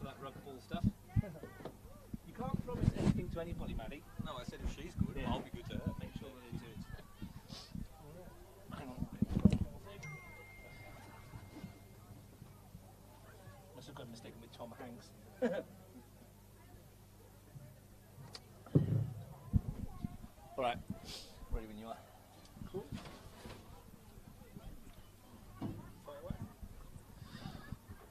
for that rug ball stuff. You can't promise anything to anybody, Maddie. No, I said if she's good, I'll be good to her. Make sure that they do it. Hang on. Must have got mistaken with Tom Hanks. All right, ready when you are. Cool.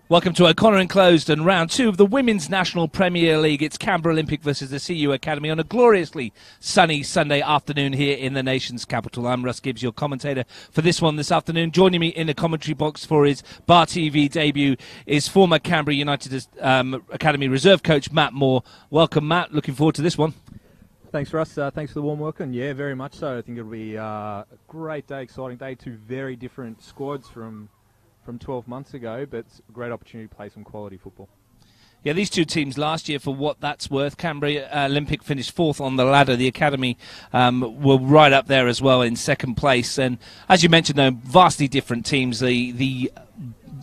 Welcome to O'Connor Enclosed and round 2 of the Women's National Premier League. It's Canberra Olympic versus the CU Academy on a gloriously sunny Sunday afternoon here in the nation's capital. I'm Russ Gibbs, your commentator for this one this afternoon. Joining me in the commentary box for his Bar TV debut is former Canberra United Academy reserve coach Matt Moore. Welcome, Matt. Looking forward to this one. Thanks, Russ. Thanks for the warm welcome. Yeah, very much so. I think it'll be a great day, exciting day. 2 very different squads from 12 months ago, but it's a great opportunity to play some quality football. Yeah, these 2 teams last year, for what that's worth, Canberra Olympic finished 4th on the ladder. The Academy were right up there as well in 2nd place. And as you mentioned, though, vastly different teams. The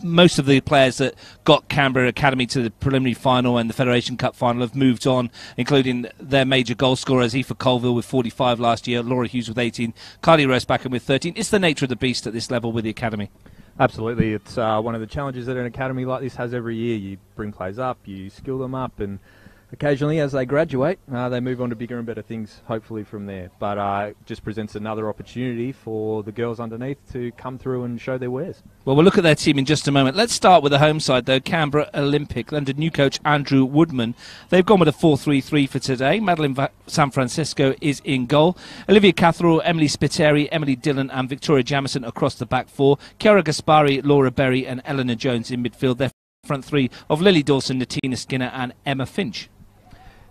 most of the players that got Canberra Academy to the preliminary final and the Federation Cup final have moved on, including their major goal scorers, Aoife Colville with 45 last year, Laura Hughes with 18, Carly Rosebacken with 13. It's the nature of the beast at this level with the Academy. Absolutely. It's one of the challenges that an academy like this has every year. You bring players up, you skill them up, and occasionally as they graduate, they move on to bigger and better things, hopefully from there. But it just presents another opportunity for the girls underneath to come through and show their wares. Well, we'll look at their team in just a moment. Let's start with the home side, though, Canberra Olympic. Under new coach Andrew Woodman, they've gone with a 4-3-3 for today. Madeline San Francisco is in goal. Olivia Catherall, Emily Spiteri, Emily Dillon and Victoria Jamison across the back 4. Chiara Gaspari, Laura Berry and Eleanor Jones in midfield. Their front 3 of Lily Dawson, Natina Skinner and Emma Finch.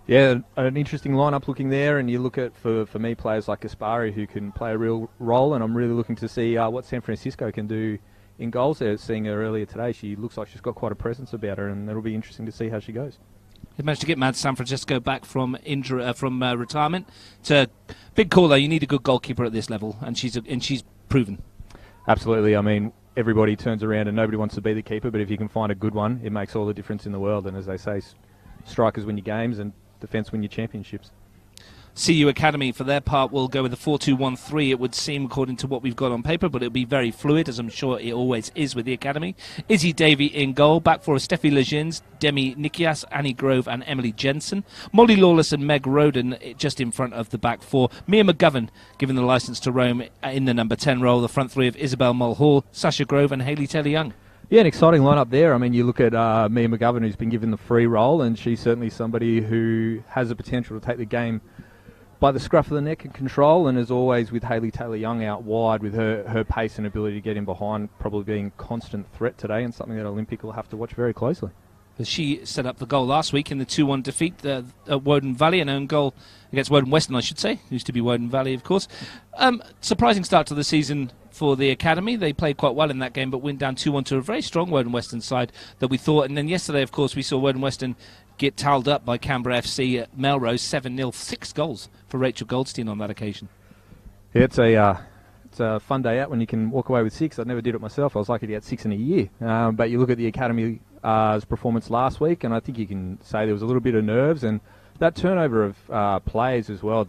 Yeah, an interesting lineup looking there, and you look at, for me, players like Gaspari who can play a real role, and I'm really looking to see what San Francisco can do in goals there. Seeing her earlier today, she looks like she's got quite a presence about her, and it'll be interesting to see how she goes. They managed to get Mad San Francisco back from injury, from retirement. It's a big call, though. You need a good goalkeeper at this level, and she's proven. Absolutely. I mean, everybody turns around and nobody wants to be the keeper, but if you can find a good one, it makes all the difference in the world. And as they say, strikers win your games and defence win your championships. CU Academy, for their part, will go with a 4-2-1-3, it would seem, according to what we've got on paper, but it'll be very fluid, as I'm sure it always is with the Academy. Izzy Davey in goal. Back for Steffi Legins, Demi Nikias, Annie Grove and Emily Jensen. Molly Lawless and Meg Roden just in front of the back 4. Mia McGovern given the licence to roam in the number 10 role. The front 3 of Isabel Mulhall, Sasha Grove and Hayley Taylor-Young. Yeah, an exciting lineup there. I mean, you look at Mia McGovern, who's been given the free role, and she's certainly somebody who has the potential to take the game by the scruff of the neck and control, and as always with Hayley Taylor-Young out wide with her pace and ability to get in behind, probably being constant threat today, and something that Olympic will have to watch very closely. She set up the goal last week in the 2-1 defeat at Woden Valley, an own goal against Woden Western, I should say. Used to be Woden Valley, of course. Surprising start to the season for the Academy. They played quite well in that game, but went down 2-1 to a very strong Woden Western side that we thought. And then yesterday, of course, we saw Woden Western get towelled up by Canberra FC at Melrose, 7-0, 6 goals for Rachel Goldstein on that occasion. Yeah, it's a fun day out when you can walk away with 6. I never did it myself. I was lucky to get 6 in a year. But you look at the Academy's performance last week, and I think you can say there was a little bit of nerves, and that turnover of players as well.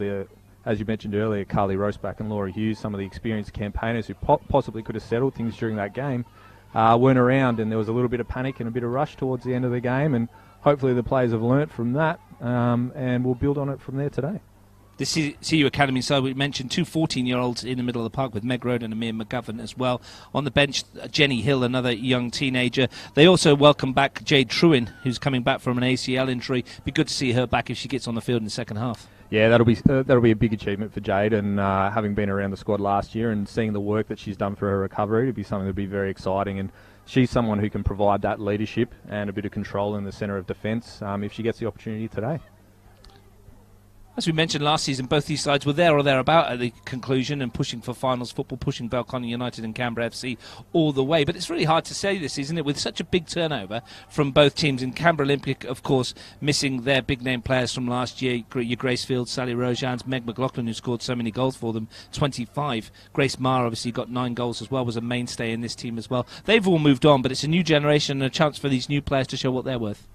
As you mentioned earlier, Carly Roseback and Laura Hughes, some of the experienced campaigners who possibly could have settled things during that game, weren't around, and there was a little bit of panic and a bit of rush towards the end of the game, and hopefully the players have learnt from that, and we'll build on it from there today. The CU Academy side, we mentioned 2 14-year-olds in the middle of the park with Meg Roden and Mia McGovern as well. On the bench, Jenny Hill, another young teenager. They also welcome back Jade Truin, who's coming back from an ACL injury. Be good to see her back if she gets on the field in the second half. Yeah, that'll be a big achievement for Jade, and having been around the squad last year and seeing the work that she's done for her recovery, it'll be something that'll be very exciting. And she's someone who can provide that leadership and a bit of control in the centre of defence if she gets the opportunity today. As we mentioned last season, both these sides were there or thereabout at the conclusion and pushing for finals football, pushing Belconnen United and Canberra FC all the way. But it's really hard to say this, isn't it, with such a big turnover from both teams. In Canberra Olympic, of course, missing their big-name players from last year, your Gracefield, Sally Rojans, Meg McLaughlin, who scored so many goals for them, 25. Grace Marr obviously got 9 goals as well, was a mainstay in this team as well. They've all moved on, but it's a new generation and a chance for these new players to show what they're worth.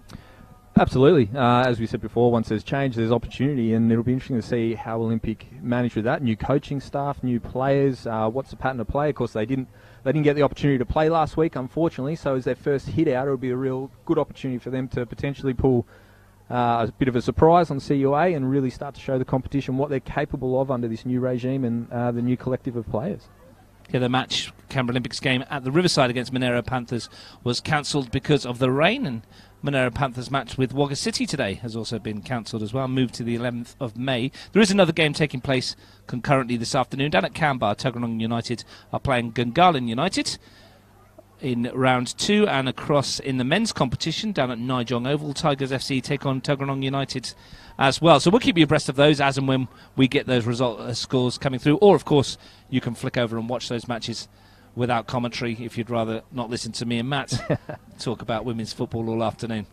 Absolutely. As we said before, once there's change, there's opportunity, and it'll be interesting to see how Olympic manage with that. New coaching staff, new players. What's the pattern of play? Of course, they didn't get the opportunity to play last week, unfortunately. So as their first hit out, it'll be a real good opportunity for them to potentially pull a bit of a surprise on CUA and really start to show the competition what they're capable of under this new regime and the new collective of players. Yeah, the match, Canberra Olympics game at the Riverside against Monaro Panthers, was cancelled because of the rain, and Monaro Panthers match with Wagga City today has also been cancelled as well, moved to the 11th of May. There is another game taking place concurrently this afternoon. Down at Canberra, Tuggeranong United are playing Gungahlin United in round 2, and across in the men's competition down at Nijong Oval, Tigers FC take on Tuggeranong United as well. So we'll keep you abreast of those as and when we get those scores coming through. Or, of course, you can flick over and watch those matches without commentary if you'd rather not listen to me and Matt talk about women's football all afternoon.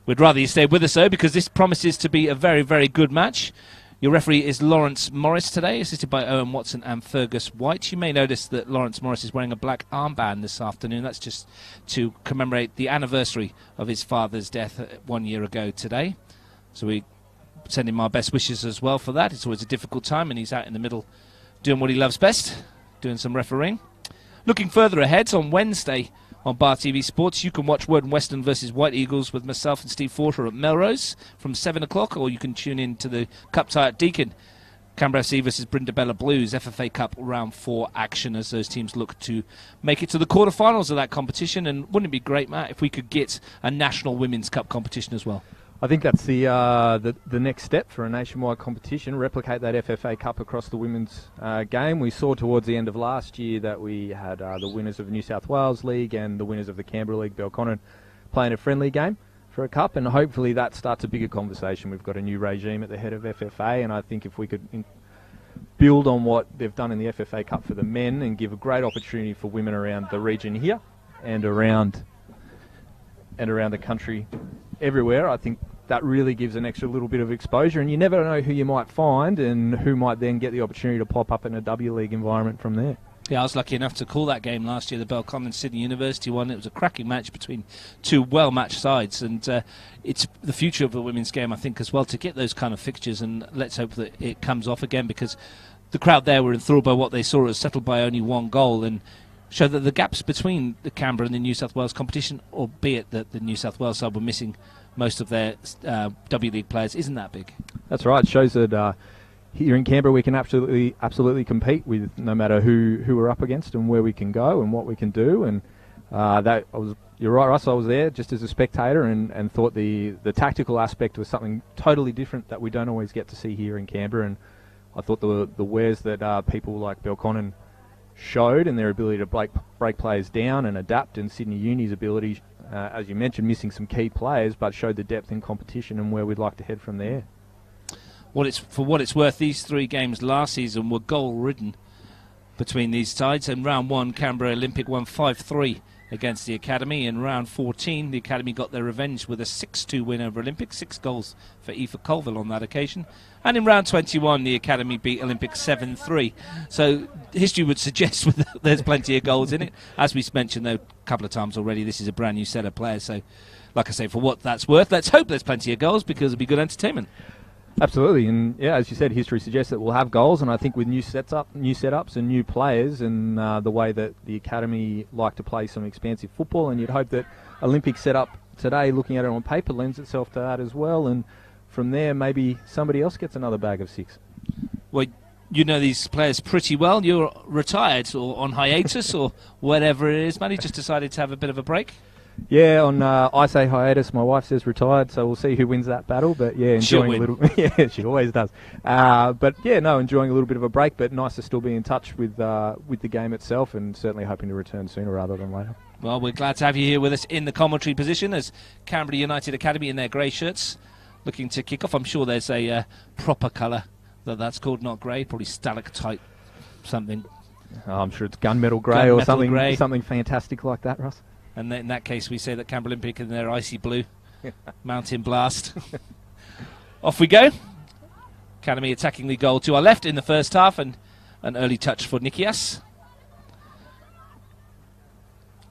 We'd rather you stay with us, though, because this promises to be a very, very good match. Your referee is Lawrence Morris today, assisted by Owen Watson and Fergus White. You may notice that Lawrence Morris is wearing a black armband this afternoon. That's just to commemorate the anniversary of his father's death 1 year ago today. So we send him our best wishes as well for that. It's always a difficult time, and he's out in the middle doing what he loves best, doing some refereeing. Looking further ahead, on Wednesday on Bar TV Sports, you can watch Word and Western versus White Eagles with myself and Steve Forter at Melrose from 7 o'clock, or you can tune in to the Cup tie at Deakin. Canberra FC versus Brindabella Blues, FFA Cup round 4 action as those teams look to make it to the quarterfinals of that competition. And wouldn't it be great, Matt, if we could get a National Women's Cup competition as well? I think that's the next step for a nationwide competition, replicate that FFA Cup across the women's game. We saw towards the end of last year that we had the winners of the New South Wales League and the winners of the Canberra League, Belconnen, playing a friendly game for a cup, and hopefully that starts a bigger conversation. We've got a new regime at the head of FFA, and I think if we could build on what they've done in the FFA Cup for the men and give a great opportunity for women around the region here and around the country everywhere, I think that really gives an extra little bit of exposure, and you never know who you might find and who might then get the opportunity to pop up in a W League environment from there. Yeah, I was lucky enough to call that game last year, the Belconnen Sydney University one. It was a cracking match between two well-matched sides, and it's the future of the women's game, I think, as well, to get those kind of fixtures, and let's hope that it comes off again, because the crowd there were enthralled by what they saw. It was settled by only one goal, and show that the gaps between the Canberra and the New South Wales competition, albeit that the New South Wales side were missing most of their W League players, isn't that big. That's right. It shows that here in Canberra we can absolutely compete with no matter who we're up against and where we can go and what we can do. And you're right, Russ. I was there just as a spectator and thought the tactical aspect was something totally different that we don't always get to see here in Canberra. And I thought the wares that people like Belconnen showed and their ability to break players down and adapt, and Sydney Uni's ability, as you mentioned, missing some key players, but showed the depth in competition and where we'd like to head from there. For what it's worth, these 3 games last season were goal-ridden between these sides. In round 1, Canberra Olympic won 5-3 against the Academy. In round 14, the Academy got their revenge with a 6-2 win over Olympic, 6 goals for Aoife Colville on that occasion. And in round 21, the Academy beat Olympic 7-3. So history would suggest there's plenty of goals in it. As we mentioned, though, a couple of times already, this is a brand new set of players. So, like I say, for what that's worth, let's hope there's plenty of goals, because it'll be good entertainment. Absolutely, and yeah, as you said, history suggests that we'll have goals, and I think with new setups and new players, and the way that the Academy like to play some expansive football, and you'd hope that Olympic setup today, looking at it on paper, lends itself to that as well, and from there maybe somebody else gets another bag of 6. Well, you know these players pretty well. You're retired or on hiatus or whatever it is, man. You just decided to have a bit of a break. Yeah, I say hiatus, my wife says retired, so we'll see who wins that battle. But yeah, enjoying a little. Yeah, she always does. But yeah, no, enjoying a little bit of a break, but nice to still be in touch with the game itself, and certainly hoping to return sooner rather than later. Well, we're glad to have you here with us in the commentary position as Canberra United Academy in their grey shirts, looking to kick off. I'm sure there's a proper colour that's called, not grey, probably stalactite something. I'm sure it's gunmetal grey or something fantastic like that, Russ. And in that case, we say that Canberra Olympic in their icy blue, mountain blast. Off we go. Academy attacking the goal to our left in the first half, and an early touch for Nikias.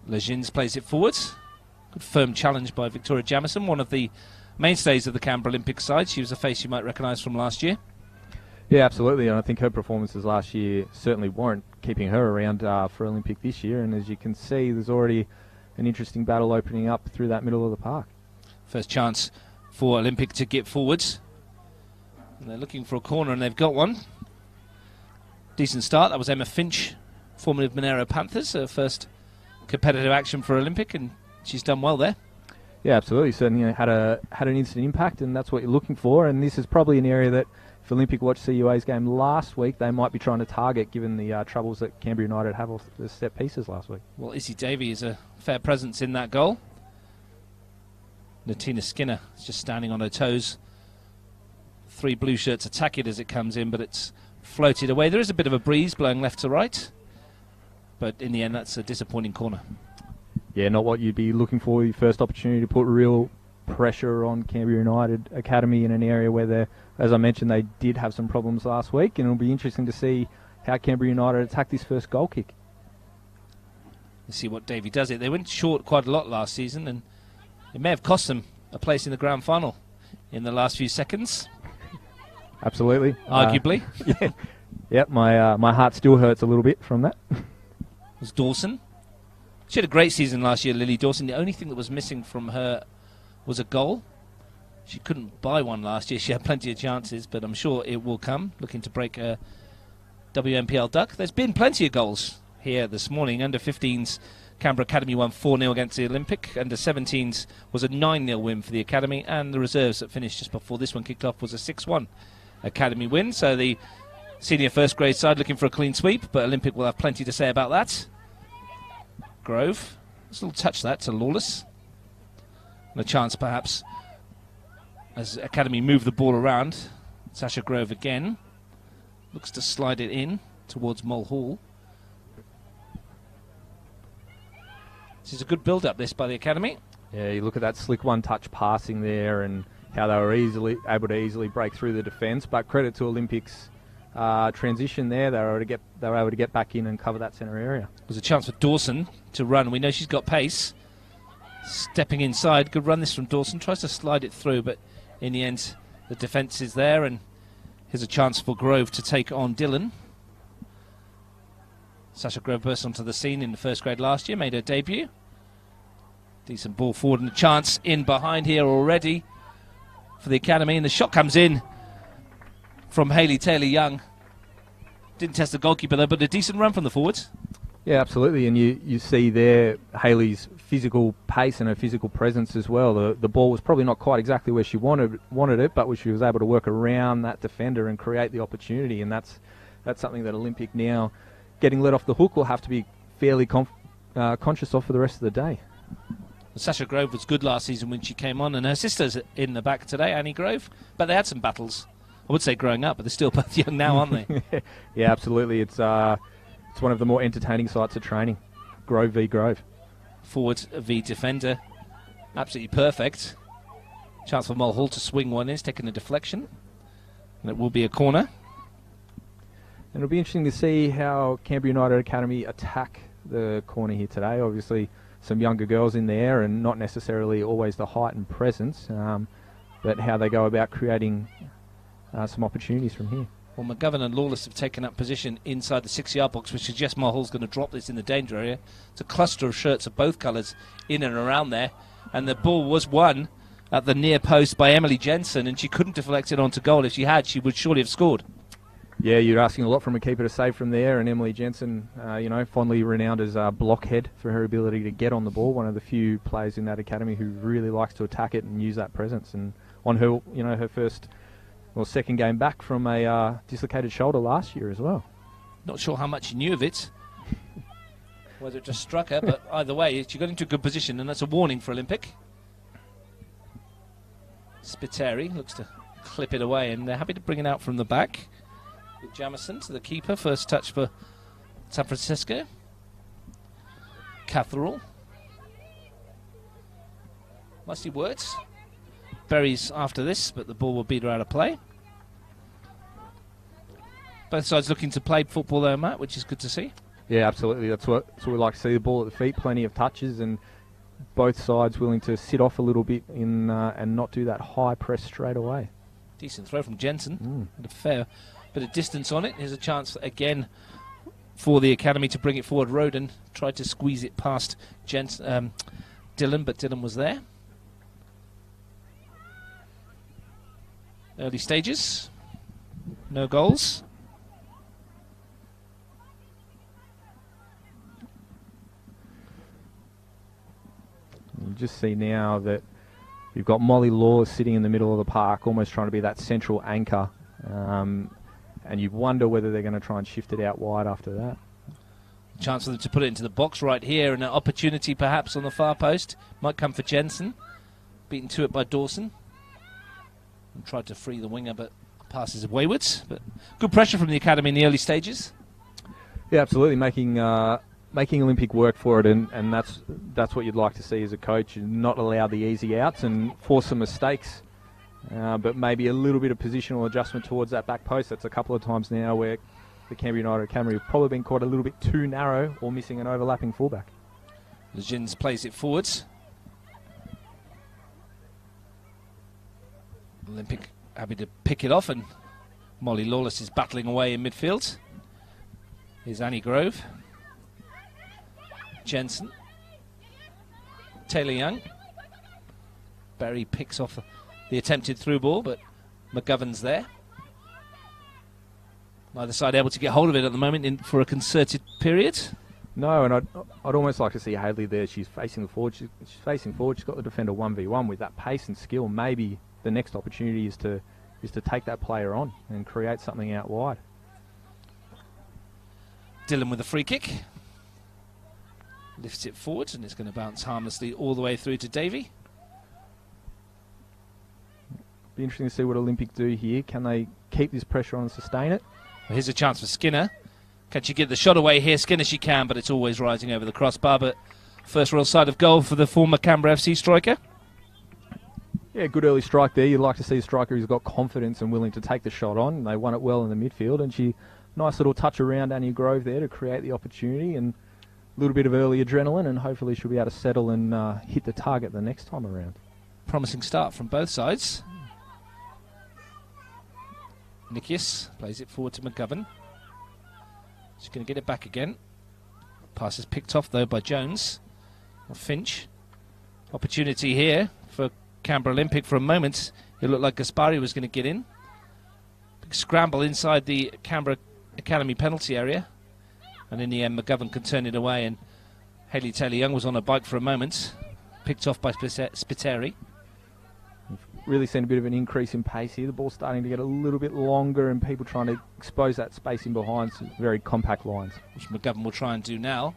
Legins plays it forwards. Good firm challenge by Victoria Jamison, one of the mainstays of the Canberra Olympic side. She was a face you might recognise from last year. Yeah, absolutely, and I think her performances last year certainly warrant keeping her around for Olympic this year, and as you can see, there's already an interesting battle opening up through that middle of the park. First chance for Olympic to get forwards. And they're looking for a corner, and they've got one. Decent start. That was Emma Finch, formerly of Monaro Panthers, her first competitive action for Olympic, and she's done well there. Yeah, absolutely. Certainly had an instant impact, and that's what you're looking for. And this is probably an area that, if Olympic watched CUA's game last week, they might be trying to target, given the troubles that Canberra United have off the set pieces last week. Well, Izzy Davey is a fair presence in that goal. Natina Skinner is just standing on her toes. 3 blue shirts attack it as it comes in, but it's floated away. There is a bit of a breeze blowing left to right, but in the end, that's a disappointing corner. Yeah, not what you'd be looking for. Your first opportunity to put real pressure on Canberra United Academy in an area where they, as I mentioned, they did have some problems last week, and it'll be interesting to see how Canberra United attack this first goal kick. Let's see what Davey does it. They went short quite a lot last season, and it may have cost them a place in the grand final in the last few seconds. Absolutely. Arguably. Yeah. Yep, my heart still hurts a little bit from that. It was Dawson. She had a great season last year, Lily Dawson. The only thing that was missing from her was a goal. She couldn't buy one last year. She had plenty of chances, but I'm sure it will come. Looking to break a WNPL duck. There's been plenty of goals here this morning. Under 15s, Canberra Academy won 4-0 against the Olympic. Under 17s was a 9-0 win for the Academy, and the reserves that finished just before this one kicked off was a 6-1 Academy win. So the senior first grade side looking for a clean sweep, but Olympic will have plenty to say about that. Grove, just a little touch that to Lawless. And a chance perhaps as Academy move the ball around. Sasha Grove again looks to slide it in towards Mulhall. This is a good build-up, this, by the Academy. Yeah, you look at that slick one-touch passing there and how they were able to easily break through the defence. But credit to Olympics' transition there. They were able to get back in and cover that centre area. There's a chance for Dawson to run. We know she's got pace. Stepping inside, good run this from Dawson. Tries to slide it through, but in the end, the defence is there. And here's a chance for Grove to take on Dillon. Sasha Grove burst onto the scene in the first grade last year, made her debut. Decent ball forward and a chance in behind here already for the Academy. And the shot comes in from Hayley Taylor-Young. Didn't test the goalkeeper though, but a decent run from the forwards. Yeah, absolutely. And you see there Hayley's physical pace and her physical presence as well. The ball was probably not quite exactly where she wanted it, but she was able to work around that defender and create the opportunity. And that's something that Olympic now, getting let off the hook, will have to be fairly conscious of for the rest of the day. Sasha Grove was good last season when she came on, and her sister's in the back today, Annie Grove. But they had some battles. I would say growing up, but they're still both young now, aren't they? Yeah, absolutely. It's one of the more entertaining sites of training. Grove v Grove. Forward v defender. Absolutely perfect. Chance for Mulhall to swing one is, taking a deflection. And it will be a corner. And it'll be interesting to see how Canberra United Academy attack the corner here today. Obviously, some younger girls in there and not necessarily always the height and presence, but how they go about creating some opportunities from here. Well, McGovern and Lawless have taken up position inside the 6-yard box, which suggests Mulhall's going to drop this in the danger area. It's a cluster of shirts of both colours in and around there, and the ball was won at the near post by Emily Jensen, and she couldn't deflect it onto goal. If she had, she would surely have scored. Yeah, you're asking a lot from a keeper to save from there, and Emily Jensen, fondly renowned as a blockhead for her ability to get on the ball. One of the few players in that academy who really likes to attack it and use that presence. And on her, her first or second game back from a dislocated shoulder last year as well. Not sure how much she knew of it, whether it just struck her, but either way, she got into a good position, and that's a warning for Olympic. Spiteri looks to clip it away, and they're happy to bring it out from the back. With Jamison to the keeper, first touch for San Francisco. Catherall. Musty words. Berries after this, but the ball will beat her out of play. Both sides looking to play football though, Matt, which is good to see. Yeah, absolutely. That's what we like to see, the ball at the feet, plenty of touches, and both sides willing to sit off a little bit in and not do that high press straight away. Decent throw from Jensen. And a fair bit of distance on it. Here's a chance again for the academy to bring it forward. Roden tried to squeeze it past Dylan, but Dylan was there. Early stages, no goals. You just see now that you've got Molly Lawless sitting in the middle of the park, almost trying to be that central anchor. And you wonder whether they're going to try and shift it out wide after that. Chance for them to put it into the box right here, and an opportunity perhaps on the far post. Might come for Jensen. Beaten to it by Dawson. And tried to free the winger, but passes waywards. But good pressure from the academy in the early stages. Yeah, absolutely. Making Olympic work for it, and that's what you'd like to see as a coach, and not allow the easy outs and force some mistakes. But maybe a little bit of positional adjustment towards that back post. That's a couple of times now where the Canberra United Academy have probably been caught a little bit too narrow or missing an overlapping fullback. Legends plays it forwards. Olympic happy to pick it off, and Molly Lawless is battling away in midfield. Here's Annie Grove. Jensen. Taylor Young. Berry picks off the attempted through ball, but McGovern's there. Neither side able to get hold of it at the moment for a concerted period. No, and I'd almost like to see Hadley there. She's facing forward. She's facing forward. She's got the defender 1v1 with that pace and skill. Maybe the next opportunity is to take that player on and create something out wide. Dylan with a free kick. Lifts it forward, and it's going to bounce harmlessly all the way through to Davey. Be interesting to see what Olympic do here. Can they keep this pressure on and sustain it? Well, here's a chance for Skinner. Can she get the shot away here? Skinner she can, but it's always rising over the crossbar. But first real sight of goal for the former Canberra FC striker. Yeah, good early strike there. You'd like to see a striker who's got confidence and willing to take the shot on. They won it well in the midfield, and nice little touch around Annie Grove there to create the opportunity, and a little bit of early adrenaline, and hopefully she'll be able to settle and hit the target the next time around. Promising start from both sides. Nikias plays it forward to McGovern. She's going to get it back again. Pass is picked off though by Jones. Or Finch. Opportunity here for Canberra Olympic. For a moment it looked like Gaspari was going to get in. Big scramble inside the Canberra Academy penalty area, and in the end McGovern can turn it away, and Hayley Taylor-Young was on a bike for a moment, picked off by Spiteri. Really seen a bit of an increase in pace here. The ball's starting to get a little bit longer, and people trying to expose that space in behind some very compact lines. Which McGovern will try and do now.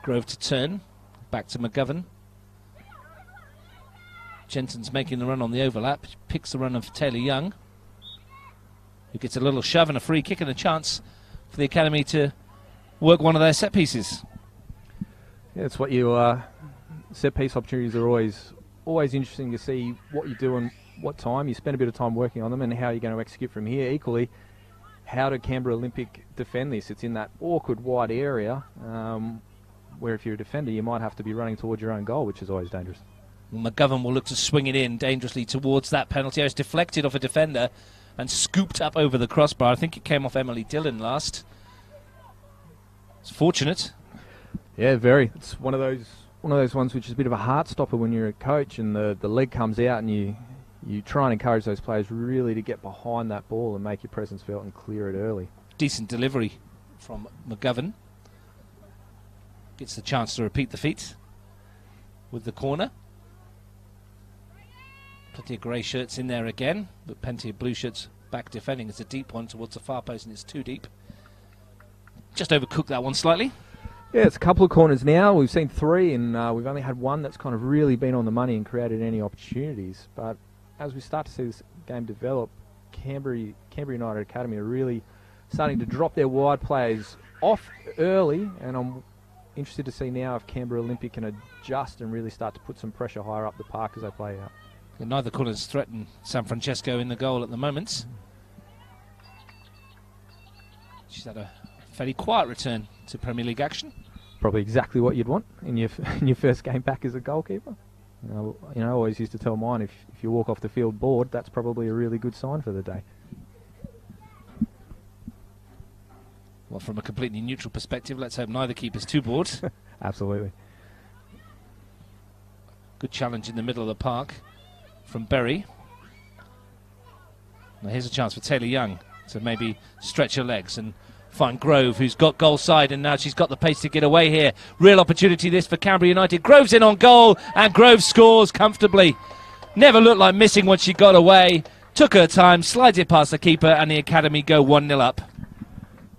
Grove to turn, back to McGovern. Jensen's making the run on the overlap, picks the run of Taylor-Young, who gets a little shove and a free kick and a chance for the academy to work one of their set pieces. Yeah, it's what you set piece opportunities are always interesting to see what you do and what time. You spend a bit of time working on them and how you're going to execute from here. Equally, how did Canberra Olympic defend this? It's in that awkward wide area where if you're a defender you might have to be running towards your own goal, which is always dangerous. McGovern will look to swing it in dangerously towards that penalty. It's deflected off a defender and scooped up over the crossbar. I think it came off Emily Dillon last. It's fortunate. Yeah, very. It's one of those ones which is a bit of a heart stopper when you're a coach and the leg comes out, and you try and encourage those players really to get behind that ball and make your presence felt and clear it early. Decent delivery from McGovern. Gets the chance to repeat the feat with the corner. Plenty of grey shirts in there again, but plenty of blue shirts back defending. It's a deep one towards the far post, and it's too deep. Just overcooked that one slightly. Yeah, it's a couple of corners now. We've seen three, and we've only had one that's kind of really been on the money and created any opportunities. But as we start to see this game develop, Canberra United Academy are really starting to drop their wide players off early, and I'm interested to see now if Canberra Olympic can adjust and really start to put some pressure higher up the park as they play out. Well, neither corners threaten San Francesco in the goal at the moment. She's had a fairly quiet return to Premier League action. probably exactly what you'd want in your in your first game back as a goalkeeper. I always used to tell mine, if you walk off the field bored, that's probably a really good sign for the day. Well, from a completely neutral perspective, let's hope neither keeper's too bored. Absolutely. Good challenge in the middle of the park from Berry. Now here's a chance for Taylor Young to maybe stretch her legs and find Grove, who's got goal side, and now she's got the pace to get away here. Real opportunity this for Canberra United. Grove's in on goal, and Grove scores comfortably. Never looked like missing once she got away. Took her time, slides it past the keeper, and the Academy go 1-0 up.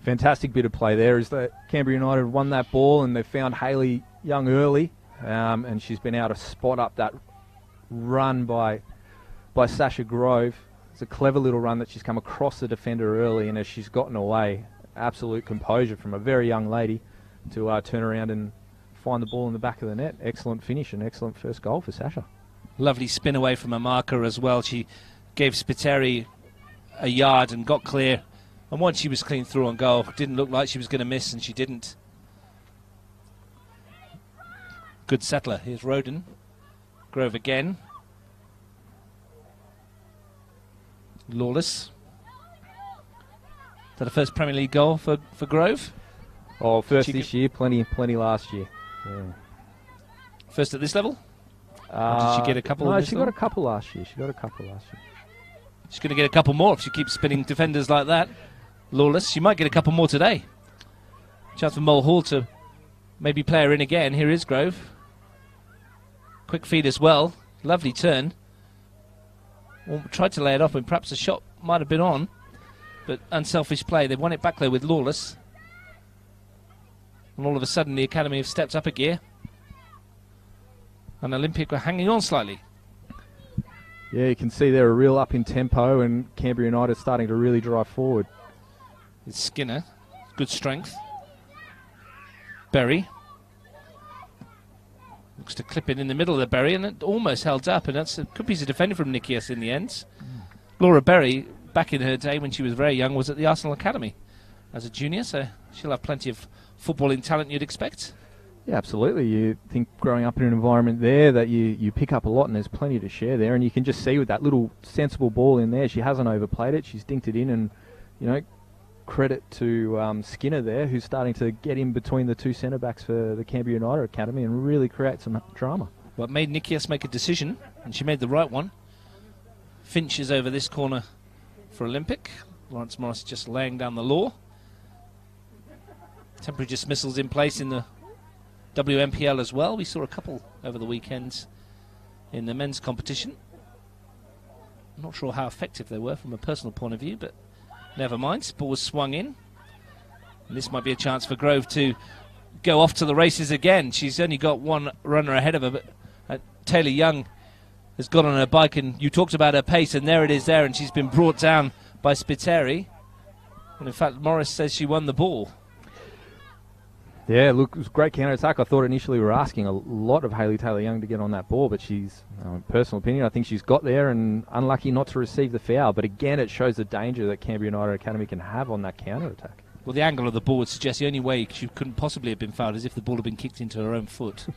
Fantastic bit of play there as the Canberra United won that ball, and they found Hayley Young early, and she's been able to spot up that run by Sasha Grove. It's a clever little run that she's come across the defender early, and as she's gotten away, absolute composure from a very young lady to turn around and find the ball in the back of the net. Excellent finish and excellent first goal for Sasha. Lovely spin away from a marker as well. She gave Spiteri a yard and got clear. And once she was clean through on goal, didn't look like she was going to miss, and she didn't. Good settler. Here's Roden. Grove again. Lawless. Is that a first Premier League goal for Grove? Oh, first this year, plenty last year. Yeah. First at this level? Or did she get a couple? No, she got a couple last year. She's going to get a couple more if she keeps spinning defenders like that. Lawless. She might get a couple more today. Chance for Mulhall to maybe play her in again. Here is Grove. Quick feed as well. Lovely turn. Well, tried to lay it off, and perhaps a shot might have been on. But unselfish play. They've won it back there with Lawless. And all of a sudden the Academy have stepped up a gear. And Olympic were hanging on slightly. Yeah, you can see they're a real up in tempo, and Canberra United starting to really drive forward. It's Skinner. Good strength. Berry. Looks to clip it in the middle of the Berry, and it almost held up, and that's a good piece of defending from Nikias in the end. Laura Berry, back in her day when she was very young, was at the Arsenal Academy as a junior, so she'll have plenty of footballing talent you'd expect. Yeah, absolutely. You think growing up in an environment there that you pick up a lot, and there's plenty to share there, and you can just see with that little sensible ball in there, she hasn't overplayed it, she's dinked it in, and credit to Skinner there, who's starting to get in between the two centre-backs for the Canberra United Academy and really create some drama. Well, it made Nikias make a decision, and she made the right one. Finch is over this corner for Olympic. Lawrence Morris just laying down the law. Temporary dismissals in place in the WMPL as well. We saw a couple over the weekend in the men's competition. I'm not sure how effective they were from a personal point of view, but never mind. Ball was swung in. And this might be a chance for Grove to go off to the races again. She's only got one runner ahead of her, but Taylor Young has got on her bike, and you talked about her pace, and there it is there, and she's been brought down by Spiteri. And in fact, Morris says she won the ball. Yeah, look, it was a great counter-attack. I thought initially we were asking a lot of Hayley Taylor Young to get on that ball, but she's, in personal opinion, I think she's got there and unlucky not to receive the foul. But again, it shows the danger that Canberra United Academy can have on that counter-attack. Well, the angle of the ball would suggest the only way she couldn't possibly have been fouled is if the ball had been kicked into her own foot.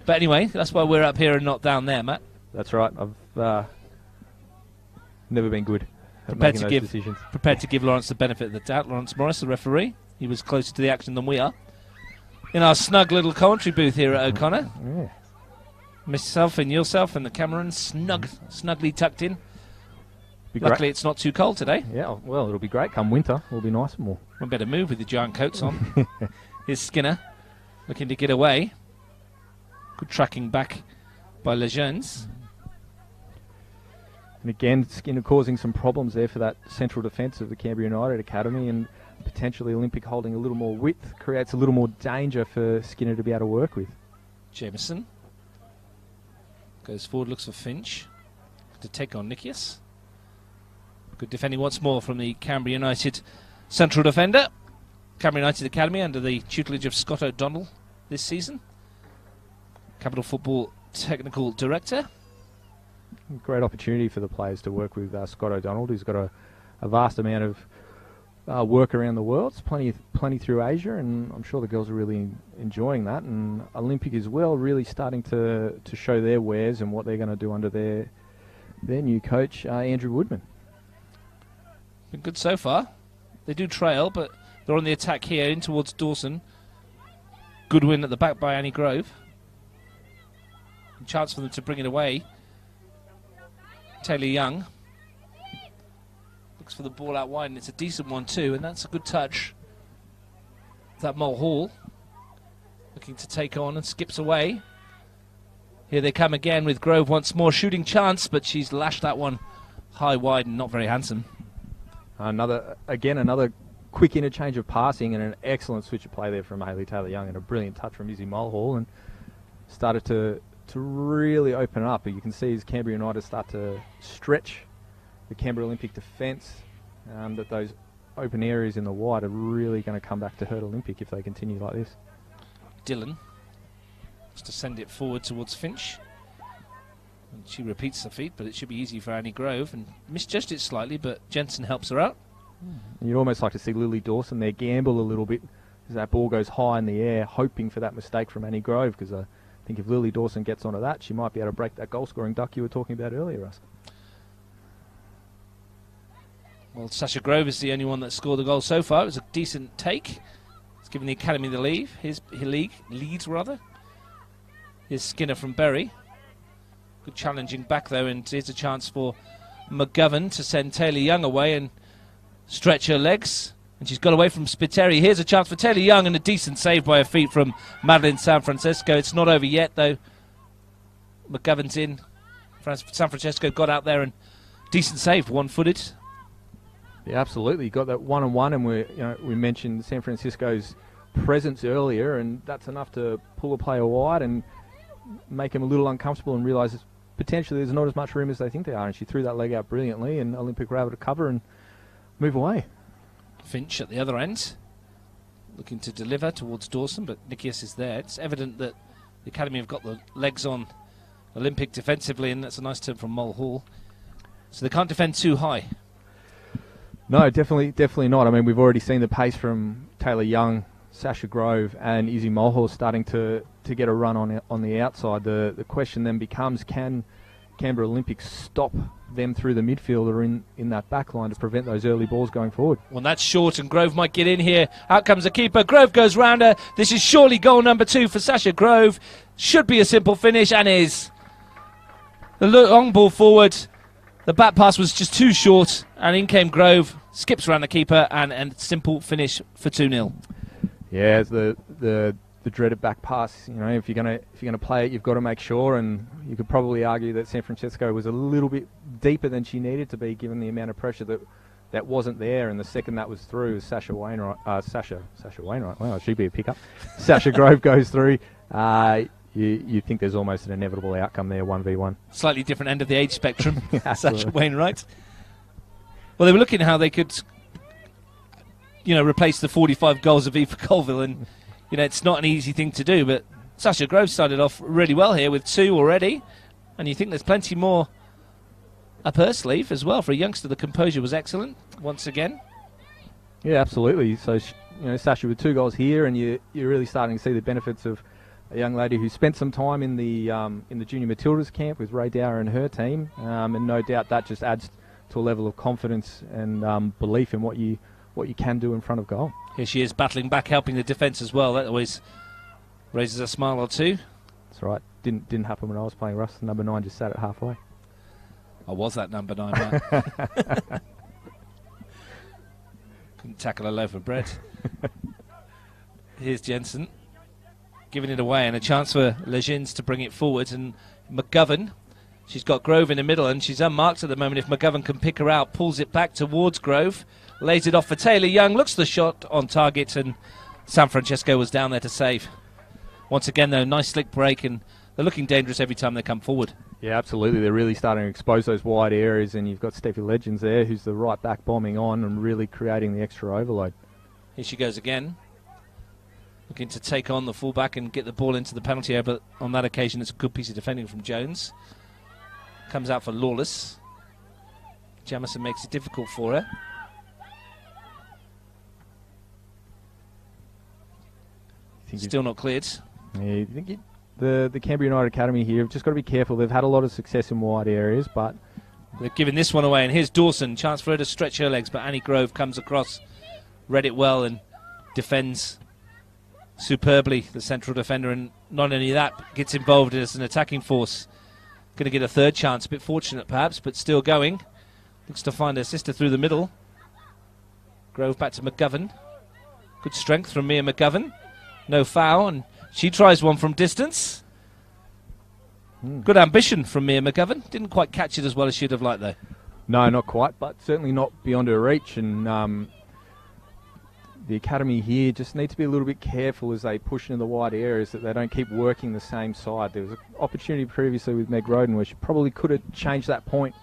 But anyway, that's why we're up here and not down there, Matt. That's right. I've never been good at making those decisions. Prepared to give Lawrence the benefit of the doubt. Lawrence Morris, the referee. He was closer to the action than we are. In our snug little commentary booth here at O'Connor. Yeah. Myself and yourself and the Cameron snugly tucked in. Luckily it's not too cold today. Yeah, well, it'll be great come winter. It'll be nice and warm. One better move with the giant coats on. Here's Skinner looking to get away. Good tracking back by Legends. And again, Skinner causing some problems there for that central defence of the Canberra United Academy, and potentially Olympic holding a little more width creates a little more danger for Skinner to be able to work with. Jameson goes forward, looks for Finch to take on Nikias. Good defending once more from the Canberra United central defender. Canberra United Academy under the tutelage of Scott O'Donnell this season. Capital Football Technical Director. Great opportunity for the players to work with Scott O'Donnell, who's got a vast amount of work around the world. It's plenty through Asia, and I'm sure the girls are really enjoying that. And Olympic as well, really starting to show their wares and what they're going to do under their new coach, Andrew Woodman. Been good so far. They do trail, but they're on the attack here in towards Dawson. Good win at the back by Annie Grove. Chance for them to bring it away. Taylor Young looks for the ball out wide, and it's a decent one too, and that's a good touch. That Mulhall looking to take on and skips away. Here they come again with Grove once more, shooting chance, but she's lashed that one high wide and not very handsome. Another quick interchange of passing and an excellent switch of play there from Hayley Taylor Young, and a brilliant touch from Izzy Mulhall, and started to really open up. You can see as Canberra United start to stretch the Canberra Olympic defence, that those open areas in the wide are really going to come back to hurt Olympic if they continue like this. Dillon wants to send it forward towards Finch. And she repeats the feat, but it should be easy for Annie Grove, and misjudged it slightly, but Jensen helps her out. You'd almost like to see Lily Dawson there gamble a little bit as that ball goes high in the air, hoping for that mistake from Annie Grove, because I think if Lily Dawson gets onto that, she might be able to break that goal-scoring duck you were talking about earlier, Russ. Well, Sasha Grove is the only one that scored the goal so far. It was a decent take. It's given the Academy the lead. Leads rather. Here's Skinner from Bury. Good challenging back though, and here's a chance for McGovern to send Taylor Young away and stretch her legs. And she's got away from Spiteri. Here's a chance for Taylor Young, and a decent save by her feet from Madeline San Francisco. It's not over yet though. McGovern's in. San Francisco got out there, and decent save, one-footed. Yeah, absolutely. You got that one-on-one, and we mentioned San Francisco's presence earlier, and that's enough to pull a player wide and make him a little uncomfortable and realise potentially there's not as much room as they think there are. And she threw that leg out brilliantly, and Olympic were able to cover and move away. Finch at the other end, looking to deliver towards Dawson, but Nikias is there. It's evident that the Academy have got the legs on Olympic defensively, and that's a nice turn from Mulhall. So they can't defend too high. No, definitely not. I mean, we've already seen the pace from Taylor Young, Sasha Grove, and Izzy Mulhall starting to get a run on the outside. The question then becomes, can Canberra Olympics stop them through the midfield or in that back line to prevent those early balls going forward? Well, that's short, and Grove might get in here. Out comes the keeper. Grove goes round her. This is surely goal number 2 for Sasha Grove. Should be a simple finish, and is. The long ball forward. The back pass was just too short, and in came Grove, skips around the keeper, and simple finish for 2-0. Yeah, it's the dreaded back pass. You know, if you're gonna play it, you've got to make sure. And you could probably argue that San Francisco was a little bit deeper than she needed to be, given the amount of pressure that wasn't there. And the second that was through, Sasha Wainwright. Wow, she'd be a pickup. Sasha Grove goes through. You think there's almost an inevitable outcome there, 1v1. Slightly different end of the age spectrum, Sasha Wainwright. Well, they were looking at how they could, replace the 45 goals of Eva Colville, and, it's not an easy thing to do, but Sasha Grove started off really well here with 2 already, and you think there's plenty more up her sleeve as well. For a youngster, the composure was excellent, once again. Yeah, absolutely. So, Sasha with 2 goals here, and you're really starting to see the benefits of a young lady who spent some time in the Junior Matildas camp with Ray Dower and her team, and no doubt that just adds to a level of confidence and belief in what you can do in front of goal. Here she is battling back, helping the defence as well. That always raises a smile or two. That's right. Didn't happen when I was playing, Russ. Number 9 just sat at halfway. I was that number 9 man. Couldn't tackle a loaf of bread. Here's Jensen giving it away, and a chance for Legends to bring it forward, and McGovern, she's got Grove in the middle, and she's unmarked at the moment. If McGovern can pick her out, pulls it back towards Grove, lays it off for Taylor Young, looks the shot on target, and San Francisco was down there to save. Once again though, nice slick break, and they're looking dangerous every time they come forward. Yeah, absolutely. They're really starting to expose those wide areas, and you've got Steffi Legends there, who's the right back bombing on and really creating the extra overload. Here she goes again, looking to take on the fullback and get the ball into the penalty area, but on that occasion it's a good piece of defending from Jones. Comes out for Lawless. Jamison makes it difficult for her. think Still not cleared. I think the Canberra United Academy here have just got to be careful. They've had a lot of success in wide areas, but They're giving this one away, and here's Dawson. Chance for her to stretch her legs, but Annie Grove comes across, read it well, and defends superbly, the central defender, and not only that, gets involved as an attacking force. Going to get a third chance, a bit fortunate perhaps, but still going. Looks to find her sister through the middle. Grove back to McGovern. Good strength from Mia McGovern. No foul, and she tries one from distance. Good ambition from Mia McGovern. Didn't quite catch it as well as she'd have liked, though. no, not quite, but certainly not beyond her reach. And the academy here just need to be a little bit careful as they push into the wide areas that they don't keep working the same side. There was an opportunity previously with Meg Roden where she probably could have changed that point,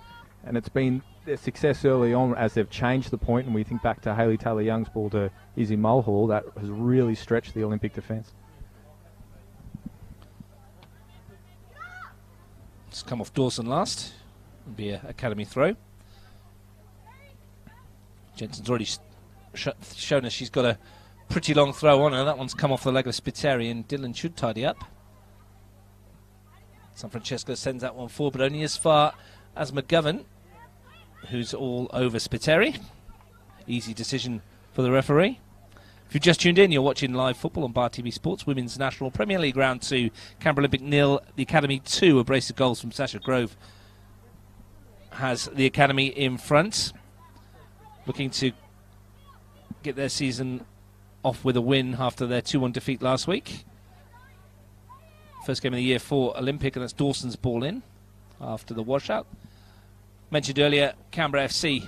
and it's been their success early on as they've changed the point, and we think back to Hayley Taylor-Young's ball to Izzy Mulhall, that has really stretched the Olympic defence. It's come off Dawson last. It'll be an academy throw. Jensen's already shown us she's got a pretty long throw on her. That one's come off the leg of Spiteri, and Dylan should tidy up. San Francesco sends that one forward, but only as far as McGovern, who's all over Spiteri. Easy decision for the referee. If you've just tuned in, you're watching live football on Bar TV Sports, Women's National Premier League Round 2, Canberra Olympic 0, the Academy 2, a brace of goals from Sasha Grove has the Academy in front, looking to get their season off with a win after their 2-1 defeat last week. First game of the year for Olympic, and that's Dawson's ball in after the washout. Mentioned earlier, Canberra FC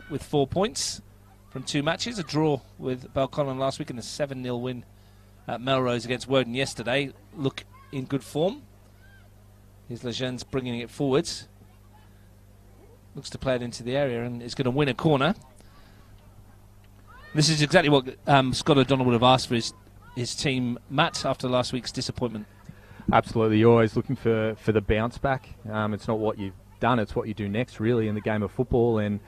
with 4 points from 2 matches, a draw with Belconnen last week and a 7-0 win at Melrose against Woden yesterday. Look in good form. Here's Legends bringing it forwards. Looks to play it into the area and is going to win a corner. This is exactly what Scott O'Donnell would have asked for his team, Matt, after last week's disappointment. Absolutely, you're always looking for the bounce back. It's not what you've done, it's what you do next, really, in the game of football. And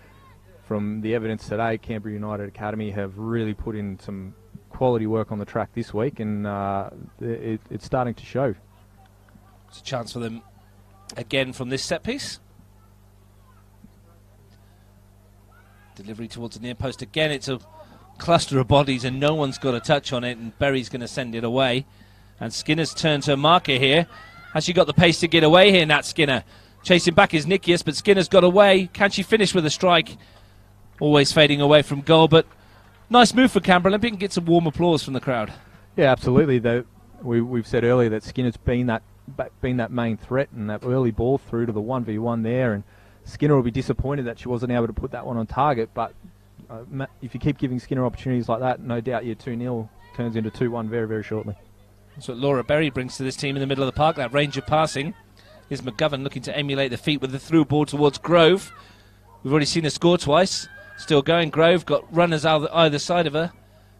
from the evidence today, Canberra United Academy have really put in some quality work on the track this week, and it's starting to show. It's a chance for them again from this set piece. Delivery towards the near post again. It's a cluster of bodies and no one's got a touch on it, and Berry's going to send it away. And Skinner's turned her marker here. Has she got the pace to get away here, Nat Skinner? Chasing back is Nikias, but Skinner's got away. Can she finish with a strike? Always fading away from goal, but nice move for Canberra Olympic and gets a warm applause from the crowd. Yeah, absolutely. We've said earlier that Skinner's been that main threat, and that early ball through to the 1v1 there, and Skinner will be disappointed that she wasn't able to put that one on target, but if you keep giving Skinner opportunities like that, no doubt your 2-0 turns into 2-1 very, very shortly. That's what Laura Berry brings to this team in the middle of the park, that range of passing. Here's McGovern looking to emulate the feet with the through ball towards Grove. We've already seen her score twice. Still going. Grove got runners either side of her.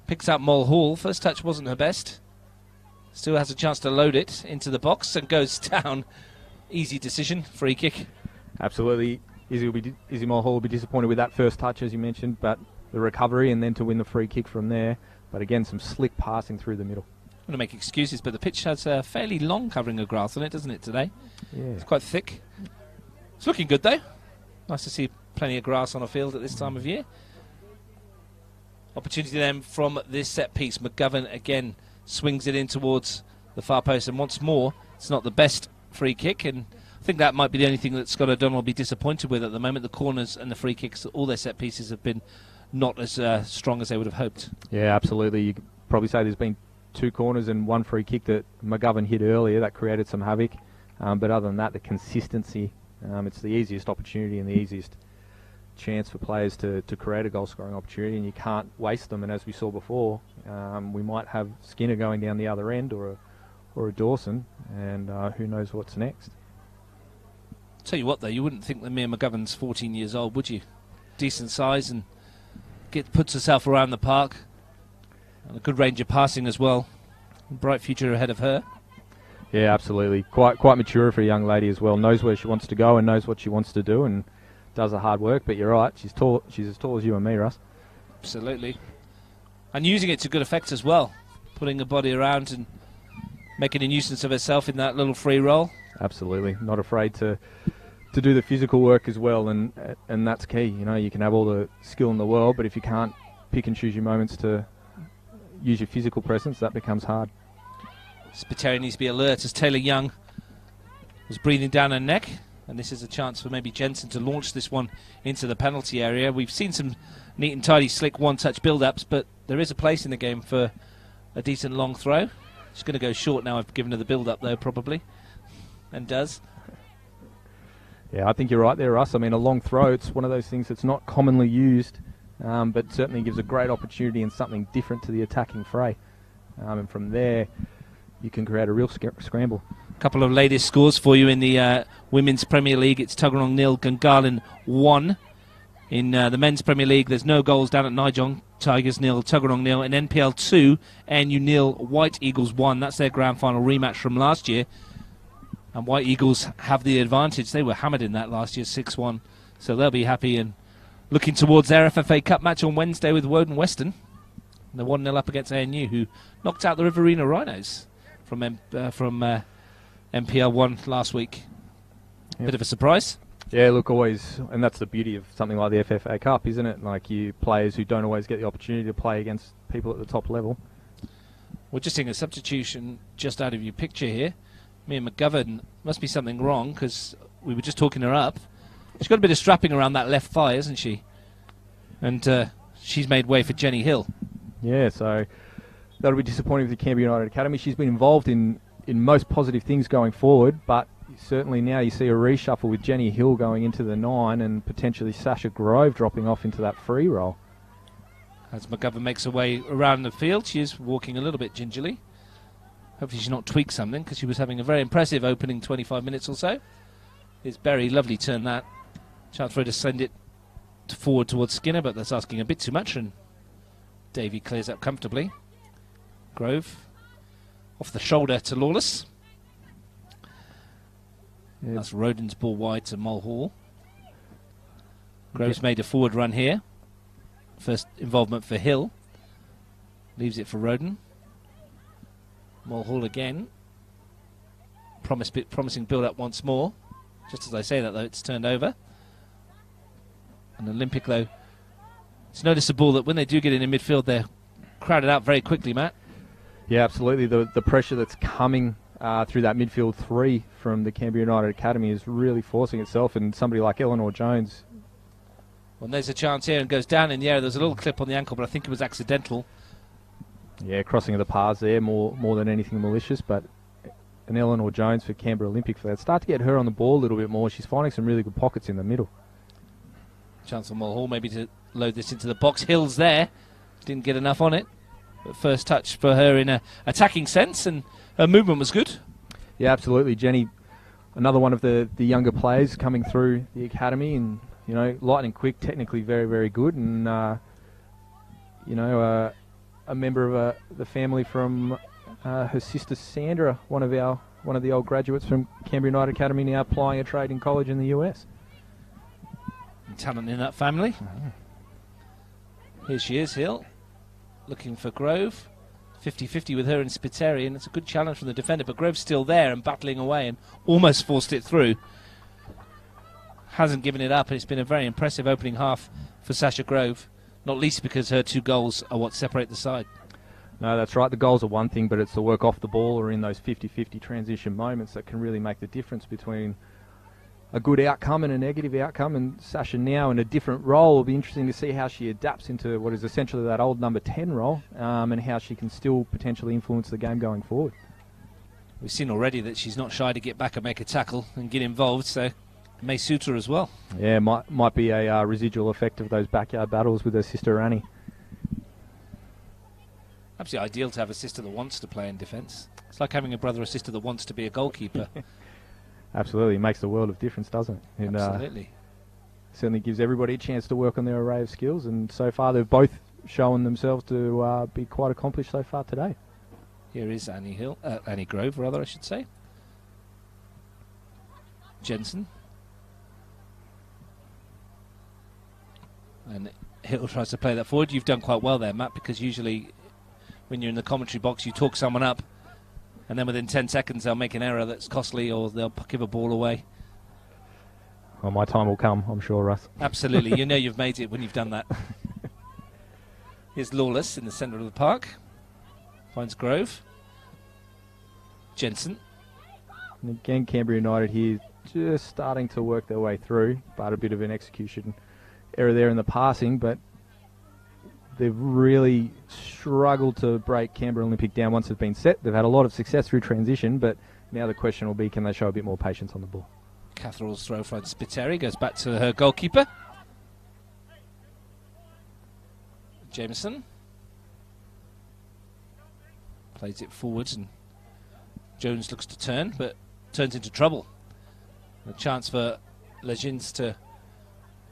Picks up Mulhall. First touch wasn't her best. Still has a chance to load it into the box and goes down. Easy decision. Free kick. Absolutely. Izzy Mulhall will be disappointed with that first touch, as you mentioned, but the recovery and then to win the free kick from there. But again, some slick passing through the middle. I'm going to make excuses, but the pitch has a fairly long covering of grass on it, doesn't it, today? Yeah. It's quite thick. It's looking good, though. Nice to see plenty of grass on a field at this time of year. Opportunity then from this set piece. McGovern again swings it in towards the far post, and once more, it's not the best free kick, and I think that might be the only thing that Scott O'Donnell will be disappointed with at the moment. The corners and the free kicks, all their set pieces have been not as strong as they would have hoped. Yeah, absolutely. You could probably say there's been 2 corners and 1 free kick that McGovern hit earlier that created some havoc. But other than that, the consistency, it's the easiest opportunity and the easiest chance for players to create a goal-scoring opportunity, and you can't waste them. And as we saw before, we might have Skinner going down the other end or a Dawson, and who knows what's next. Tell you what, though, you wouldn't think that Mia McGovern's 14 years old, would you? Decent size and puts herself around the park. And a good range of passing as well. Bright future ahead of her. Yeah, absolutely. Quite mature for a young lady as well. Knows where she wants to go and knows what she wants to do and does the hard work. But you're right, she's as tall as you and me, Russ. Absolutely. And using it to good effect as well. putting her body around and making a nuisance of herself in that little free roll. Absolutely, not afraid to do the physical work as well, and that's key. You know, you can have all the skill in the world, but if you can't pick and choose your moments to use your physical presence, that becomes hard. Spiteri needs to be alert as Taylor Young was breathing down her neck, and this is a chance for maybe Jensen to launch this one into the penalty area. We've seen some neat and tidy, slick one-touch build-ups, but there is a place in the game for a decent long throw. She's going to go short now. I've given her the build-up, though, probably, and does. Yeah, I think you're right there, Russ. I mean, a long throw, it's one of those things that's not commonly used, but certainly gives a great opportunity and something different to the attacking fray. And from there, you can create a real scramble. A couple of latest scores for you in the Women's Premier League. It's Tuggeranong 0, Gungahlin 1. In the Men's Premier League, there's no goals down at Nijong. Tigers 0, Tuggeranong 0. In NPL 2, NU 0, White Eagles 1. That's their grand final rematch from last year. And White Eagles have the advantage. They were hammered in that last year, 6-1. So they'll be happy and looking towards their FFA Cup match on Wednesday with Woden Western. They're 1-0 up against ANU, who knocked out the Riverina Rhinos from MPL 1 last week. Yep. Bit of a surprise. Yeah, look, always, and that's the beauty of something like the FFA Cup, isn't it? Like, you players who don't always get the opportunity to play against people at the top level. We're just seeing a substitution just out of your picture here. Mia McGovern, must be something wrong, because we were just talking her up. She's got a bit of strapping around that left thigh, hasn't she? And she's made way for Jenny Hill. Yeah, so that'll be disappointing with the Canberra United Academy. She's been involved in most positive things going forward, but certainly now you see a reshuffle with Jenny Hill going into the 9 and potentially Sasha Grove dropping off into that free role. As McGovern makes her way around the field, she is walking a little bit gingerly. Hopefully she's not tweaked something, because she was having a very impressive opening 25 minutes or so. It's very lovely turn that. Chance for her to send it forward towards Skinner, but that's asking a bit too much, and Davey clears up comfortably. Grove off the shoulder to Lawless. Yep. That's Roden's ball wide to Mulhall. Grove's made a forward run here. First involvement for Hill. Leaves it for Roden. Mulhall again. Promising build-up once more. Just as I say that, though, it's turned over. And Olympic, though, it's noticeable that when they do get in midfield, they're crowded out very quickly, Matt. Yeah, absolutely. The pressure that's coming through that midfield 3 from the Canberra United Academy is really forcing itself, and somebody like Eleanor Jones. Well, there's a chance here and goes down in the air. There's a little clip on the ankle, but I think it was accidental. Yeah, crossing of the paths there more than anything malicious, but an Eleanor Jones for Canberra Olympic for that. Start to get her on the ball a little bit more. She's finding some really good pockets in the middle. Chance for Mulhall maybe to load this into the box. Hill's there. Didn't get enough on it. But first touch for her in a attacking sense, and her movement was good. Yeah, absolutely. Jenny, another one of the younger players coming through the academy, and, you know, lightning quick, technically very, very good, and, a member of the family from her sister Sandra, one of the old graduates from Canberra United Academy, now applying a trade in college in the US. Talent in that family. Here she is, Hill, looking for Grove. 50-50 with her and Spiteri, and it's a good challenge from the defender, but Grove's still there and battling away and almost forced it through. Hasn't given it up, and it's been a very impressive opening half for Sasha Grove, not least because her 2 goals are what separate the side. No, that's right. The goals are one thing, but it's the work off the ball or in those 50-50 transition moments that can really make the difference between a good outcome and a negative outcome. And Sasha now in a different role. Will be interesting to see how she adapts into what is essentially that old number 10 role, and how she can still potentially influence the game going forward. We've seen already that she's not shy to get back and make a tackle and get involved, so it may suit her as well. Yeah, might be a residual effect of those backyard battles with her sister Annie. Absolutely ideal to have a sister that wants to play in defence. It's like having a brother or sister that wants to be a goalkeeper. Absolutely, it makes a world of difference, doesn't it? And, absolutely. Certainly gives everybody a chance to work on their array of skills, and so far they've both shown themselves to be quite accomplished so far today. Here is Annie Grove, rather, I should say. Jensen. And Hill tries to play that forward. You've done quite well there, Matt, because usually when you're in the commentary box, you talk someone up, and then within 10 seconds they'll make an error that's costly, or they'll give a ball away. Well, my time will come, I'm sure, Russ. Absolutely. You know you've made it when you've done that. Here's Lawless in the centre of the park. Finds Grove. Jensen. And again, Canberra United here just starting to work their way through, but a bit of an execution error there in the passing, but they've really struggled to break Canberra Olympic down once it's been set. They've had a lot of success through transition, but now the question will be, can they show a bit more patience on the ball? Catherall's throw finds Spiteri, goes back to her goalkeeper. Jameson plays it forwards, and Jones looks to turn, but turns into trouble. A chance for Legends to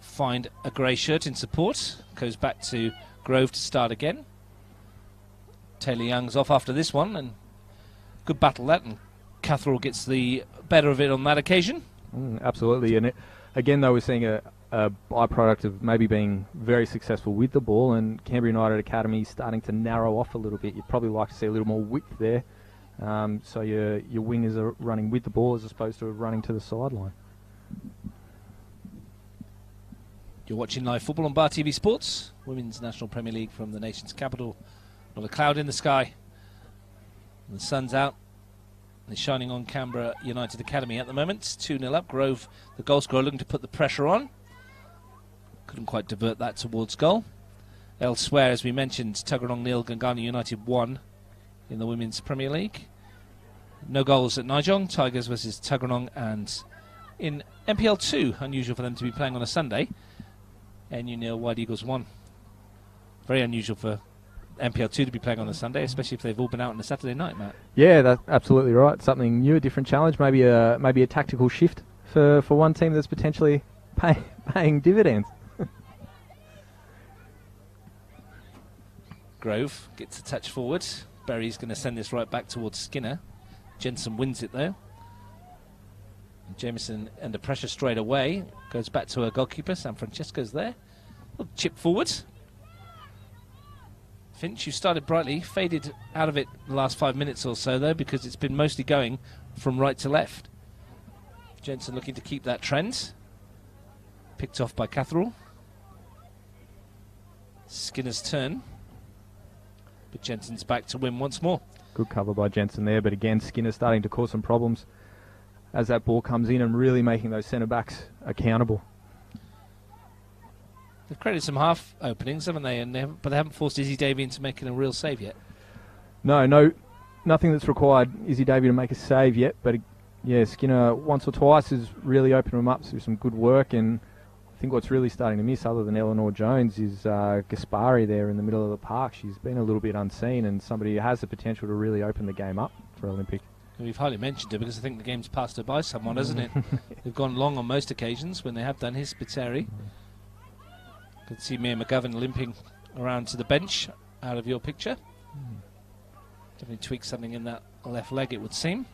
find a grey shirt in support. Goes back to Grove to start again. Taylor Young's off after this one, and good battle that, and Catherall gets the better of it on that occasion. Absolutely, and again, though, we're seeing a byproduct of maybe being very successful with the ball, and Canberra United Academy starting to narrow off a little bit. You'd probably like to see a little more width there, so your wingers are running with the ball as opposed to running to the sideline. You're watching live football on Bar TV Sports, Women's National Premier League from the nation's capital. Not a cloud in the sky. And the sun's out. It's shining on Canberra United Academy at the moment. 2-0 up. Grove, the goal scorer, looking to put the pressure on. Couldn't quite divert that towards goal. Elsewhere, as we mentioned, Tuggeranong 0, Gangana United 1 in the Women's Premier League. No goals at Nijong. Tigers versus Tuggeranong, and in MPL 2, unusual for them to be playing on a Sunday. NU 0, White Eagles 1. Very unusual for MPL 2 to be playing on a Sunday, especially if they've all been out on a Saturday night, Matt. Yeah, that's absolutely right. Something new, a different challenge, maybe a tactical shift for one team that's potentially paying dividends. Grove gets a touch forward. Berry's going to send this right back towards Skinner. Jensen wins it though. And Jameson under pressure straight away. Goes back to her goalkeeper. San Francisco's there. Little chip forward. Finch, you started brightly, faded out of it the last 5 minutes or so though, because it's been mostly going from right to left. Jensen looking to keep that trend. Picked off by Catherall. Skinner's turn. But Jensen's back to win once more. Good cover by Jensen there, but again, Skinner's starting to cause some problems as that ball comes in and really making those centre-backs accountable. They've created some half openings, haven't they? But they haven't forced Izzy Davey into making a real save yet. No, nothing that's required Izzy Davey to make a save yet. But yeah, Skinner once or twice has really opened them up through some good work. And I think what's really starting to miss, other than Eleanor Jones, is Gaspari there in the middle of the park. She's been a little bit unseen, and somebody who has the potential to really open the game up for Olympic. We've hardly mentioned her because I think the game's passed her by somewhat, hasn't it? They've gone long on most occasions when they have done. His Spiteri. Could see Mia McGovern limping around to the bench out of your picture. Definitely tweaked something in that left leg, it would seem.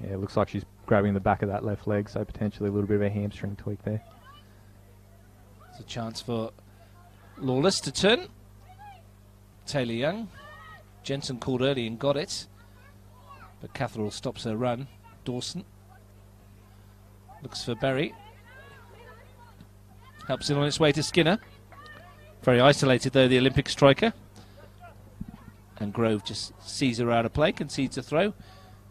Yeah, it looks like she's grabbing the back of that left leg, so potentially a little bit of a hamstring tweak there. It's a chance for Lawless to turn. Taylor Young. Jensen called early and got it. But Catherall stops her run. Dawson looks for Berry. Helps it on its way to Skinner. Very isolated though, the Olympic striker. And Grove just sees her out of play, concedes a throw.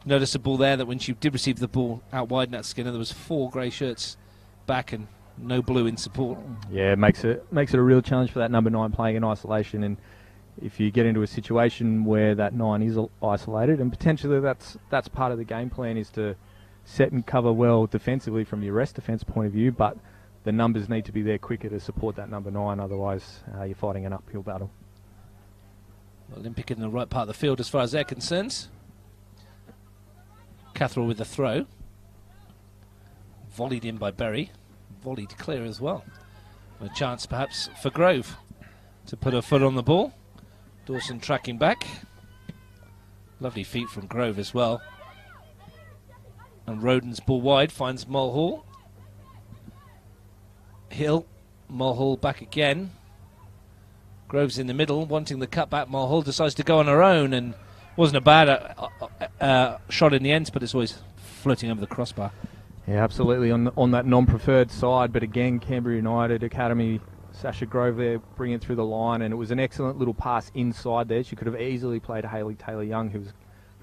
Noticeable there that when she did receive the ball out wide at Skinner, there was 4 grey shirts back and no blue in support. Yeah, it makes it a real challenge for that number 9 playing in isolation. And if you get into a situation where that 9 is isolated, and potentially that's part of the game plan, is to set and cover well defensively from your rest defence point of view, but the numbers need to be there quicker to support that number 9, otherwise you're fighting an uphill battle. Olympic in the right part of the field as far as they're concerned. Catherall with the throw. Volleyed in by Berry. Volleyed clear as well. A chance perhaps for Grove to put her foot on the ball. Dawson tracking back. Lovely feet from Grove as well. And Roden's ball wide finds Mulhall. Hill, Mulhall back again. Groves in the middle, wanting the cutback. Mulhall decides to go on her own, and wasn't a bad shot in the end, but it's always floating over the crossbar. Yeah, absolutely, on that non-preferred side. But again, Canberra United Academy, Sasha Grove there, bringing it through the line, and it was an excellent little pass inside there. She could have easily played Hayley Taylor-Young, who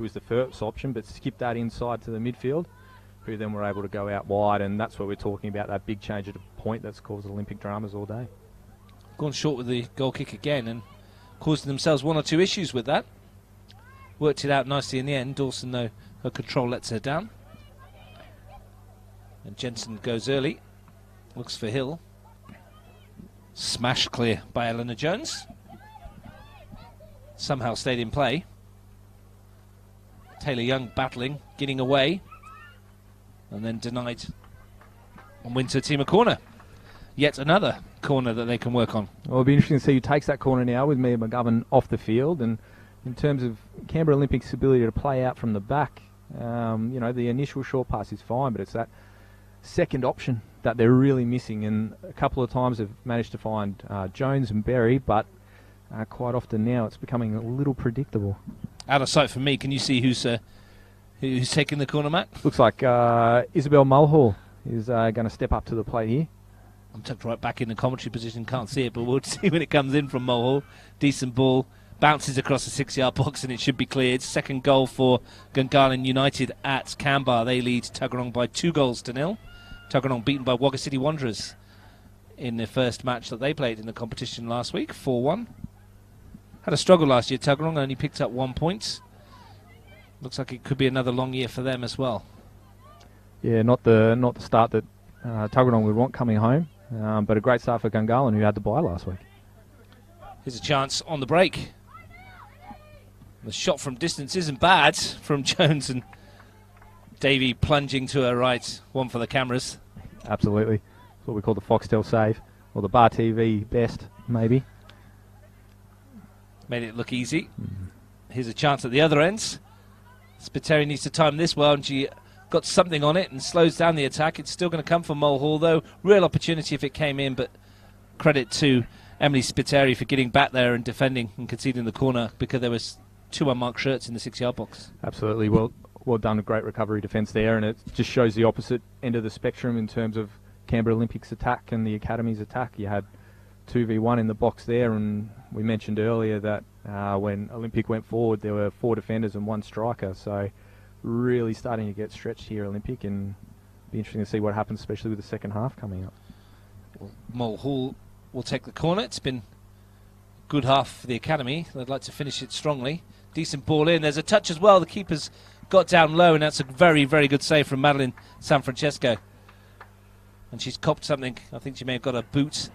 was the first option, but skipped that inside to the midfield, who then were able to go out wide, and that's what we're talking about, that big change at a point that's caused Olympic dramas all day. Gone short with the goal kick again and caused themselves one or two issues with that. Worked it out nicely in the end. Dawson, though, her control lets her down. And Jensen goes early. Looks for Hill. Smashed clear by Eleanor Jones. Somehow stayed in play. Taylor-Young battling, getting away. And then denied and wins her team a corner. Yet another corner that they can work on. Well, it'll be interesting to see who takes that corner now with Mia McGovern off the field. And in terms of Canberra Olympics' ability to play out from the back, the initial short pass is fine, but it's that second option that they're really missing. And a couple of times they've managed to find Jones and Berry, but quite often now it's becoming a little predictable. Out of sight for me. Can you see who's taking the corner, Matt? Looks like Isabel Mulhall is going to step up to the plate here. I'm tucked right back in the commentary position, can't see it, but we'll see when it comes in from Mulhall. Decent ball, bounces across the 6-yard box, and it should be cleared. Second goal for Gungahlin United at Canberra. They lead Tuggeranong by 2-0. Tuggeranong beaten by Wagga City Wanderers in the first match that they played in the competition last week, 4-1. Had a struggle last year. Tuggeranong only picked up 1 point. Looks like it could be another long year for them as well. Yeah, not the start that Tuggeranong would want coming home. But a great start for Gungahlin, who had the bye last week. Here's a chance on the break. The shot from distance isn't bad from Jones, and Davey plunging to her right. One for the cameras. Absolutely. That's what we call the Foxtel save, or the Bar TV best, maybe. Made it look easy. Here's a chance at the other end. Spiteri needs to time this well, and she got something on it and slows down the attack. It's still going to come from Mulhall, though. Real opportunity if it came in, but credit to Emily Spiteri for getting back there and defending and conceding the corner, because there was 2 unmarked shirts in the 6-yard box. Absolutely. Well done. A great recovery defence there, and it just shows the opposite end of the spectrum in terms of Canberra Olympics attack and the Academy's attack. You had 2v1 in the box there, and we mentioned earlier that when Olympic went forward, there were 4 defenders and 1 striker, so really starting to get stretched here, Olympic, and be interesting to see what happens, especially with the second half coming up. Well, Mulhall will take the corner. It's been a good half for the Academy. They'd like to finish it strongly. Decent ball in. There's a touch as well. The keeper's got down low, and that's a very, very good save from Madeline San Francesco. And she's copped something. I think she may have got a boot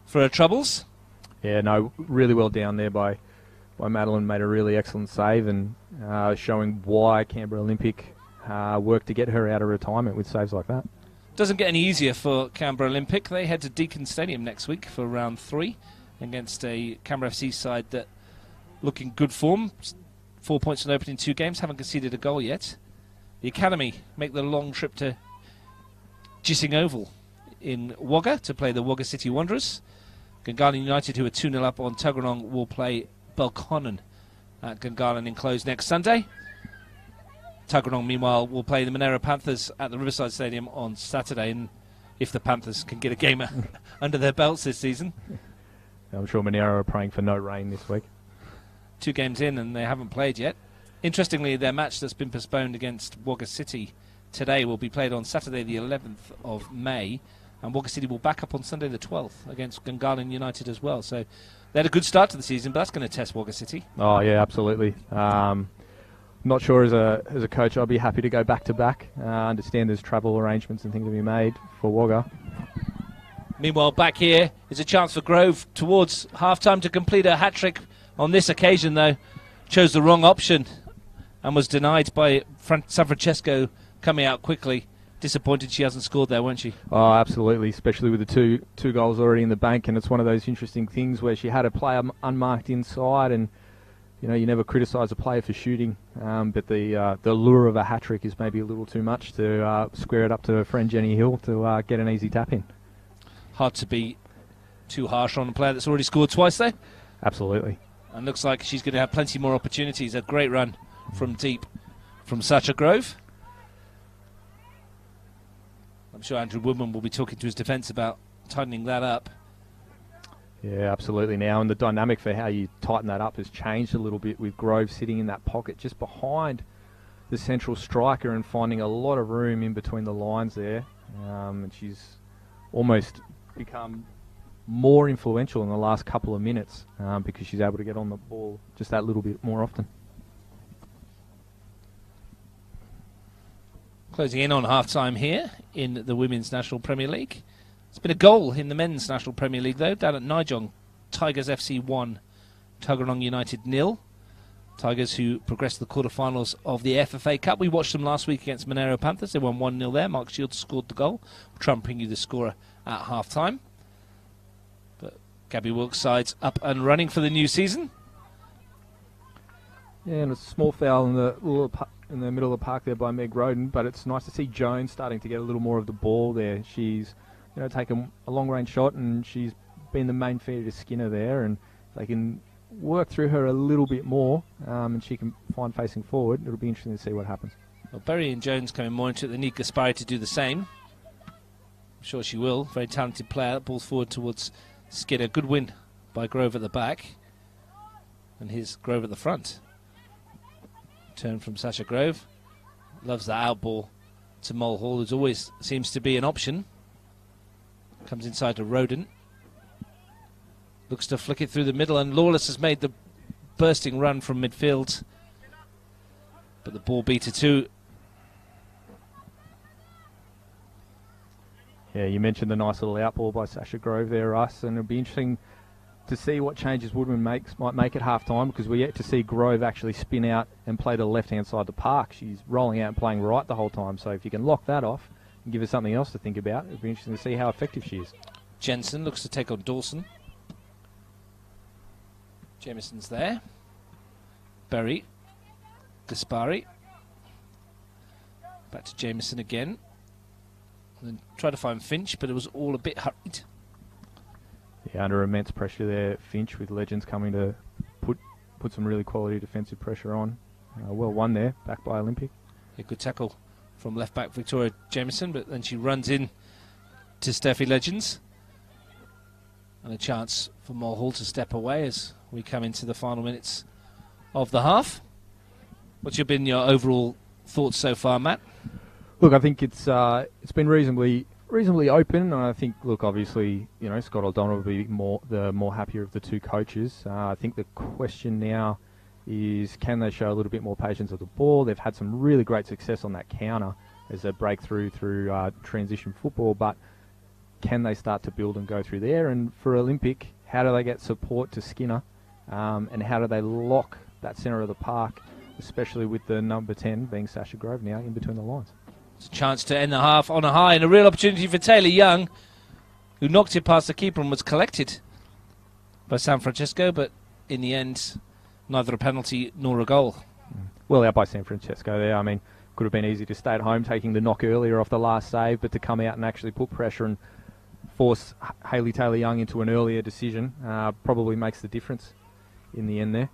for her troubles. Yeah, no, really well down there by Madeline. Made a really excellent save, and showing why Canberra Olympic worked to get her out of retirement with saves like that. Doesn't get any easier for Canberra Olympic. They head to Deakin Stadium next week for round 3 against a Canberra FC side that looking good form. 4 points in opening 2 games, haven't conceded a goal yet. The Academy make the long trip to Gissing Oval in Wagga to play the Wagga City Wanderers. Gungahlin United, who are 2-0 up on Tuggeranong, will play Belconnen at Gungahlin enclosed next Sunday. Tuggeranong, meanwhile, will play the Monaro Panthers at the Riverside Stadium on Saturday, and if the Panthers can get a game under their belts this season. I'm sure Monaro are praying for no rain this week. 2 games in and they haven't played yet. Interestingly, their match that's been postponed against Wagga City today will be played on Saturday the 11th of May, and Wagga City will back up on Sunday the 12th against Gungahlin United as well. So they had a good start to the season, but that's going to test Wagga City. Oh yeah, absolutely. Not sure as a coach I'll be happy to go back to back. Understand there's travel arrangements and things to be made for Wagga. Meanwhile, back here is a chance for Grove towards half-time to complete a hat-trick. On this occasion, though, chose the wrong option and was denied by San Francesco coming out quickly. Disappointed she hasn't scored there, won't she? Oh, absolutely, especially with the two goals already in the bank, and it's one of those interesting things where she had a player unmarked inside, and you know, you never criticise a player for shooting, but the lure of a hat-trick is maybe a little too much to square it up to her friend Jenny Hill to get an easy tap in. Hard to be too harsh on a player that's already scored twice, though. Absolutely. And looks like she's going to have plenty more opportunities. A great run from deep from Sacha Grove. I'm sure Andrew Woodman will be talking to his defence about tightening that up. Yeah, absolutely now. And the dynamic for how you tighten that up has changed a little bit with Grove sitting in that pocket just behind the central striker and finding a lot of room in between the lines there. And she's almost become more influential in the last couple of minutes because she's able to get on the ball just that little bit more often. Closing in on half-time here in the Women's National Premier League. It's been a goal in the Men's National Premier League, though, down at Nijong. Tigers FC 1, Tuggeranong United 0. Tigers who progressed to the quarterfinals of the FFA Cup. We watched them last week against Monaro Panthers. They won 1-0 there. Mark Shields scored the goal. We'll try and bring you the scorer at half-time. But Gabby Wilkes' side's up and running for the new season. Yeah, and a small foul in the middle of the park there by Meg Roden, but it's nice to see Jones starting to get a little more of the ball there. She's taken a long-range shot, and she's been the main feeder to Skinner there, and they can work through her a little bit more, and she can find facing forward. It'll be interesting to see what happens. Well, Berry and Jones coming more into it. They need Gaspari to do the same. I'm sure she will. Very talented player. Ball forward towards Skinner. Good win by Grove at the back, and here's Grove at the front. Turn from Sacha Grove. Loves the out ball to Mulhall, who always seems to be an option. Comes inside to Roden. Looks to flick it through the middle, and Lawless has made the bursting run from midfield. But the ball beater too. Yeah, you mentioned the nice little out ball by Sacha Grove there, Russ, and it'll be interesting to see what changes Woodman might make at half-time, because we're yet to see Grove actually spin out and play to the left-hand side of the park. She's rolling out and playing right the whole time, so if you can lock that off and give her something else to think about, it'll be interesting to see how effective she is. Jensen looks to take on Dawson. Jamison's there. Berry. Gaspari. Back to Jamieson again. And then try to find Finch, but it was all a bit hurried. Yeah, under immense pressure there, Finch, with Legends coming to put some really quality defensive pressure on. Well won there, back by Olympic. A good tackle from left-back Victoria Jamieson, but then she runs in to Steffi Legends. And a chance for Mulhall to step away as we come into the final minutes of the half. What's been your overall thoughts so far, Matt? Look, I think it's been reasonably open, and I think, look, obviously, Scott O'Donnell will be the more happier of the two coaches. I think the question now is, can they show a little bit more patience with the ball? They've had some really great success on that counter as a breakthrough through transition football, but can they start to build and go through there? And for Olympic, how do they get support to Skinner, and how do they lock that centre of the park, especially with the number 10 being Sacha Grove now in between the lines? It's a chance to end the half on a high, and a real opportunity for Taylor Young, who knocked it past the keeper and was collected by San Francisco, but in the end, neither a penalty nor a goal. Well out by San Francisco there. I mean, could have been easy to stay at home taking the knock earlier off the last save, but to come out and actually put pressure and force Hayley Taylor-Young into an earlier decision probably makes the difference in the end there.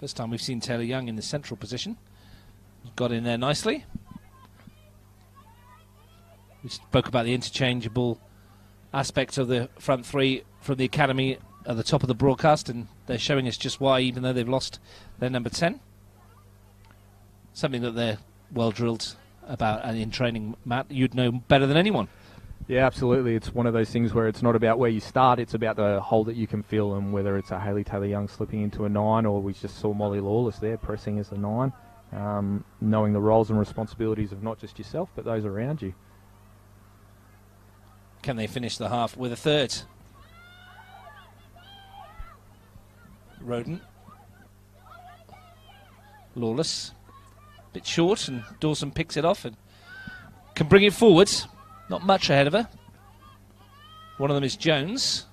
First time we've seen Taylor-Young in the central position. Got in there nicely. We spoke about the interchangeable aspect of the front three from the academy at the top of the broadcast, and they're showing us just why, even though they've lost their number 10. Something that they're well drilled about, and in training, Matt, you'd know better than anyone. Yeah, absolutely. It's one of those things where it's not about where you start, it's about the hole that you can fill, and whether it's a Hayley Taylor-Young slipping into a 9, or we just saw Molly Lawless there pressing as a 9, knowing the roles and responsibilities of not just yourself, but those around you. Can they finish the half with a third? Roden. Lawless. Bit short, and Dawson picks it off and can bring it forwards. Not much ahead of her. One of them is Jones.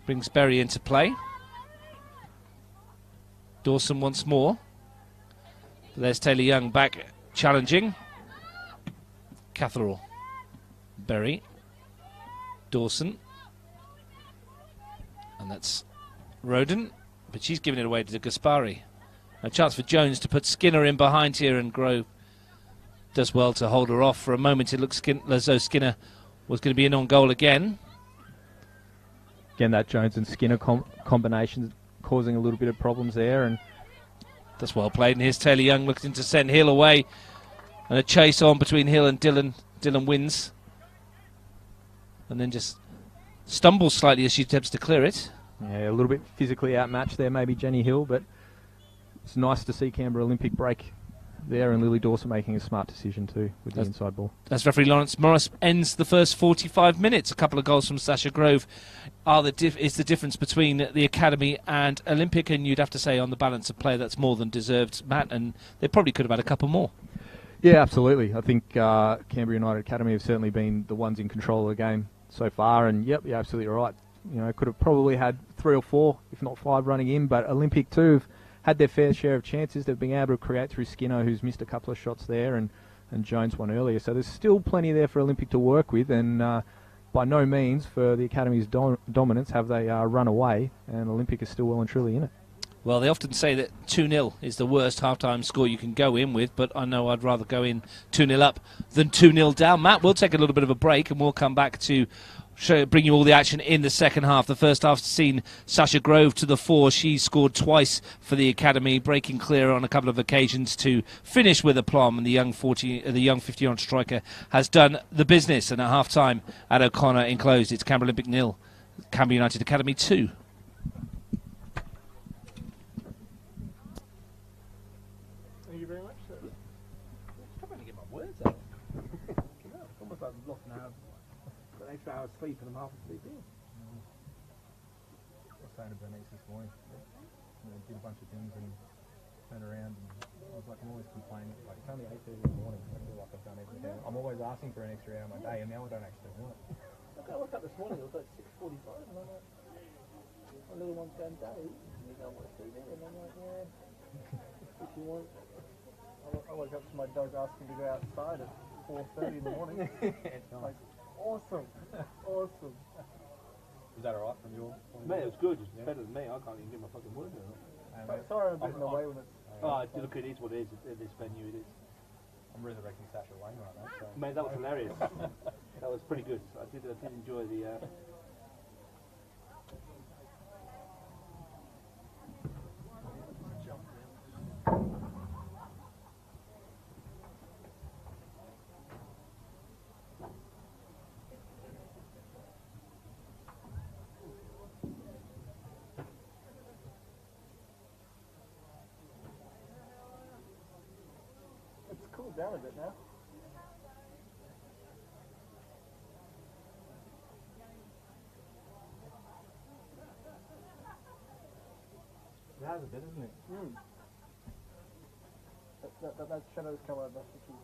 Brings Berry into play. Dawson once more. There's Taylor-Young back challenging. Catherall. Berry. Dawson. And that's Roden, but she's giving it away to Gaspari. A chance for Jones to put Skinner in behind here, and Grove does well to hold her off. For a moment it looks as though Skinner was going to be in on goal again. Again, that Jones and Skinner combination causing a little bit of problems there. And that's well played, and here's Taylor Young looking to send Hill away. And a chase on between Hill and Dillon. Dillon wins. And then just stumbles slightly as she attempts to clear it. Yeah, a little bit physically outmatched there, maybe Jenny Hill, but it's nice to see Canberra Olympic break there, and Lily Dawson making a smart decision too with the inside ball. As referee Lawrence Morris ends the first 45 minutes. A couple of goals from Sasha Grove is the difference between the Academy and Olympic, and you'd have to say on the balance of play that's more than deserved, Matt, and they probably could have had a couple more. Yeah, absolutely. I think Canberra United Academy have certainly been the ones in control of the game so far, and yep, you're absolutely right. You know, could have probably had 3 or 4, if not 5 running in, but Olympic too have had their fair share of chances. They've been able to create through Skinner, who's missed a couple of shots there, and Jones one earlier. So there's still plenty there for Olympic to work with, and by no means for the Academy's dominance have they run away, and Olympic is still well and truly in it. Well, they often say that 2-0 is the worst half-time score you can go in with, but I know I'd rather go in 2-0 up than 2-0 down. Matt, we'll take a little bit of a break, and we'll come back to bring you all the action in the second half. The first half's seen Sasha Grove to the fore. She scored twice for the Academy, breaking clear on a couple of occasions to finish with aplomb, and the young 50-year-old striker has done the business. And at half-time at O'Connor enclosed, it's Canberra Olympic 0, Canberra United Academy 2. Thank you very much, sir. I'm trying to get my words out. It's almost like I've lost an hour. An extra hour's sleep and I'm half asleep in. I was saying to Bernice this morning, did a bunch of things and turned around, and I was like, I'm always complaining. Like, it's only 8:30 in the morning. I feel like I've done everything. I'm always asking for an extra hour of my day, and now I don't actually want it. Look, I woke up this morning, it was like 6:45, and I'm like, my little one's going, Daddy, you go watch TV? And I'm like, yeah, if you want. I woke up to my dog asking to go outside at 4:30 in the morning. Like, awesome. Awesome. Was that alright from your point of view? Mate, it was good. It's better than me. I can't even get my fucking words out. Sorry I'm a bit in the way when it's... Look, it is what it is. At this venue, it is. I'm resurrecting Sasha Wayne right now. So. Mate, that was hilarious. That was pretty good. I did enjoy the... It's cooled down a bit now. It has a bit, isn't it? That shadow's come over, which is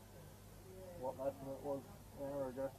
a lot nicer than it was an hour ago.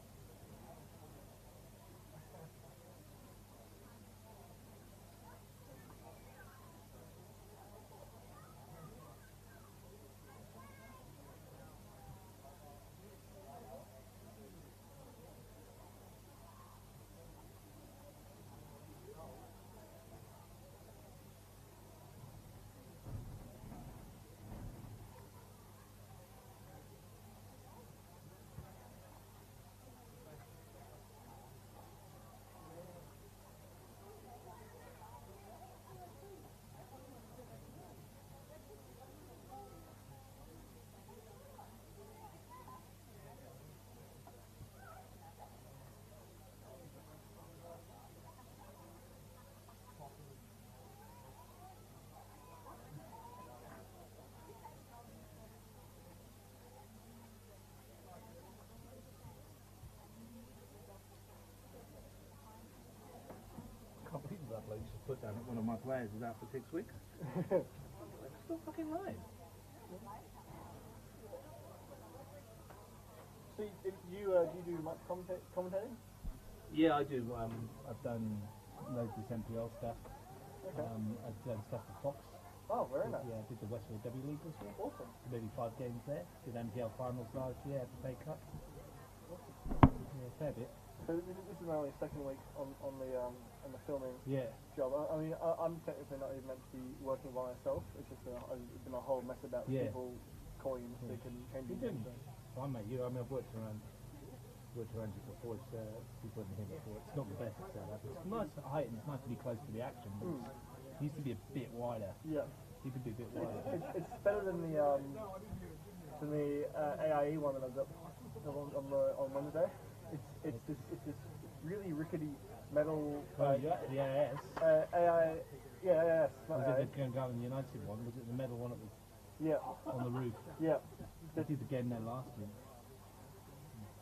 You should put down one of my players is out for 6 weeks. That's not fucking right. So do you do much commentating? Yeah, I do. I've done loads of MPL stuff. Okay. I've done stuff for Fox. Oh, very nice. Yeah, I did the Westfield W League this year. Awesome. Maybe 5 games there. Did MPL finals last year at the Bay Cup. Yeah, fair bit. So this is my only second week on the filming Yeah. job. I mean, I'm technically not even meant to be working by myself. It's just it's been a whole mess about people calling in sick and changing You're doing things. fine, mate. I've worked around you before. It's people in here before. It's not the best setup. It's nice height and it's nice to be close to the action, but it needs to be a bit wider. Yeah. You could be a bit wider. It's better than the AIE one that I got on Wednesday. It's this really rickety metal. The AIS. AI. Yeah, AIS. Not Was AIS. it the Garland United one? Was it the metal one on the roof? Yeah. I did the game there last year.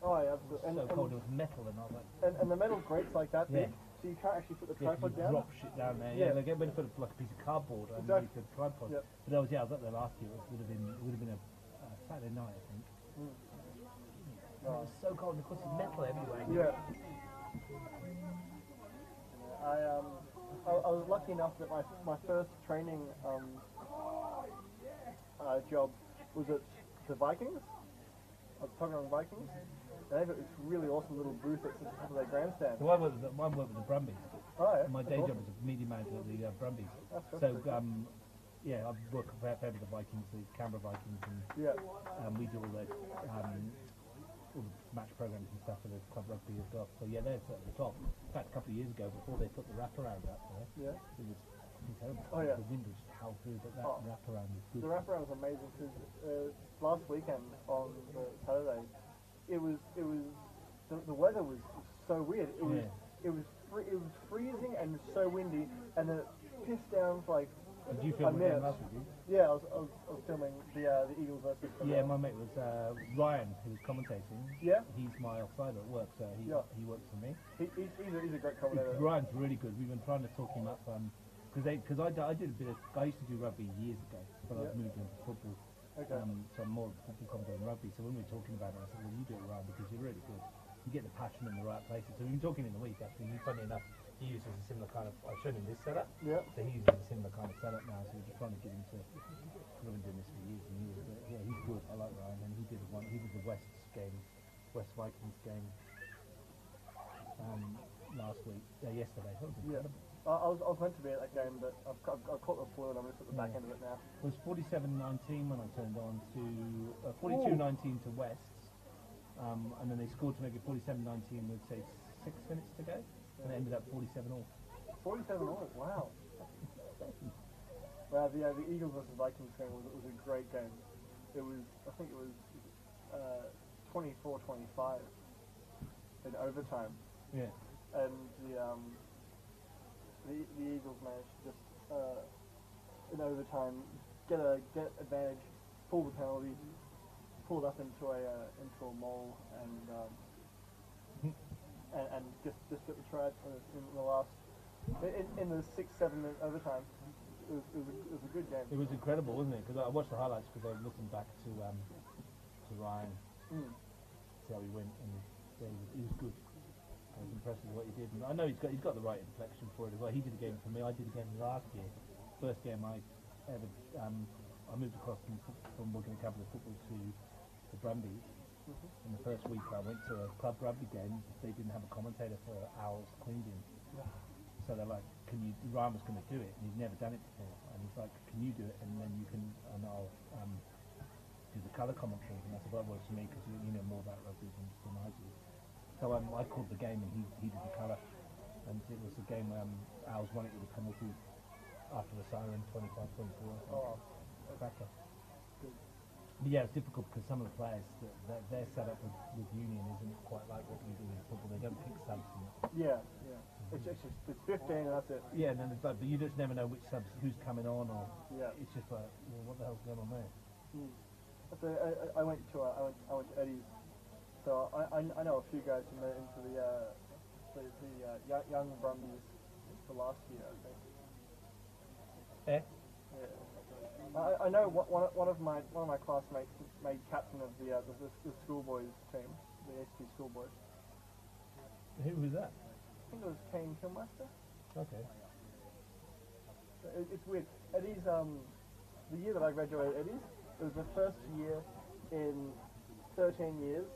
Oh yeah, absolutely. So cold, it was metal and I was like... And the metal grates like that big, so you can't actually put the tripod down. Drop shit down there. Yeah. Like, when you put like a piece of cardboard Exactly. underneath the tripod. Yep. But I was up there last year. It would have been a Saturday night, I think. It was so cold, and of course it's metal everywhere. Yeah. I was lucky enough that my first training job was at the Vikings. I was talking on Vikings. They have this really awesome little booth at the top of their grandstand. So I worked with the Brumbies. Oh yeah. My day job was a media manager at the Brumbies. So yeah, I've worked with the Vikings, the Canberra Vikings, and we do all the match programs and stuff for the club rugby as well. So yeah, they're at the top. In fact, a couple of years ago, before they put the wraparound up there, it was terrible. Oh yeah. The wind was howled through, but that wraparound was good. The wraparound was amazing because last weekend on the Saturday, it was the weather was so weird. It was freezing and so windy, and then it pissed down for like Did you film a the game minute. last week? Yeah, I was filming the Eagles versus. Yeah, my mate was Ryan, who was commentating. Yeah. He's my offsider at work, so he works for me. He's a great commentator. Ryan's really good. We've been trying to talk him up because I did a bit of I used to do rugby years ago, but I've moved into football. Okay. So I'm more of a football commentator than rugby. So when we were talking about it, I said, well, you do it, Ryan, because you're really good. You get the passion in the right places. So we've been talking in the week, actually. Funny enough, he uses a similar kind of. I showed him this setup. Yeah. So he uses a similar kind of setup now. So we're just trying to get him to. We've been doing this for years and years, but yeah, he's good. I like Ryan, and he did one. He did the West Vikings game last week, yesterday. That was incredible. I was meant to be at that game, but I've caught the flu and I'm just at the back end of it now. It was 47-19 when I turned on to 42-19 to Wests, and then they scored to make it 47-19 with say 6 minutes to go, and it ended up 47-all. 47-all, wow. Wow, the Eagles versus Vikings game was a great game. It was, I think it was 24-25 in overtime. Yeah. And the Eagles managed to just in overtime get advantage, pull the penalty, pull it up into a mole, and just get the try in the last in the 6-7 minute overtime. It was a good game. It was incredible, wasn't it? Because I watched the highlights because I listened back to Ryan, see how he went, and he was good. I was impressed with what he did, and I know he's got the right inflection for it as well. He did a game for me. I did a game last year. First game I ever. I moved across from working at Capital Football to the Brumbies. In the first week, I went to a club rugby game. They didn't have a commentator for Owls Queanbeyan, so they're like, Ryan was going to do it, and he's never done it before. And he's like, can you do it? And then you can, and I'll do the colour commentary. And I said, well, it works for me because you know more about rugby than I do. So I called the game and he did the colour, and it was a game where Owls won it with a penalty after the siren, 25-24. Oh, cracker. But yeah, it's difficult because some of the players, their setup with Union isn't quite like what we do in football. They don't pick subs. Yeah. It's 15 and that's it. Yeah, and then but you just never know which subs, who's coming on, or it's just like, well, what the hell's going on there? So I went to Eddie's. So I know a few guys who made it into the young Brumbies for last year, I think. Yeah. I know one of my classmates made captain of the schoolboys team, the HP schoolboys. Who was that? I think it was Kane Kilmaster. Okay. It's weird. Eddie's the year that I graduated Eddie's, it was the first year in 13 years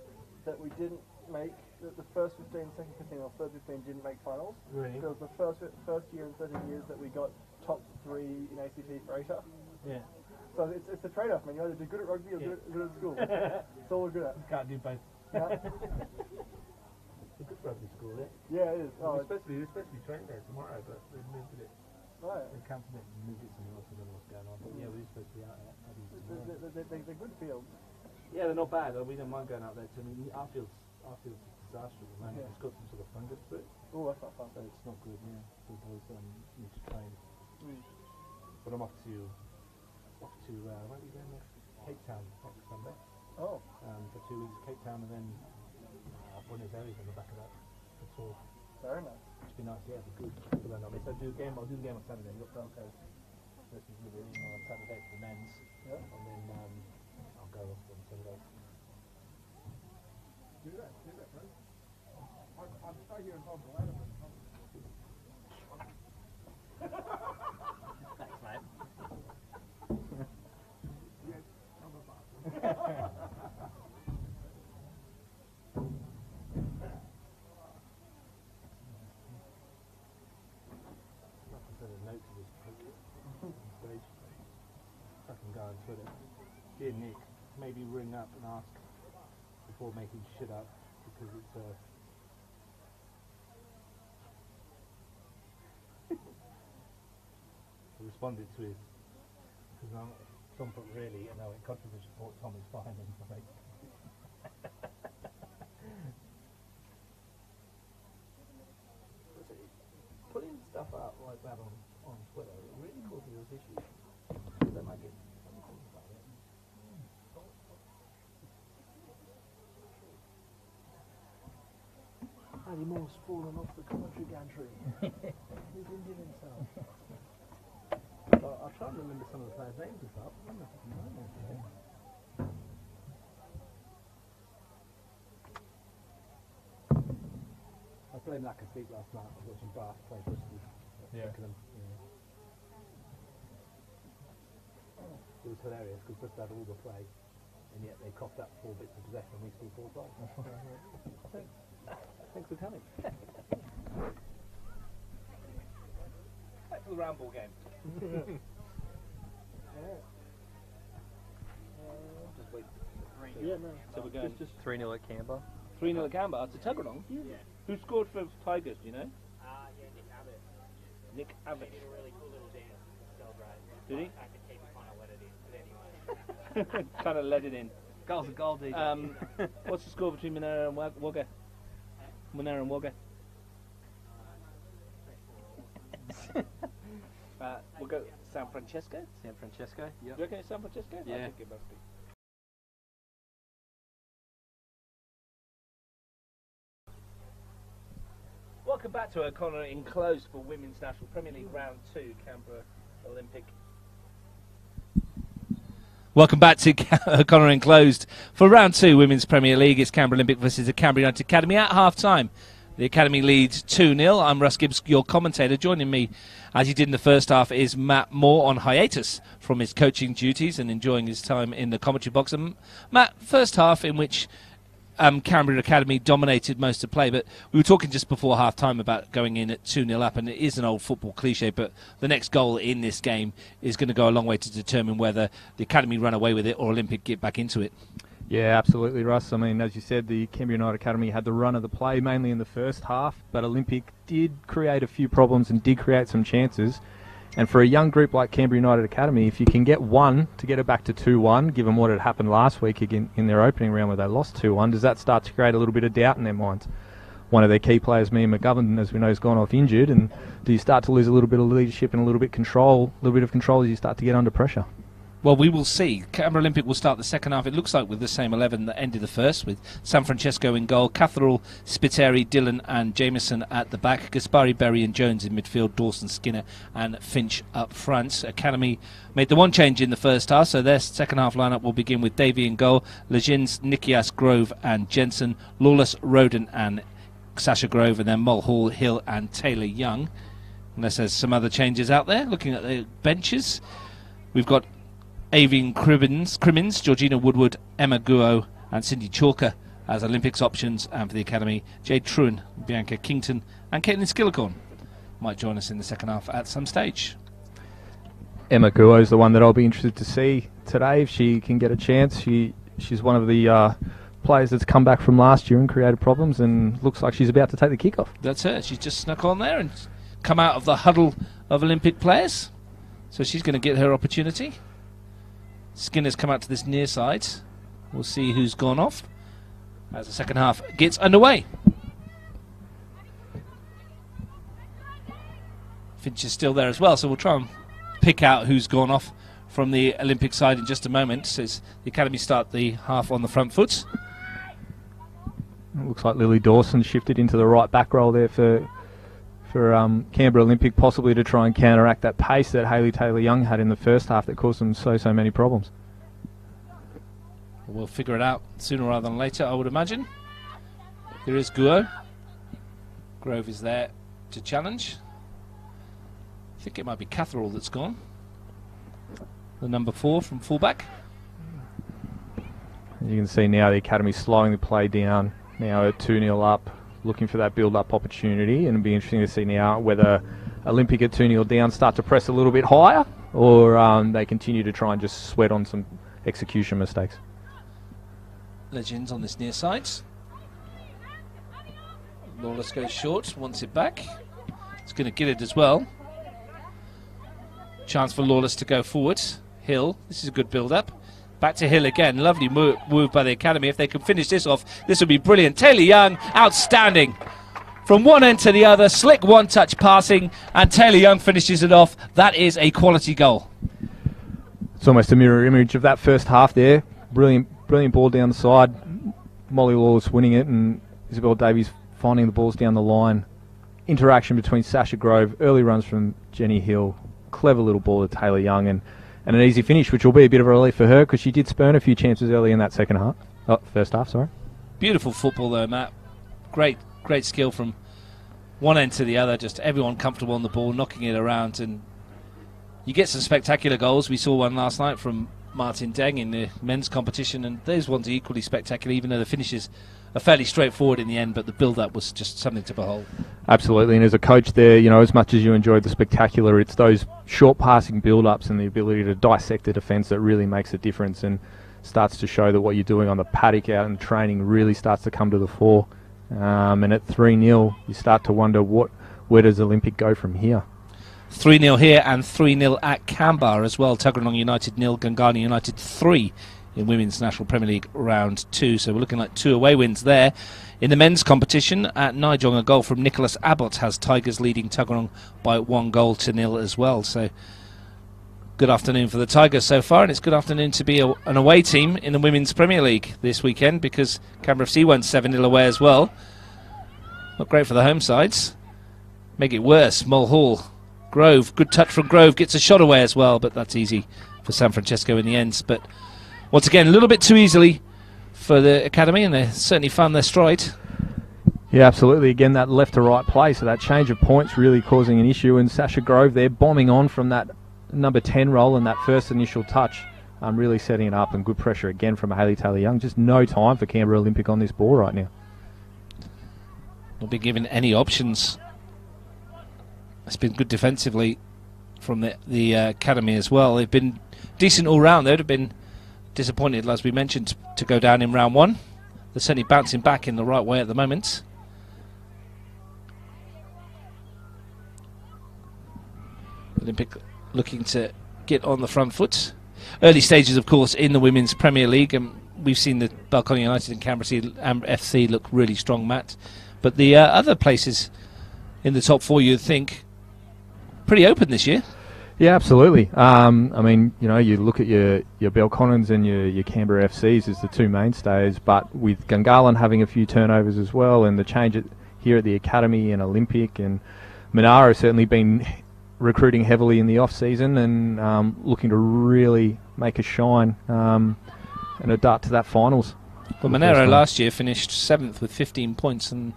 that we didn't make the first 15, second 15, or third 15 didn't make finals. Really? It was the first year in 13 years that we got top 3 in ACT for ASHA. Yeah. So it's a trade-off, man. You either do good at rugby or good at school. It's all we're good at. Can't do both. Yeah. It's a good rugby school, eh? Yeah, it is. We're supposed to be training there tomorrow, but we've moved it. Right. They cancelled it and moved it somewhere else. I don't know what's going on. But yeah, we're supposed to be out there. They're good fields. Yeah, they're not bad. We don't mind going out there. I mean, our field's disastrous at the moment. Yeah. It's got some sort of fungus to it, Oh, that's not fun. so it's not good. Yeah, so those need to train. Mm. But I'm off to where are we going next? Cape Town next Sunday. Oh. For 2 weeks, Cape Town, and then Buenos Aires on the back of that. That's all. Very nice. It'd be nice, yeah, it'd be good to learn. So I'll do the game on Saturday. We've got Falco versus Liberty on Saturday for the men's, Yeah. and then I'll go off on Sunday. Do that, bro. I'd stay here and hold the ladder. Thanks, mate. Note to this stage. I can go on Twitter. Dear Nick, maybe ring up and ask before making shit up, because it's I responded to his, because Tom put really, and I went controversial support, Tom is fine, and I'm like, putting stuff out like that on Twitter, it really causes us issues. They might get some calls about it. Paddy Moore's fallen off the commentary gantry. He's injured himself. I'll try and remember some of the players' names and stuff. I don't know if I can remember anything. I played lack of sleep last night. I was watching Bath play Bristol. Yeah. It was hilarious because Bristol had all the play, and yet they coughed up 4 bits of possession and we scored 4 tries. Thanks for coming. Back to the round ball game. Just wait. Yeah, no. So we're going Just 3-0 at Canberra. 3-0 at Canberra. It's a tug along. Yeah. Who scored for Tigers? Do you know? Yeah, Nick Abbott. Nick Abbott. He did a really cool little dance to celebrate. Did he? I could keep kind of let it in, but anyway. Kind of let it in. Goal's a goal, DJ. What's the score between Monaro and Wagga? Monaro and Wagga. We'll go San Francesco. San Francesco. You reckon it's San Francesco? I Yeah. think it must be. Welcome back to O'Connor Enclosed for Women's National Premier League Round 2, Canberra Olympic. Welcome back to O'Connor Enclosed for Round 2 Women's Premier League. It's Canberra Olympic versus the Canberra United Academy at half-time. The Academy leads 2-0. I'm Russ Gibbs, your commentator. Joining me, as he did in the first half, is Matt Moore on hiatus from his coaching duties and enjoying his time in the commentary box. And Matt, first half in which Canberra Academy dominated most of play, but we were talking just before half-time about going in at 2-0 up, and it is an old football cliche, but the next goal in this game is going to go a long way to determine whether the Academy run away with it or Olympic get back into it. Yeah, absolutely, Russ. I mean, as you said, the Canberra United Academy had the run of the play mainly in the first half, but Olympic did create a few problems and did create some chances. And for a young group like Canberra United Academy, if you can get one to get it back to 2-1, given what had happened last week again in their opening round where they lost 2-1, does that start to create a little bit of doubt in their minds? One of their key players, Mia McGovern, as we know, has gone off injured, and do you start to lose a little bit of leadership and a little bit of control as you start to get under pressure? Well, we will see. Canberra Olympic will start the second half, it looks like, with the same 11 that ended the first, with San Francesco in goal, Catherall, Spiteri, Dillon and Jameson at the back, Gaspari, Berry and Jones in midfield, Dawson, Skinner and Finch up front. Academy made the one change in the first half, so their second half lineup will begin with Davey in goal, Legins, Nikias, Grove and Jensen, Lawless, Roden and Sasha Grove, and then Mulhall, Hill and Taylor Young. Unless there's some other changes out there. Looking at the benches, we've got Avian Crimmins, Georgina Woodward, Emma Guo and Cindy Chalker as Olympics options, and for the academy, Jade Truen, Bianca Kington and Caitlin Skillicorn might join us in the second half at some stage. Emma Guo is the one that I'll be interested to see today if she can get a chance. She's one of the players that's come back from last year and created problems, and looks like she's about to take the kickoff. That's her. She's just snuck on there and come out of the huddle of Olympic players. So she's going to get her opportunity. Skinner's come out to this near side. We'll see who's gone off as the second half gets underway. Finch is still there as well, so we'll try and pick out who's gone off from the Olympic side in just a moment. Says the academy start the half on the front foot. It looks like Lily Dawson shifted into the right back row there for Canberra Olympic, possibly to try and counteract that pace that Hayley Taylor-Young had in the first half that caused them so many problems. We'll figure it out sooner rather than later, I would imagine. Here is Guo. Grove is there to challenge. I think it might be Catherall that's gone. The number 4 from fullback. You can see now the academy slowing the play down. Now at 2-0 up, looking for that build-up opportunity, and it'll be interesting to see now whether Olympic at 2-0 down start to press a little bit higher, or they continue to try and just sweat on some execution mistakes. Legends on this near side. Lawless goes short, wants it back. It's going to get it as well. Chance for Lawless to go forward. Hill, this is a good build-up. Back to Hill again. Lovely move by the academy. If they can finish this off, this would be brilliant. Taylor-Young, outstanding. From one end to the other, slick one-touch passing, and Taylor-Young finishes it off. That is a quality goal. It's almost a mirror image of that first half there. Brilliant ball down the side. Molly Lawless winning it, and Isabel Davies finding the balls down the line. Interaction between Sasha Grove, early runs from Jenny Hill. Clever little ball to Taylor-Young, and an easy finish, which will be a bit of a relief for her because she did spurn a few chances early in that first half. Beautiful football though, Matt. Great skill from one end to the other. Just everyone comfortable on the ball, knocking it around, and you get some spectacular goals. We saw one last night from Martin Deng in the men's competition, and those ones are equally spectacular, even though the finishes are fairly straightforward in the end, but the build-up was just something to behold. Absolutely, and as a coach there, you know, as much as you enjoyed the spectacular, it's those short passing build-ups and the ability to dissect a defence that really makes a difference and starts to show that what you're doing on the paddock out in training really starts to come to the fore. And at 3-0, you start to wonder where does Olympic go from here? 3-0 here and 3-0 at Canberra as well. Tuggeranong United 0, Gungani United 3 in Women's National Premier League Round 2. So we're looking like 2 away wins there. In the men's competition at Nijong, a goal from Nicholas Abbott has Tigers leading Tuggeranong by 1-0 as well. So good afternoon for the Tigers so far, and it's good afternoon to be an away team in the Women's Premier League this weekend because Canberra FC went 7-0 away as well. Not great for the home sides. Make it worse, Mulhall. Grove, good touch from Grove, gets a shot away as well, but that's easy for San Francesco in the end. But once again, a little bit too easily for the academy, and they certainly found their stride. Yeah, absolutely. Again, that left to right play, so that change of points really causing an issue. And Sasha Grove there bombing on from that number 10 role and that first initial touch, really setting it up, and good pressure again from Hayley Taylor-Young. Just no time for Canberra Olympic on this ball right now. Not being given any options. It's been good defensively from the academy as well. They've been decent all round. They would have been disappointed, as we mentioned, to go down in round 1. They're certainly bouncing back in the right way at the moment. Olympic looking to get on the front foot. Early stages, of course, in the Women's Premier League, and we've seen the Balcony United and Canberra FC look really strong, Matt. But the other places in the top 4, you'd think, pretty open this year. Yeah, absolutely. I mean, you know, you look at your Belconnens and your Canberra FCs as the 2 mainstays, but with Gungahlin having a few turnovers as well, and the change here at the academy and Olympic, and Monaro certainly been recruiting heavily in the off-season and looking to really make a shine and a dart to that finals. Well, Monaro last year finished 7th with 15 points and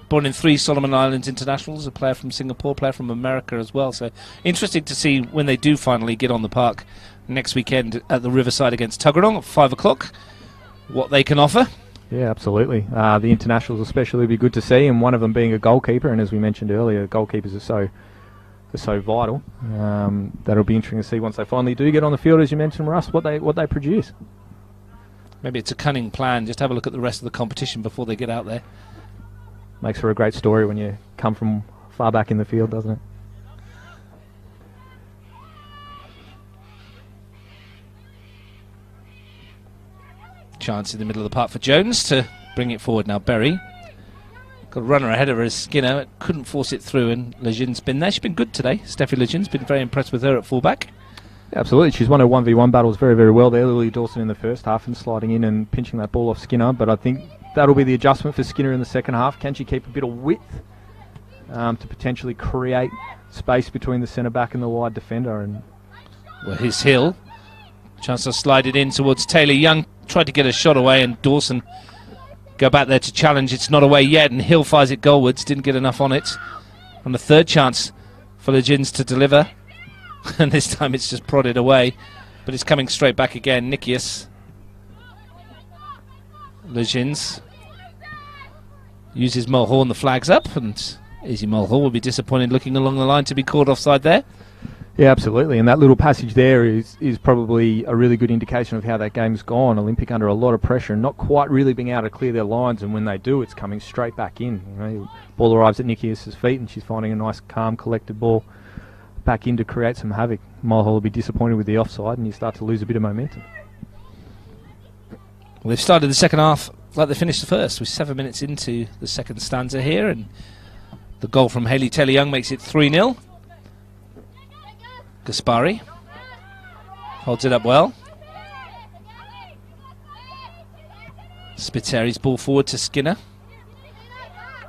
born in 3 Solomon Islands internationals, a player from Singapore, a player from America as well. So interesting to see when they do finally get on the park next weekend at the Riverside against Tuggeranong at 5 o'clock, what they can offer. Yeah, absolutely. The internationals especially would be good to see, and one of them being a goalkeeper. And as we mentioned earlier, goalkeepers are so vital. That'll be interesting to see once they finally do get on the field, as you mentioned, Russ, what they produce. Maybe it's a cunning plan. Just have a look at the rest of the competition before they get out there. Makes for a great story when you come from far back in the field, doesn't it? Chance in the middle of the park for Jones to bring it forward now. Berry got a runner ahead of her as Skinner couldn't force it through, and Legion's been there. She's been good today. Steffi Legion's been very impressed with her at fullback. Yeah, absolutely. She's won her 1v1 battles very, very well there. Lily Dawson in the first half and sliding in and pinching that ball off Skinner, but I think that'll be the adjustment for Skinner in the second half. Can she keep a bit of width to potentially create space between the centre back and the wide defender? And well, here's Hill. Chance to slide it in towards Taylor Young. Tried to get a shot away, and Dawson go back there to challenge. It's not away yet, and Hill fires it goalwards. Didn't get enough on it. On the third chance for the Gins to deliver. And this time it's just prodded away. But it's coming straight back again. Nikias. Legins uses Mulhall, the flag's up, and Izzy Mulhall will be disappointed looking along the line to be called offside there. yeah, absolutely. And that little passage there is probably a really good indication of how that game's gone. Olympic under a lot of pressure and not quite really being able to clear their lines, and when they do, it's coming straight back in. You know, ball arrives at Nikias' feet, and she's finding a nice, calm, collected ball back in to create some havoc. Mulhall will be disappointed with the offside, and you start to lose a bit of momentum. Well, they've started the second half like they finished the first. We're 7 minutes into the second stanza here, and the goal from Hayley Taylor-Young makes it 3-0. Gaspari holds it up well. Spiteri's ball forward to Skinner.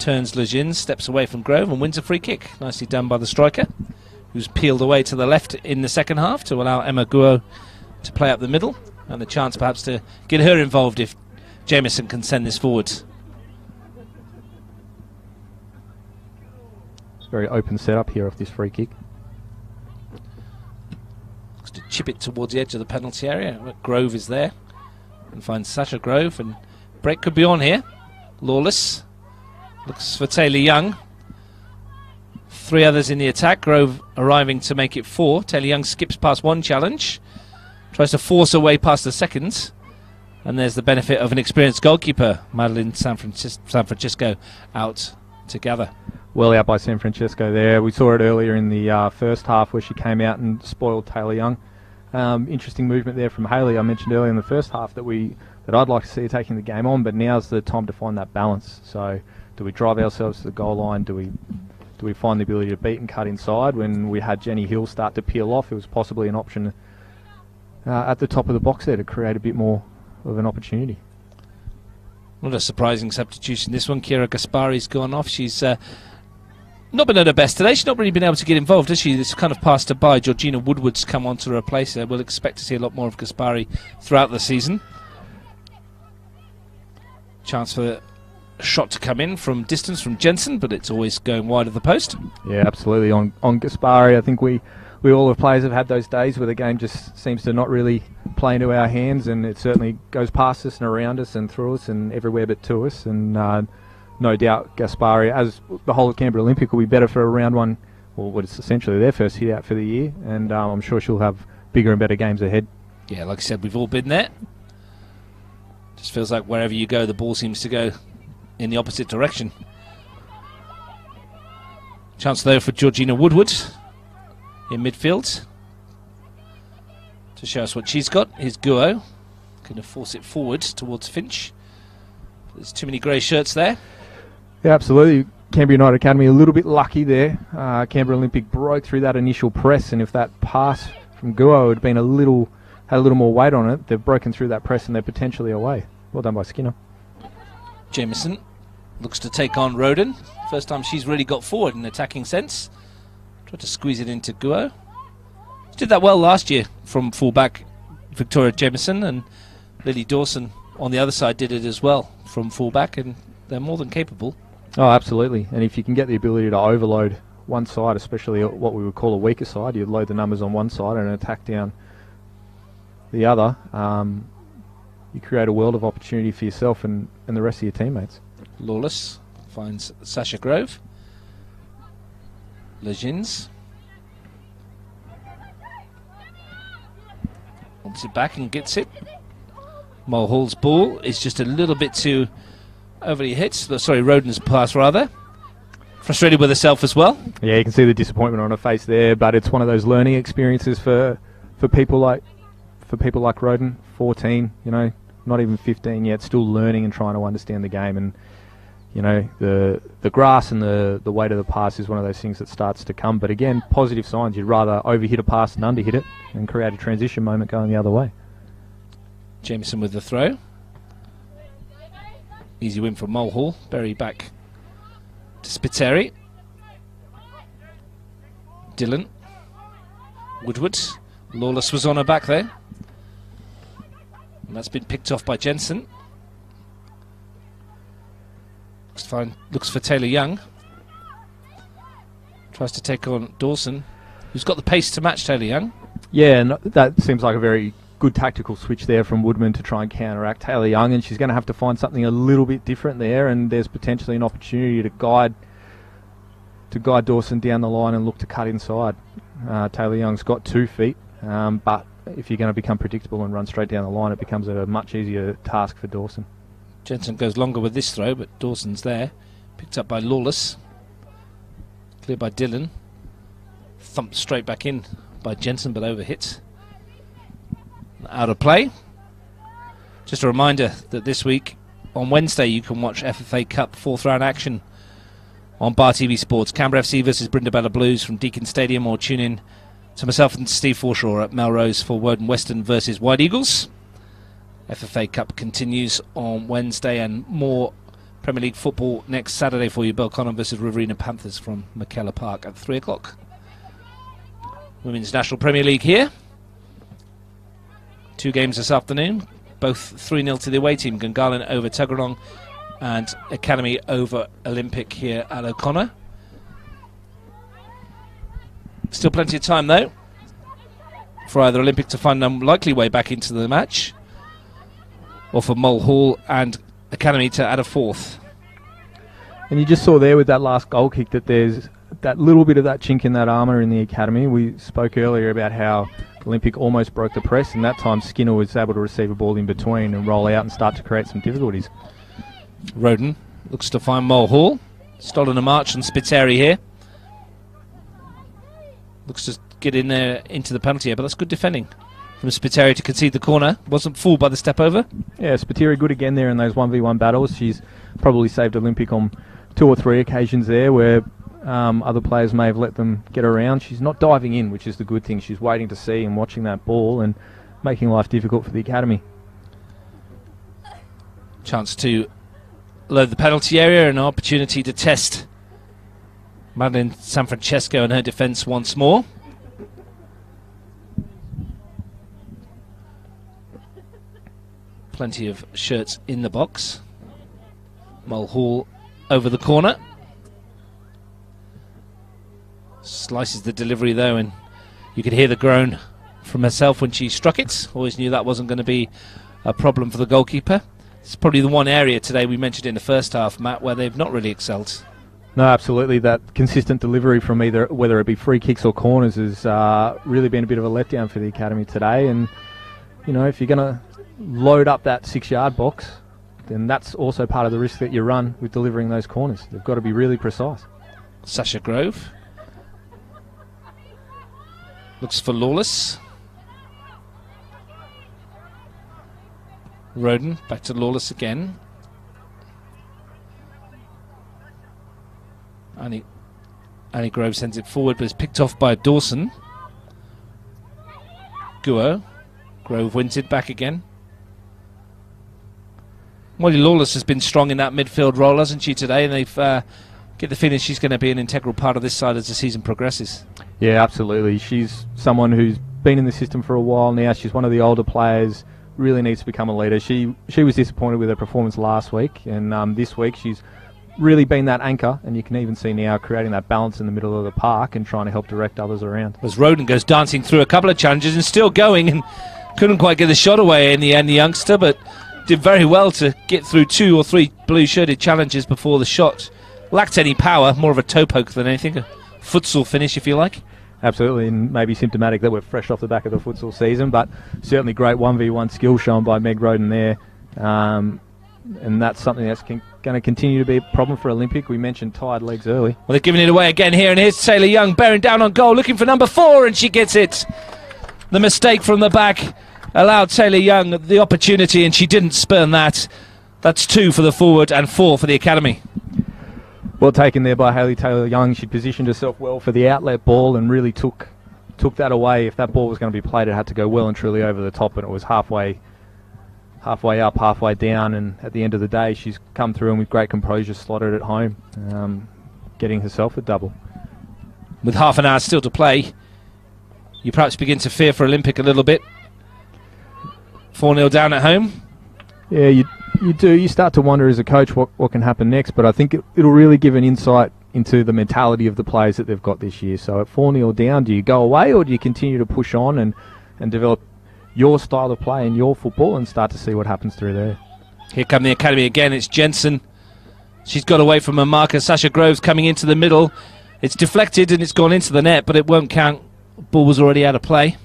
Turns Legin, steps away from Grove and wins a free kick. Nicely done by the striker, who's peeled away to the left in the second half to allow Emma Guo to play up the middle, and the chance perhaps to get her involved if Jameson can send this forward. It's a very open setup here off this free kick. Looks to chip it towards the edge of the penalty area. Grove is there and finds Sasha Grove, and break could be on here. Lawless looks for Taylor-Young. Three others in the attack. Grove arriving to make it 4. Taylor-Young skips past one challenge, tries to force her way past the second, and there's the benefit of an experienced goalkeeper, Madeline San Francisco, out to gather. Well out by San Francisco there. We saw it earlier in the first half where she came out and spoiled Taylor-Young. Interesting movement there from Hayley. I mentioned earlier in the first half that I'd like to see her taking the game on, but now's the time to find that balance. So do we drive ourselves to the goal line? Do we find the ability to beat and cut inside? When we had Jenny Hill start to peel off, it was possibly an option at the top of the box there to create a bit more of an opportunity. Not a surprising substitution this one. Kira Gaspari's gone off. She's not been at her best today. She's not really been able to get involved, has she? This kind of passed her by. Georgina Woodward's come on to replace her. We'll expect to see a lot more of Gaspari throughout the season. Chance for the shot to come in from distance from Jensen, but it's always going wide of the post. Yeah, absolutely. On Gaspari, I think we all as players have had those days where the game just seems to not really play into our hands, and it certainly goes past us and around us and through us and everywhere but to us. And no doubt Gaspari, as the whole of Canberra Olympic, will be better for a round one, well, what is essentially their first hit out for the year, and I'm sure she'll have bigger and better games ahead. Yeah, like I said, we've all been there. Just feels like wherever you go, the ball seems to go in the opposite direction. Chance though for Georgina Woodward in midfield to show us what she's got. Here's Guo, going to force it forward towards Finch. There's too many grey shirts there. Yeah, absolutely. Canberra United Academy a little bit lucky there. Canberra Olympic broke through that initial press, and if that pass from Guo had been had a little more weight on it, they've broken through that press and they're potentially away. Well done by Skinner. Jameson looks to take on Roden. First time she's really got forward in attacking sense. Tried to squeeze it into Guo. She did that well last year from fullback Victoria Jameson, and Lily Dawson on the other side did it as well from fullback, and they're more than capable. Oh, absolutely. And if you can get the ability to overload one side, especially what we would call a weaker side, you load the numbers on one side and attack down the other, you create a world of opportunity for yourself and the rest of your teammates. Lawless finds Sasha Grove. Legins wants it back and gets it. Mulhall's ball is just a little bit too overly hit. Sorry, Roden's pass rather. Frustrated with herself as well. Yeah, you can see the disappointment on her face there, but it's one of those learning experiences for people like Roden, 14, you know, not even 15 yet, still learning and trying to understand the game. And you know, the grass and the weight of the pass is one of those things that starts to come. But again, positive signs. You'd rather overhit a pass than underhit it and create a transition moment going the other way. Jameson with the throw. Easy win for Mulhall. Berry back to Spiteri. Dillon. Woodward. Lawless was on her back there. And that's been picked off by Jensen. Looks fine. Looks for Taylor Young. Tries to take on Dawson, who's got the pace to match Taylor Young. Yeah, and that seems like a very good tactical switch there from Woodman to try and counteract Taylor Young, and she's going to have to find something a little bit different there, and there's potentially an opportunity to guide Dawson down the line and look to cut inside. Taylor Young's got 2 feet, but if you're going to become predictable and run straight down the line, it becomes a much easier task for Dawson. Jensen goes longer with this throw, but Dawson's there. Picked up by Lawless. Cleared by Dillon. Thumped straight back in by Jensen, but overhit. Out of play. Just a reminder that this week, on Wednesday, you can watch FFA Cup 4th round action on Bar TV Sports. Canberra FC versus Brindabella Blues from Deakin Stadium, or tune in to myself and Steve Forshaw at Melrose for Woden Western versus White Eagles. FFA Cup continues on Wednesday, and more Premier League football next Saturday for you. Belconnen versus Riverina Panthers from McKellar Park at 3 o'clock. Women's National Premier League here. 2 games this afternoon, both 3-0 to the away team. Gungahlin over Tuggeranong and Academy over Olympic here at O'Connor. Still plenty of time though for either Olympic to find a likely way back into the match, or for Mulhall and Academy to add a 4th. And you just saw there with that last goal kick that there's that little bit of that chink in that armour in the Academy. We spoke earlier about how Olympic almost broke the press, and that time Skinner was able to receive a ball in between and roll out and start to create some difficulties. Roden looks to find Mulhall. Stolen a march on Spiteri here. Looks to get in there into the penalty area, but that's good defending from Spiteri to concede the corner. Wasn't fooled by the step over. Yeah, Spiteri good again there in those 1v1 battles. She's probably saved Olympic on 2 or 3 occasions there where other players may have let them get around. She's not diving in, which is the good thing. She's waiting to see and watching that ball and making life difficult for the Academy. Chance to load the penalty area, and an opportunity to test Madeline Sanfrancesco and her defence once more. Plenty of shirts in the box. Mulhall over the corner. Slices the delivery though, and you could hear the groan from herself when she struck it. Always knew that wasn't going to be a problem for the goalkeeper. It's probably the one area today we mentioned in the first half, Matt, where they've not really excelled. No, absolutely. That consistent delivery from either, whether it be free kicks or corners, has really been a bit of a letdown for the Academy today. And, you know, if you're going to load up that 6-yard box, then that's also part of the risk that you run with delivering those corners. They've got to be really precise. Sasha Grove looks for Lawless. Roden back to Lawless again. Annie Grove sends it forward, but it's picked off by Dawson. Guo. Grove wins it back again. Molly Lawless has been strong in that midfield role, hasn't she, today? And they've get the feeling she's going to be an integral part of this side as the season progresses. Yeah, absolutely. She's someone who's been in the system for a while now. She's one of the older players, really needs to become a leader. She was disappointed with her performance last week, and this week she's really been that anchor, and you can even see now creating that balance in the middle of the park and trying to help direct others around. As Roden goes dancing through a couple of challenges and still going, and couldn't quite get the shot away in the end, the youngster, but did very well to get through 2 or 3 blue-shirted challenges before the shot. Lacked any power, more of a toe poke than anything. A futsal finish, if you like. Absolutely, and maybe symptomatic that we're fresh off the back of the futsal season, but certainly great 1v1 skill shown by Meg Roden there. And that's something that's going to continue to be a problem for Olympic. We mentioned tired legs early. Well, they're giving it away again here, and here's Taylor Young bearing down on goal, looking for number 4, and she gets it. The mistake from the back allowed Taylor Young the opportunity, and she didn't spurn that. That's 2 for the forward and 4 for the academy. Well taken there by Hayley Taylor-Young. She positioned herself well for the outlet ball and really took that away. If that ball was going to be played, it had to go well and truly over the top, and it was halfway up, halfway down, and at the end of the day, she's come through and with great composure slotted it home, getting herself a double. With half an hour still to play, you perhaps begin to fear for Olympic a little bit. 4-0 down at home. Yeah, you do. You start to wonder as a coach what can happen next, but I think it'll really give an insight into the mentality of the players that they've got this year. So at 4-0 down, do you go away or do you continue to push on and develop your style of play and your football and start to see what happens through there? Here come the academy again. It's Jensen. She's got away from her marker. Sasha Groves coming into the middle. It's deflected and it's gone into the net, but it won't count. Ball was already out of play.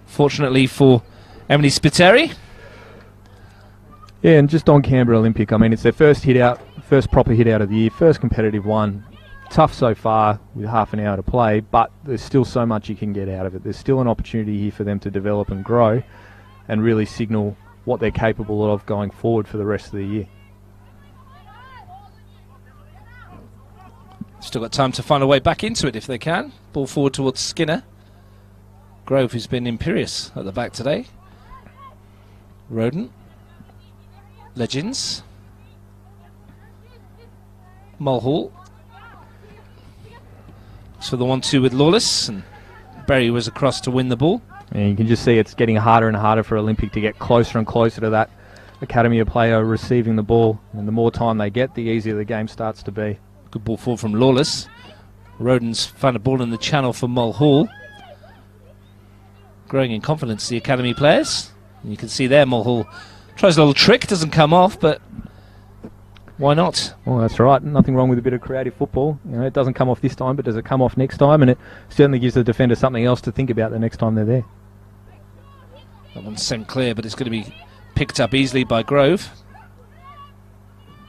Fortunately for Emily Spiteri. Yeah, and just on Canberra Olympic, I mean, it's their first proper hit out of the year, first competitive one. Tough so far with half an hour to play, but there's still so much you can get out of it. There's still an opportunity here for them to develop and grow and really signal what they're capable of going forward for the rest of the year. Still got time to find a way back into it if they can. Ball forward towards Skinner. Grove, who's been imperious at the back today. Roden. Legends. Mulhall. So the 1-2 with Lawless, and Berry was across to win the ball. And you can just see it's getting harder and harder for Olympic to get closer and closer to that academy player receiving the ball. And the more time they get, the easier the game starts to be. Good ball forward from Lawless. Roden's found a ball in the channel for Mulhall. Growing in confidence, the academy players. And you can see there Mulhall tries a little trick, doesn't come off, but why not? Well, that's right. Nothing wrong with a bit of creative football. You know, it doesn't come off this time, but does it come off next time? And it certainly gives the defender something else to think about the next time they're there. That one's sent clear, but it's going to be picked up easily by Grove.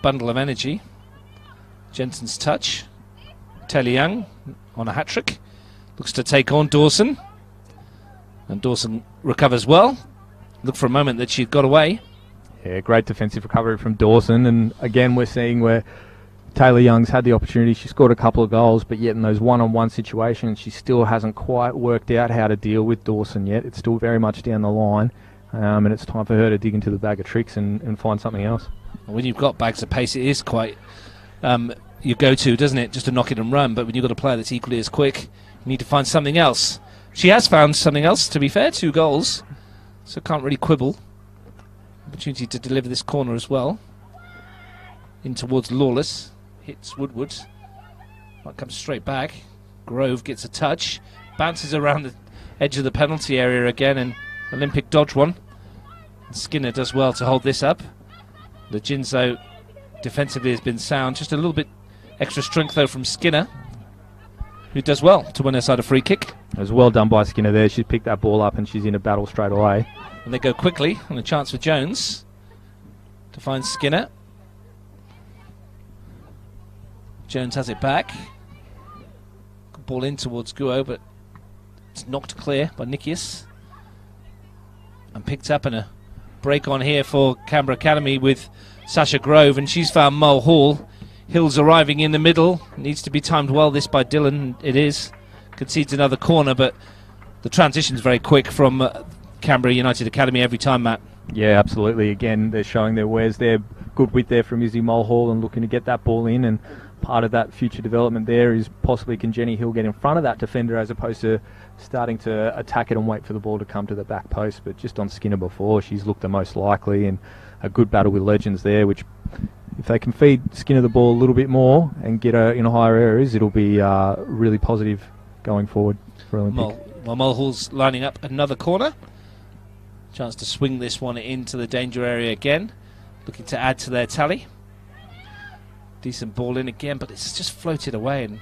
Bundle of energy. Jensen's touch. Taylor Young on a hat-trick. Looks to take on Dawson. And Dawson recovers well. Looked for a moment that she'd got away. Yeah, great defensive recovery from Dawson. And again, we're seeing where Taylor Young's had the opportunity. She scored a couple of goals, but yet in those one-on-one situations, she still hasn't quite worked out how to deal with Dawson yet. It's still very much down the line. And it's time for her to dig into the bag of tricks and find something else. When you've got bags of pace, it is quite your go-to, doesn't it? Just to knock it and run. But when you've got a player that's equally as quick, you need to find something else. She has found something else, to be fair. 2 goals. So can't really quibble. Opportunity to deliver this corner as well. In towards Lawless. Hits Woodward. Might come straight back. Grove gets a touch. Bounces around the edge of the penalty area again, and Olympic dodge one. And Skinner does well to hold this up. Leginzo defensively has been sound. Just a little bit extra strength though from Skinner, who does well to win her side a free kick. It was well done by Skinner there. She's picked that ball up and she's in a battle straight away. And they go quickly, and a chance for Jones to find Skinner. Jones has it back. Good ball in towards Guo, but it's knocked clear by Nikias. And picked up, and a break on here for Canberra Academy with Sasha Grove, and she's found Mulhall. Hills arriving in the middle. Needs to be timed well, this by Dylan. It is. Concedes another corner, but the transition's very quick from Canberra United Academy every time, Matt. Yeah, absolutely. Again, they're showing their wares there. Good width there from Izzy Mulhall and looking to get that ball in, and part of that future development there is possibly can Jenny Hill get in front of that defender as opposed to starting to attack it and wait for the ball to come to the back post. But just on Skinner before, she's looked the most likely, and a good battle with Legends there, which if they can feed Skinner the ball a little bit more and get her in higher areas, it'll be really positive going forward for Olympic. Mulhall's lining up another corner. Chance to swing this one into the danger area again. Looking to add to their tally. Decent ball in again, but it's just floated away. And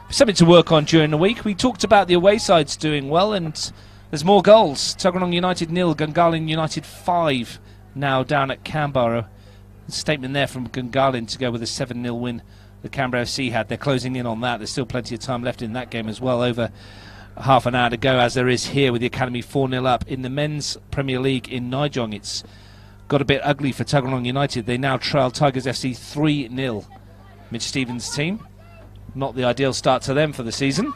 something to work on during the week. We talked about the away sides doing well, and there's more goals. Tuggeranong United 0, Gungahlin United 5 now down at Canberra. A statement there from Gungahlin to go with a 7-0 win the Canberra FC had. They're closing in on that. There's still plenty of time left in that game as well. Over half an hour to go, as there is here, with the Academy 4-0 up. In the Men's Premier League in Nijong, it's got a bit ugly for Tuggeranong United. They now trail Tigers FC 3-0. Mitch Stevens' team. Not the ideal start to them for the season.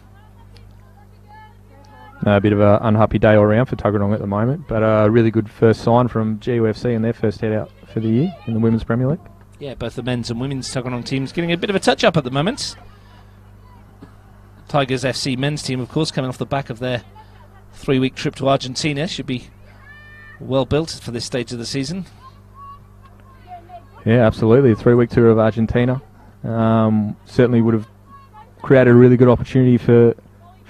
A bit of an unhappy day all round for Tuggeranong at the moment, but a really good first sign from GUFC in their first head out for the year in the Women's Premier League. Yeah, both the men's and women's Tuggeranong teams getting a bit of a touch-up at the moment. Tigers FC men's team, of course, coming off the back of their 3-week trip to Argentina. Should be well built for this stage of the season. Yeah, absolutely. A 3-week tour of Argentina. Certainly would have created a really good opportunity for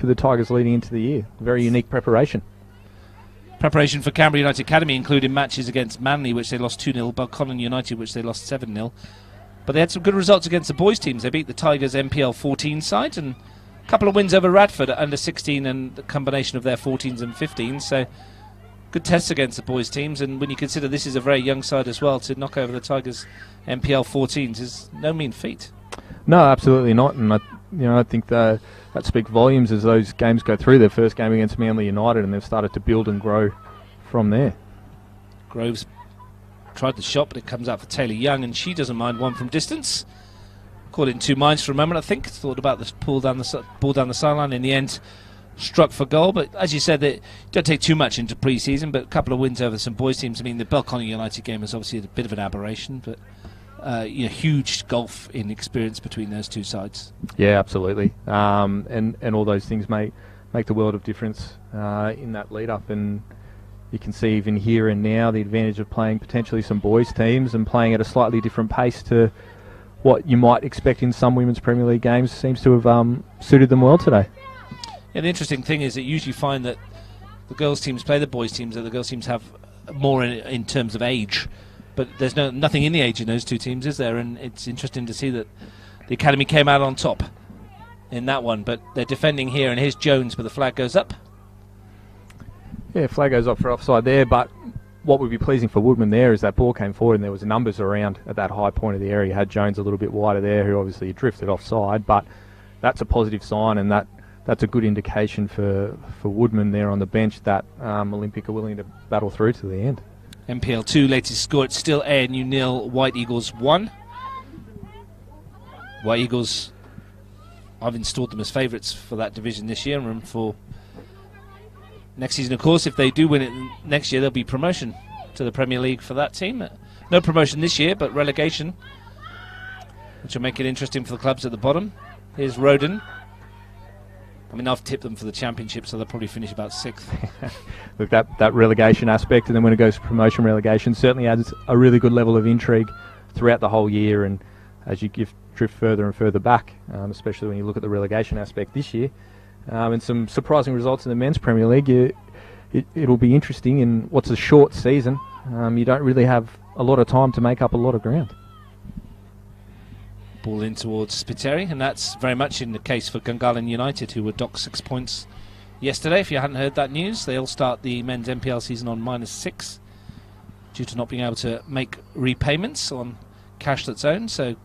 the Tigers leading into the year. Very unique preparation. Preparation for Canberra United Academy, including matches against Manly, which they lost 2-0, Balconnen United, which they lost 7-0. But they had some good results against the boys' teams. They beat the Tigers NPL 14 side, and a couple of wins over Radford at under 16 and the combination of their 14s and 15s. So good tests against the boys' teams, and when you consider this is a very young side as well, to knock over the Tigers NPL 14s is no mean feat. No, absolutely not. And I think that speaks volumes as those games go through. Their first game against Manly United, and they've started to build and grow from there. Groves tried the shot, but it comes out for Taylor Young, and she doesn't mind one from distance. Caught it in two minds for a moment, I think. Thought about the ball down the sideline. In the end, struck for goal. But as you said, that don't take too much into pre-season, but a couple of wins over some boys' teams. I mean, the Balconnen United game is obviously a bit of an aberration, but huge gulf in experience between those two sides. Yeah, absolutely. And all those things make the world of difference in that lead-up. And you can see even here and now the advantage of playing potentially some boys' teams and playing at a slightly different pace to what you might expect in some Women's Premier League games seems to have suited them well today. Yeah, the interesting thing is that you usually find that the girls' teams play the boys' teams, that the girls' teams have more in terms of age. But there's nothing in the age in those two teams, is there? And it's interesting to see that the Academy came out on top in that one. But they're defending here, and here's Jones, but the flag goes up. Yeah, flag goes up for offside there, but what would be pleasing for Woodman there is that ball came forward and there was numbers around at that high point of the area. You had Jones a little bit wider there, who obviously drifted offside, but that's a positive sign, and that's a good indication for Woodman there on the bench that Olympic are willing to battle through to the end. MPL 2 latest score, it's still ANU 0, White Eagles 1. White Eagles, I've installed them as favourites for that division this year, and for next season, of course, if they do win it next year, there'll be promotion to the Premier League for that team. No promotion this year, but relegation, which will make it interesting for the clubs at the bottom. Here's Roden. I mean, I've tipped them for the championship, so they'll probably finish about 6th. Look, that relegation aspect, and then when it goes to promotion relegation, certainly adds a really good level of intrigue throughout the whole year. And as you drift further and further back, especially when you look at the relegation aspect this year, and some surprising results in the Men's Premier League, it'll be interesting. In what's a short season, you don't really have a lot of time to make up a lot of ground. Ball in towards Spiteri, and that's very much in the case for Gungahlin United, who were docked 6 points yesterday. If you hadn't heard that news, they'll start the men's MPL season on -6 due to not being able to make repayments on cash that's owned. So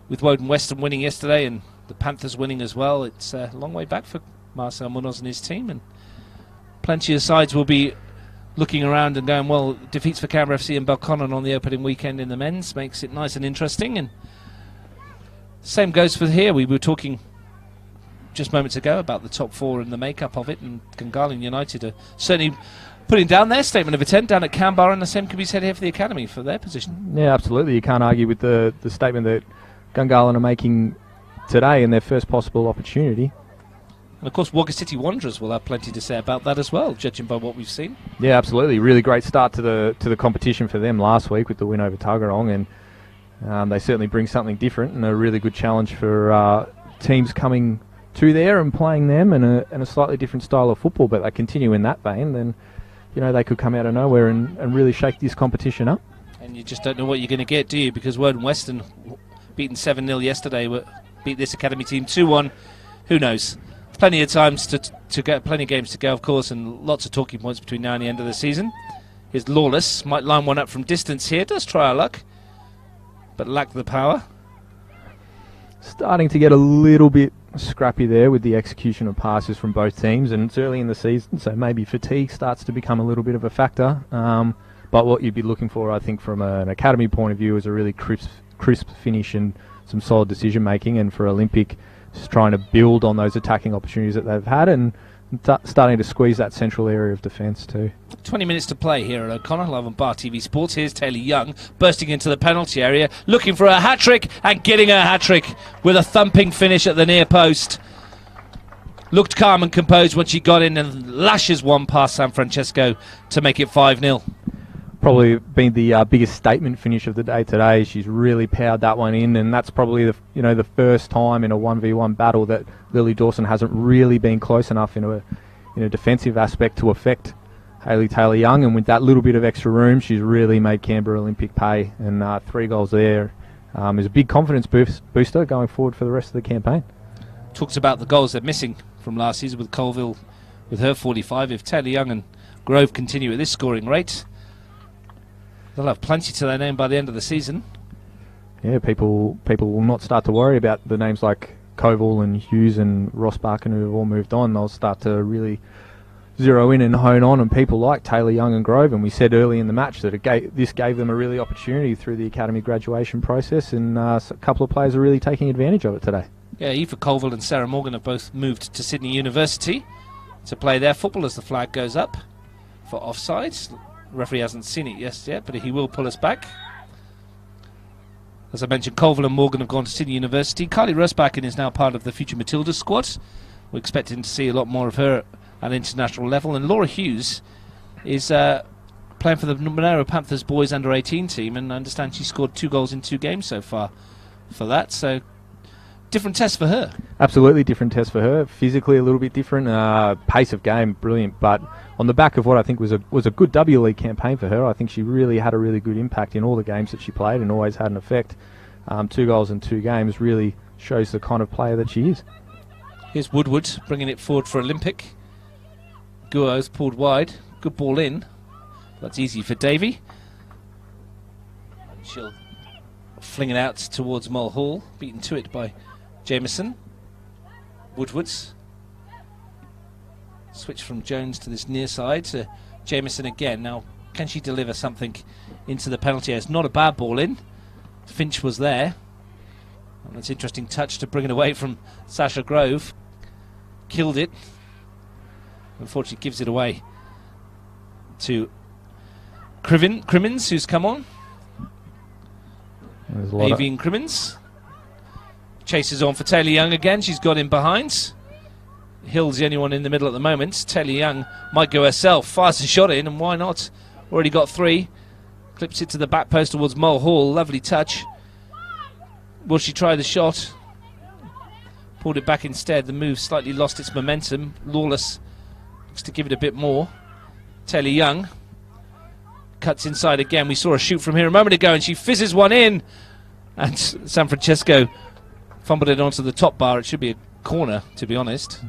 with Woden Western winning yesterday and the Panthers winning as well, it's a long way back for Marcel Munoz and his team, and plenty of sides will be looking around and going, well, defeats for Canberra FC and Balconnen on the opening weekend in the men's makes it nice and interesting. And same goes for here. We were talking just moments ago about the top 4 and the makeup of it, and Gungahlin United are certainly putting down their statement of intent down at Canberra, and the same can be said here for the Academy for their position. Yeah, absolutely. You can't argue with the statement that Gungahlin are making today in their first possible opportunity. And of course, Wagga City Wanderers will have plenty to say about that as well, judging by what we've seen. Yeah, absolutely. Really great start to the competition for them last week with the win over Tuggeranong, and they certainly bring something different and a really good challenge for teams coming to there and playing them in a slightly different style of football. But they continue in that vein, then they could come out of nowhere and really shake this competition up. And you just don't know what you're going to get, do you? Because Woden Western, beaten 7-0 yesterday, beat this academy team 2-1. Who knows? Plenty of times to get, plenty of games to go, of course, and lots of talking points between now and the end of the season. Here's Lawless, might line one up from distance here, does try our luck, but lack the power. Starting to get a little bit scrappy there with the execution of passes from both teams, and it's early in the season, so maybe fatigue starts to become a little bit of a factor. But what you'd be looking for, I think, from an academy point of view, is a really crisp finish and some solid decision making, and for Olympic, just trying to build on those attacking opportunities that they've had and starting to squeeze that central area of defence too. 20 minutes to play here at O'Connor, live on Bar TV Sports. Here's Taylor Young bursting into the penalty area, looking for a hat-trick and getting a hat-trick with a thumping finish at the near post. Looked calm and composed when she got in and lashes one past San Francesco to make it 5-0. Probably been the biggest statement finish of the day today. She's really powered that one in, and that's probably the first time in a 1v1 battle that Lily Dawson hasn't really been close enough in a defensive aspect to affect Hayley Taylor Young. And with that little bit of extra room, she's really made Canberra Olympic pay. And 3 goals there is a big confidence booster going forward for the rest of the campaign. Talks about the goals they're missing from last season with Colville with her 45. If Taylor Young and Grove continue at this scoring rate, they'll have plenty to their name by the end of the season. Yeah, people will not start to worry about the names like Koval and Hughes and Ross Barkin, who have all moved on. They'll start to really zero in and hone on on people like Taylor Young and Grove. And we said early in the match that this gave them a really opportunity through the academy graduation process, and a couple of players are really taking advantage of it today. Yeah, Eva Colville and Sarah Morgan have both moved to Sydney University to play their football as the flag goes up for offsides. The referee hasn't seen it yet, but he will pull us back. As I mentioned, Colville and Morgan have gone to Sydney University. Kylie Rosbacken is now part of the future Matilda squad. We're expecting to see a lot more of her at international level. And Laura Hughes is playing for the Monaro Panthers boys under-18 team, and I understand she scored 2 goals in 2 games so far for that. So different test for her. Absolutely different test for her. Physically a little bit different. Pace of game, brilliant. But on the back of what I think was a good W League campaign for her, I think she really had a really good impact in all the games that she played and always had an effect. 2 goals in 2 games really shows the kind of player that she is. Here's Woodward bringing it forward for Olympic. Guo's pulled wide. Good ball in. That's easy for Davey. And she'll fling it out towards Mulhall. Beaten to it by Jameson. Woodwards. Switch from Jones to this near side to Jameson again. Now, can she deliver something into the penalty area? It's not a bad ball in. Finch was there. And that's an interesting touch to bring it away from Sasha Grove. Killed it. Unfortunately, gives it away to Crimmins, who's come on. Avine Crimmins. Chases on for Taylor Young again. She's got in behind. Hill's the only one in the middle at the moment. Taylor Young might go herself. Fires a shot in, and why not? Already got 3. Clips it to the back post towards Mulhall. Lovely touch. Will she try the shot? Pulled it back instead. The move slightly lost its momentum. Lawless looks to give it a bit more. Taylor Young cuts inside again. We saw her shoot from here a moment ago, and she fizzes one in. And San Francesco fumbled it onto the top bar. It should be a corner, to be honest.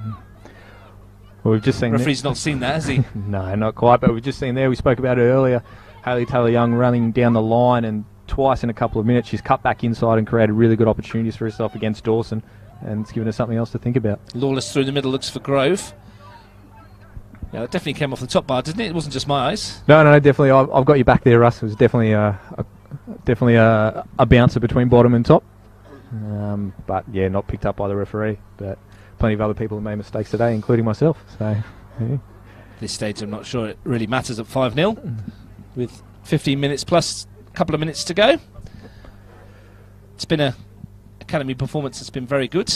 Well, we've just seen referee's not seen that, has he? No, not quite, but we've just seen there. We spoke about it earlier. Hayley Taylor Young running down the line, and twice in a couple of minutes she's cut back inside and created really good opportunities for herself against Dawson, and it's given us something else to think about. Lawless through the middle, looks for Grove. Yeah, that definitely came off the top bar, didn't it? It wasn't just my eyes. No, definitely. I've got you back there, Russ. It was definitely a bouncer between bottom and top. But yeah, not picked up by the referee. But plenty of other people have made mistakes today, including myself. So yeah. This stage, I'm not sure it really matters at 5-0 with 15 minutes plus a couple of minutes to go. It's been a academy performance that's been very good.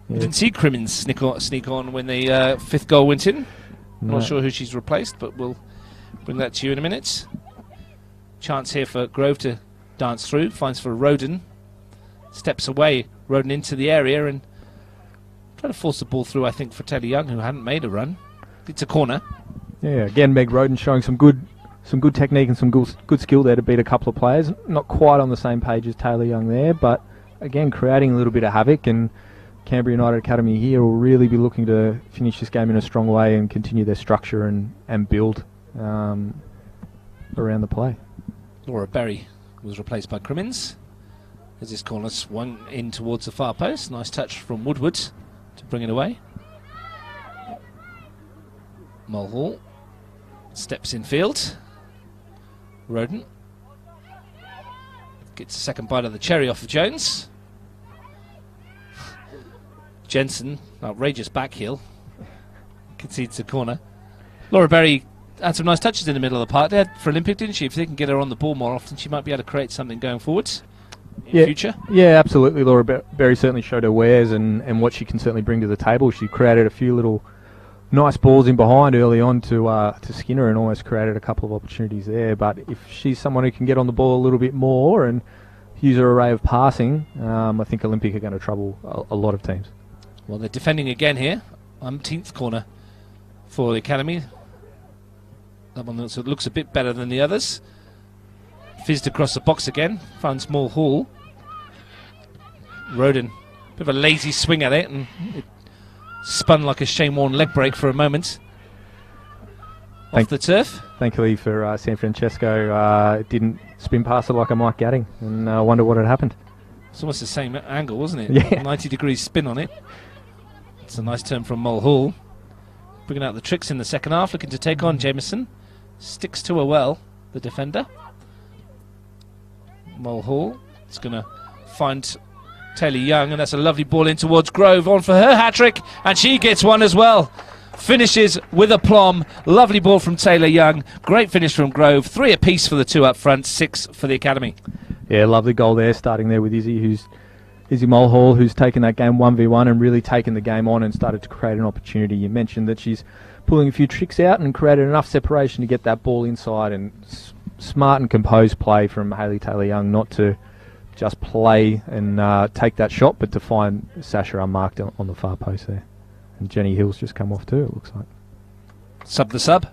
Yeah. Didn't see Crimmins sneak on when the 5th goal went in. No. Not sure who she's replaced, but we'll bring that to you in a minute. Chance here for Grove to dance through. Finds for Roden. Steps away. Roden into the area and trying to force the ball through, I think, for Taylor Young, who hadn't made a run. It's a corner. Yeah, again, Meg Roden showing some good technique and some good skill there to beat a couple of players. Not quite on the same page as Taylor Young there, but again, creating a little bit of havoc. And Canberra United Academy here will really be looking to finish this game in a strong way and continue their structure and build around the play. Laura Berry was replaced by Crimmins as this corner swung in towards the far post. Nice touch from Woodward to bring it away. Mulhall steps in field. Roden gets a second bite of the cherry off of Jones. Jensen, outrageous back heel, concedes the corner. Laura Berry had some nice touches in the middle of the park there for Olympic, didn't she? If they can get her on the ball more often, she might be able to create something going forwards in future. Yeah, absolutely. Laura Berry certainly showed her wares and what she can certainly bring to the table. She created a few little nice balls in behind early on to Skinner and almost created a couple of opportunities there. But if she's someone who can get on the ball a little bit more and use her array of passing, I think Olympic are going to trouble a lot of teams. Well, they're defending again here. 10th corner for the Academy. That one looks a bit better than the others. Fizzed across the box again. Finds Mulhall. Roden, bit of a lazy swing at it, and it spun like a Shane Warne leg break for a moment. Off the turf. Thankfully for San Francesco, it didn't spin past it like a Mike Gadding, and I wonder what had happened. It's almost the same angle, wasn't it? Yeah. 90 degrees spin on it. It's a nice turn from Mulhall. Bringing out the tricks in the second half, looking to take on Jameson. Sticks to her well, the defender. Mulhall is going to find Taylor Young, and that's a lovely ball in towards Grove. On for her hat-trick, and she gets one as well. Finishes with aplomb. Lovely ball from Taylor Young. Great finish from Grove. 3 apiece for the two up front, 6 for the Academy. Yeah, lovely goal there, starting there with Izzy Mulhall, who's taken that game 1v1 and really taken the game on and started to create an opportunity. You mentioned that she's pulling a few tricks out and created enough separation to get that ball inside, and smart and composed play from Hayley Taylor Young, not to just play and take that shot, but to find Sasha unmarked on the far post there. And Jenny Hill's just come off too, it looks like. Sub the sub.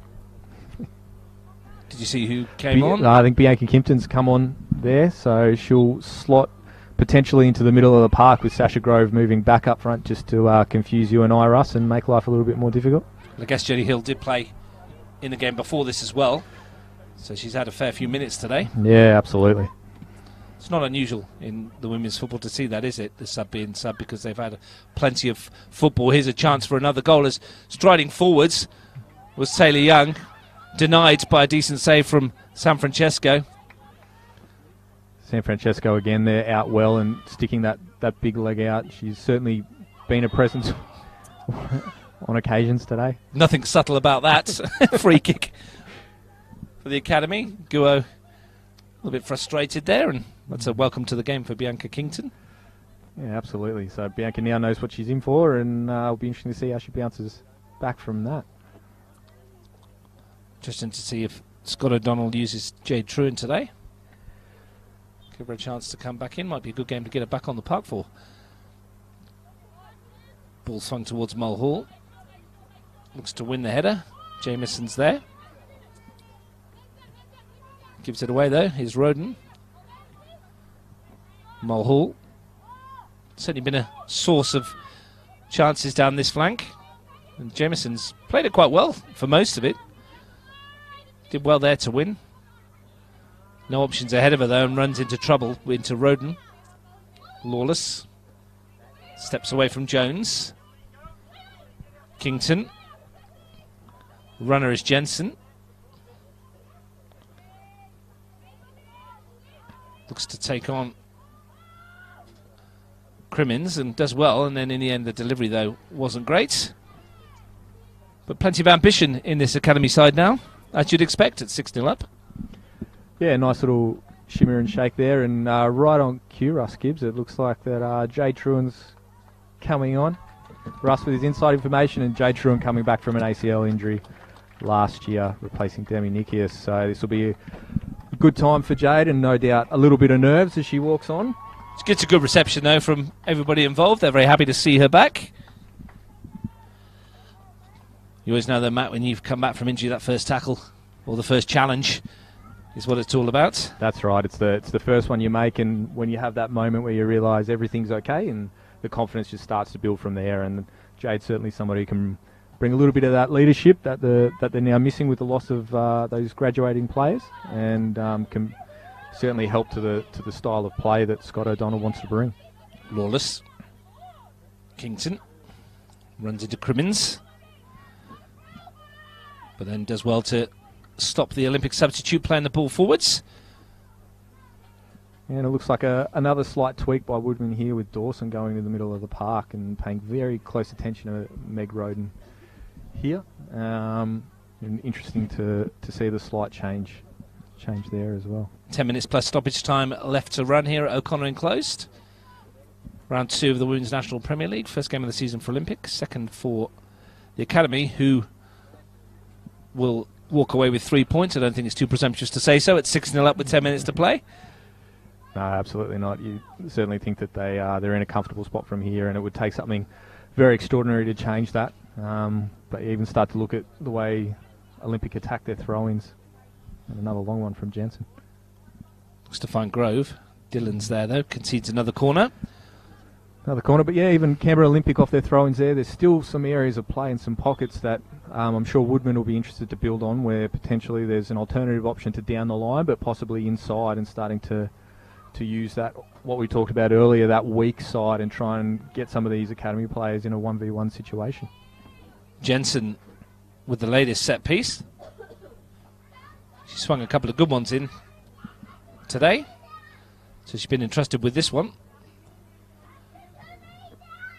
Did you see who came on? I think Bianca Kimpton's come on there, so she'll slot potentially into the middle of the park with Sasha Grove moving back up front just to confuse you and I, Russ, and make life a little bit more difficult. I guess Jenny Hill did play in the game before this as well, so she's had a fair few minutes today. Yeah, absolutely. It's not unusual in the women's football to see that, is it? The sub being sub, because they've had plenty of football. Here's a chance for another goal as striding forwards was Taylor Young, denied by a decent save from San Francesco. San Francesco again there, out well and sticking that big leg out. She's certainly been a presence on occasions today. Nothing subtle about that. Free kick for the Academy. Guo a little bit frustrated there, and that's a welcome to the game for Bianca Kington. Yeah, absolutely. So Bianca now knows what she's in for, and it'll be interesting to see how she bounces back from that. Interesting to see if Scott O'Donnell uses Jade Truan today. Give her a chance to come back in. Might be a good game to get her back on the park for. Ball swung towards Mulhall. Looks to win the header. Jameson's there. Gives it away though. Here's Roden. Mulhall. Certainly been a source of chances down this flank. And Jameson's played it quite well for most of it. Did well there to win. No options ahead of her though, and runs into trouble into Roden. Lawless steps away from Jones. Kington. Runner is Jensen. Looks to take on Crimmins and does well, and then in the end the delivery though wasn't great. But plenty of ambition in this Academy side now, as you'd expect at 6-0 up. Yeah, nice little shimmer and shake there, and right on cue, Russ Gibbs. It looks like that Jade Truan's coming on. Russ with his inside information, and Jade Truan coming back from an ACL injury last year, replacing Demi Nikias. So this will be a good time for Jade, and no doubt a little bit of nerves as she walks on. She gets a good reception though from everybody involved. They're very happy to see her back. You always know, though, Matt, when you've come back from injury, that first tackle or the first challenge is what it's all about. That's right. It's the first one you make, and when you have that moment where you realise everything's okay, and the confidence just starts to build from there. And Jade's certainly somebody who can bring a little bit of that leadership that they're now missing with the loss of those graduating players, and can certainly help to the style of play that Scott O'Donnell wants to bring. Lawless. Kington runs into Crimmins, but then does well to stop the Olympic substitute playing the ball forwards. And it looks like another slight tweak by Woodman here, with Dawson going to the middle of the park and paying very close attention to Meg Roden here. And interesting to see the slight change there as well. 10 minutes plus stoppage time left to run here at O'Connor Enclosed. Round 2 of the Women's National Premier League. First game of the season for Olympic. Second for the Academy, who will walk away with 3 points. I don't think it's too presumptuous to say so. It's 6-0 up with 10 minutes to play. No, absolutely not. You certainly think that they're in a comfortable spot from here, and it would take something very extraordinary to change that. But you even start to look at the way Olympic attack their throw-ins. And another long one from Jensen. Looks to find Grove. Dillon's there, though. Concedes another corner. Another corner, but yeah, even Canberra Olympic off their throw-ins there. There's still some areas of play and some pockets that I'm sure Woodman will be interested to build on, where potentially there's an alternative option to down the line, but possibly inside, and starting to use that, what we talked about earlier, that weak side, and try and get some of these academy players in a 1v1 situation. Jensen with the latest set piece. She swung a couple of good ones in today, so she's been entrusted with this one.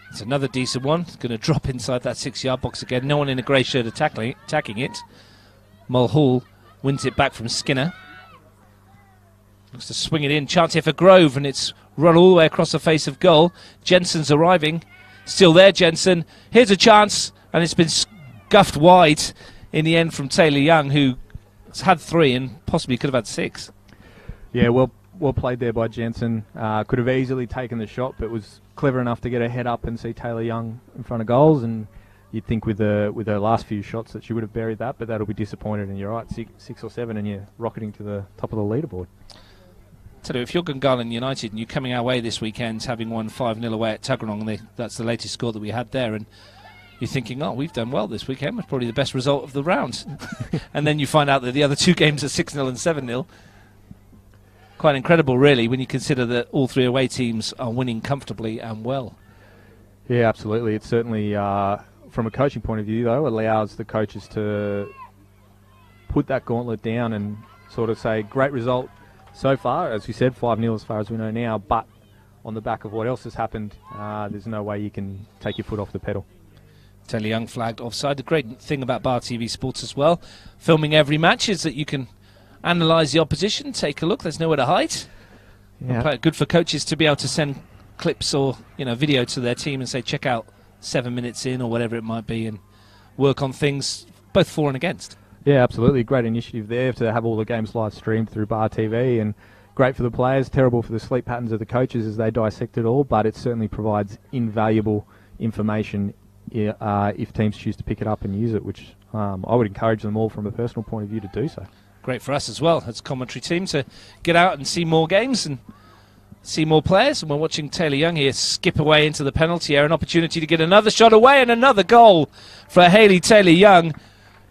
It's another decent one. It's going to drop inside that 6-yard box again. No one in a grey shirt attacking it. Mulhall wins it back from Skinner. Looks to swing it in. Chance here for Grove, and it's run all the way across the face of goal. Jensen's arriving. Still there, Jensen. Here's a chance, and it's been scuffed wide in the end from Taylor Young, who has had 3 and possibly could have had 6. Yeah, well played there by Jensen. Could have easily taken the shot, but was clever enough to get her head up and see Taylor Young in front of goals. And you'd think with her last few shots that she would have buried that, but that'll be disappointed. And you're right, 6 or 7, and you're rocketing to the top of the leaderboard. Tell you, if you're Gungahlin United and you're coming our way this weekend, having won 5-0 away at Tuggeranong, that's the latest score that we had there, and you're thinking, oh, we've done well this weekend. It's probably the best result of the round. And then you find out that the other 2 games are 6-0 and 7-0. Quite incredible, really, when you consider that all 3 away teams are winning comfortably and well. Yeah, absolutely. It's certainly, from a coaching point of view, though, allows the coaches to put that gauntlet down and sort of say, great result so far. As we said, 5-0 as far as we know now, but on the back of what else has happened, there's no way you can take your foot off the pedal. Taylor Young flagged offside. The great thing about Bar TV Sports as well, filming every match, is that you can analyse the opposition, take a look. There's nowhere to hide. Yeah. Good for coaches to be able to send clips or video to their team and say, check out 7 minutes in or whatever it might be, and work on things both for and against. Yeah, absolutely. Great initiative there to have all the games live streamed through Bar TV, and great for the players, terrible for the sleep patterns of the coaches as they dissect it all, but it certainly provides invaluable information if teams choose to pick it up and use it, which I would encourage them all from a personal point of view to do so. Great for us as well as a commentary team to get out and see more games and see more players. And we're watching Taylor Young here skip away into the penalty area, an opportunity to get another shot away, and another goal for Hayley Taylor Young.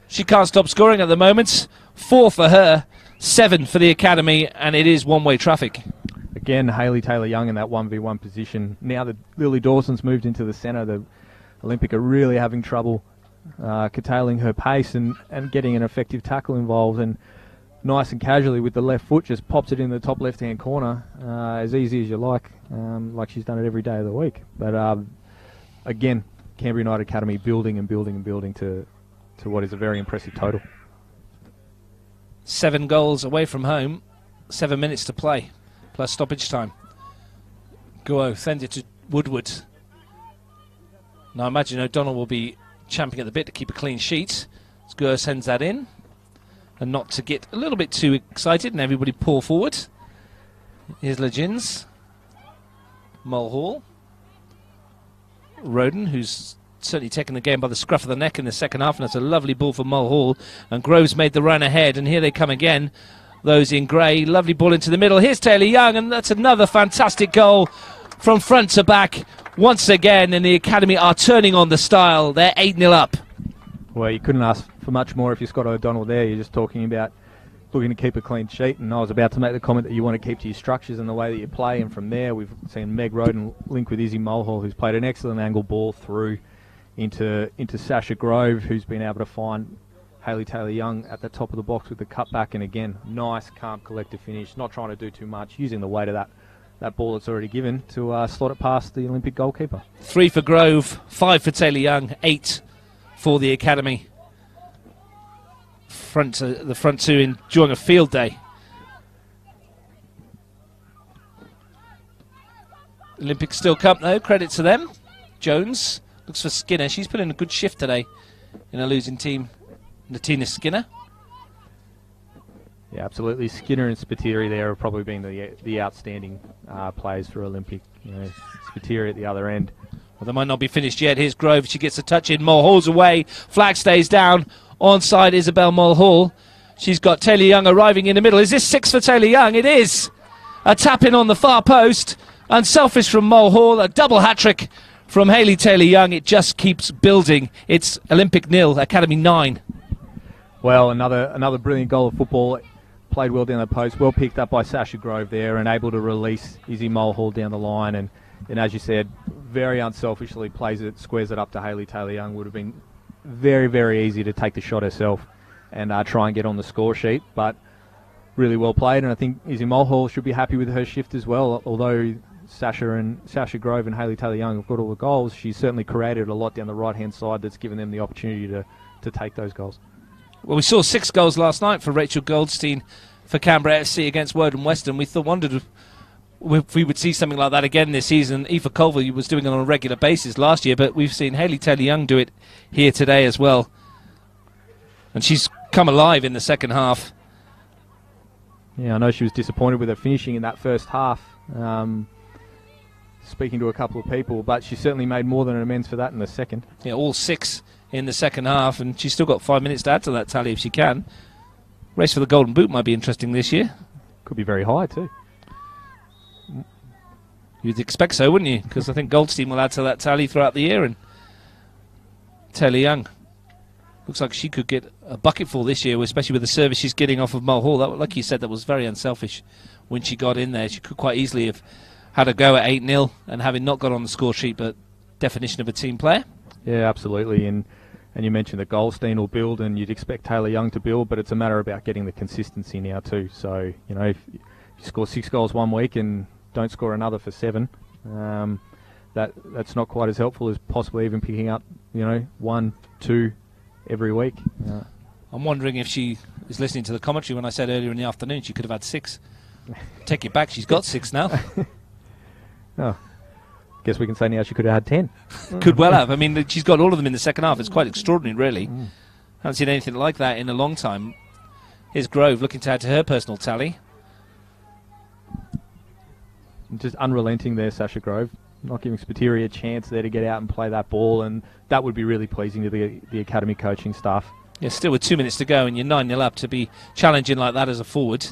She can't stop scoring at the moment. 4 for her, 7 for the Academy, and it is one-way traffic. Again, Hayley Taylor Young in that 1v1 position. Now that Lily Dawson's moved into the centre, the Olympic are really having trouble curtailing her pace and getting an effective tackle involved. And nice and casually with the left foot, just pops it in the top left-hand corner, as easy as you like she's done it every day of the week. But again, Canberra United Academy building and building and building to what is a very impressive total. 7 goals away from home, 7 minutes to play, plus stoppage time. Guo sends it to Woodward. Now I imagine O'Donnell will be champing at the bit to keep a clean sheet. As Guo sends that in. And not to get a little bit too excited and everybody pour forward. Here's Legins. Mulhall. Roden, who's certainly taken the game by the scruff of the neck in the second half, and that's a lovely ball for Mulhall. And Groves made the run ahead, and here they come again. Those in grey, lovely ball into the middle. Here's Taylor Young, and that's another fantastic goal from front to back. Once again, and the Academy are turning on the style. They're 8-0 up. Well, you couldn't ask for much more if you're Scott O'Donnell there. You're just talking about looking to keep a clean sheet, and I was about to make the comment that you want to keep to your structures and the way that you play, and from there we've seen Meg Roden link with Izzy Mulhall, who's played an excellent angle ball through into Sasha Grove, who's been able to find Hayley Taylor-Young at the top of the box with the cutback, and again, nice, calm, collective finish, not trying to do too much, using the weight of that ball that's already given to slot it past the Olympic goalkeeper. 3 for Grove, 5 for Taylor-Young, 8 for the Academy. The front two enjoying a field day. Olympic still Cup though, credit to them. Jones looks for Skinner. She's put in a good shift today in a losing team. Natina Skinner. Yeah, absolutely. Skinner and Spiteri there have probably been the outstanding players for Olympic. You know, Spiteri at the other end. Well, they might not be finished yet. Here's Grove. She gets a touch in. Mulhall's away. Flag stays down. Onside Isabel Mulhall. She's got Taylor Young arriving in the middle. Is this 6 for Taylor Young? It is. A tap in on the far post. Unselfish from Mulhall. A double hat-trick from Hayley Taylor Young. It just keeps building. It's Olympic 0, Academy 9. Well, another brilliant goal of football. Played well down the post. Well picked up by Sasha Grove there and able to release Izzy Mulhall down the line. And as you said, very unselfishly squares it up to Hayley Taylor Young. Would have been very, very easy to take the shot herself and try and get on the score sheet, but really well played, and I think Izzy Mulhall should be happy with her shift as well. Although Sasha Grove and Hayley Taylor Young have got all the goals, she's certainly created a lot down the right-hand side that's given them the opportunity to take those goals. Well, we saw 6 goals last night for Rachel Goldstein for Canberra FC against Woden Western. We wondered if we would see something like that again this season. Aoife Culver was doing it on a regular basis last year, but we've seen Hayley Taylor-Young do it here today as well. And she's come alive in the second half. Yeah, I know she was disappointed with her finishing in that first half, speaking to a couple of people, but she certainly made more than an amends for that in the second. Yeah, all 6 in the second half, and she's still got 5 minutes to add to that tally if she can. Race for the Golden Boot might be interesting this year. Could be very high too. You'd expect so, wouldn't you? Because I think Goldstein will add to that tally throughout the year. And Taylor Young looks like she could get a bucketful this year, especially with the service she's getting off of Mulhall. That, like you said, that was very unselfish when she got in there. She could quite easily have had a go at 8-0 and having not got on the score sheet, but definition of a team player. Yeah, absolutely. And you mentioned that Goldstein will build, and you'd expect Taylor Young to build, but it's a matter about getting the consistency now too. So, you know, if you score 6 goals one week and don't score another for 7, that's not quite as helpful as possibly even picking up, 1, 2 every week. I'm wondering if she is listening to the commentary when I said earlier in the afternoon she could have had 6. Take it back, she's got 6 now. Oh, guess we can say now she could have had 10. Could well have. I mean, she's got all of them in the second half. It's quite extraordinary, really. Haven't seen anything like that in a long time. Here's Grove looking to add to her personal tally. Just unrelenting there, Sasha Grove. Not giving Spiteri a chance there to get out and play that ball, and that would be really pleasing to the academy coaching staff. Yeah, still with 2 minutes to go and you're 9-0 up, to be challenging like that as a forward.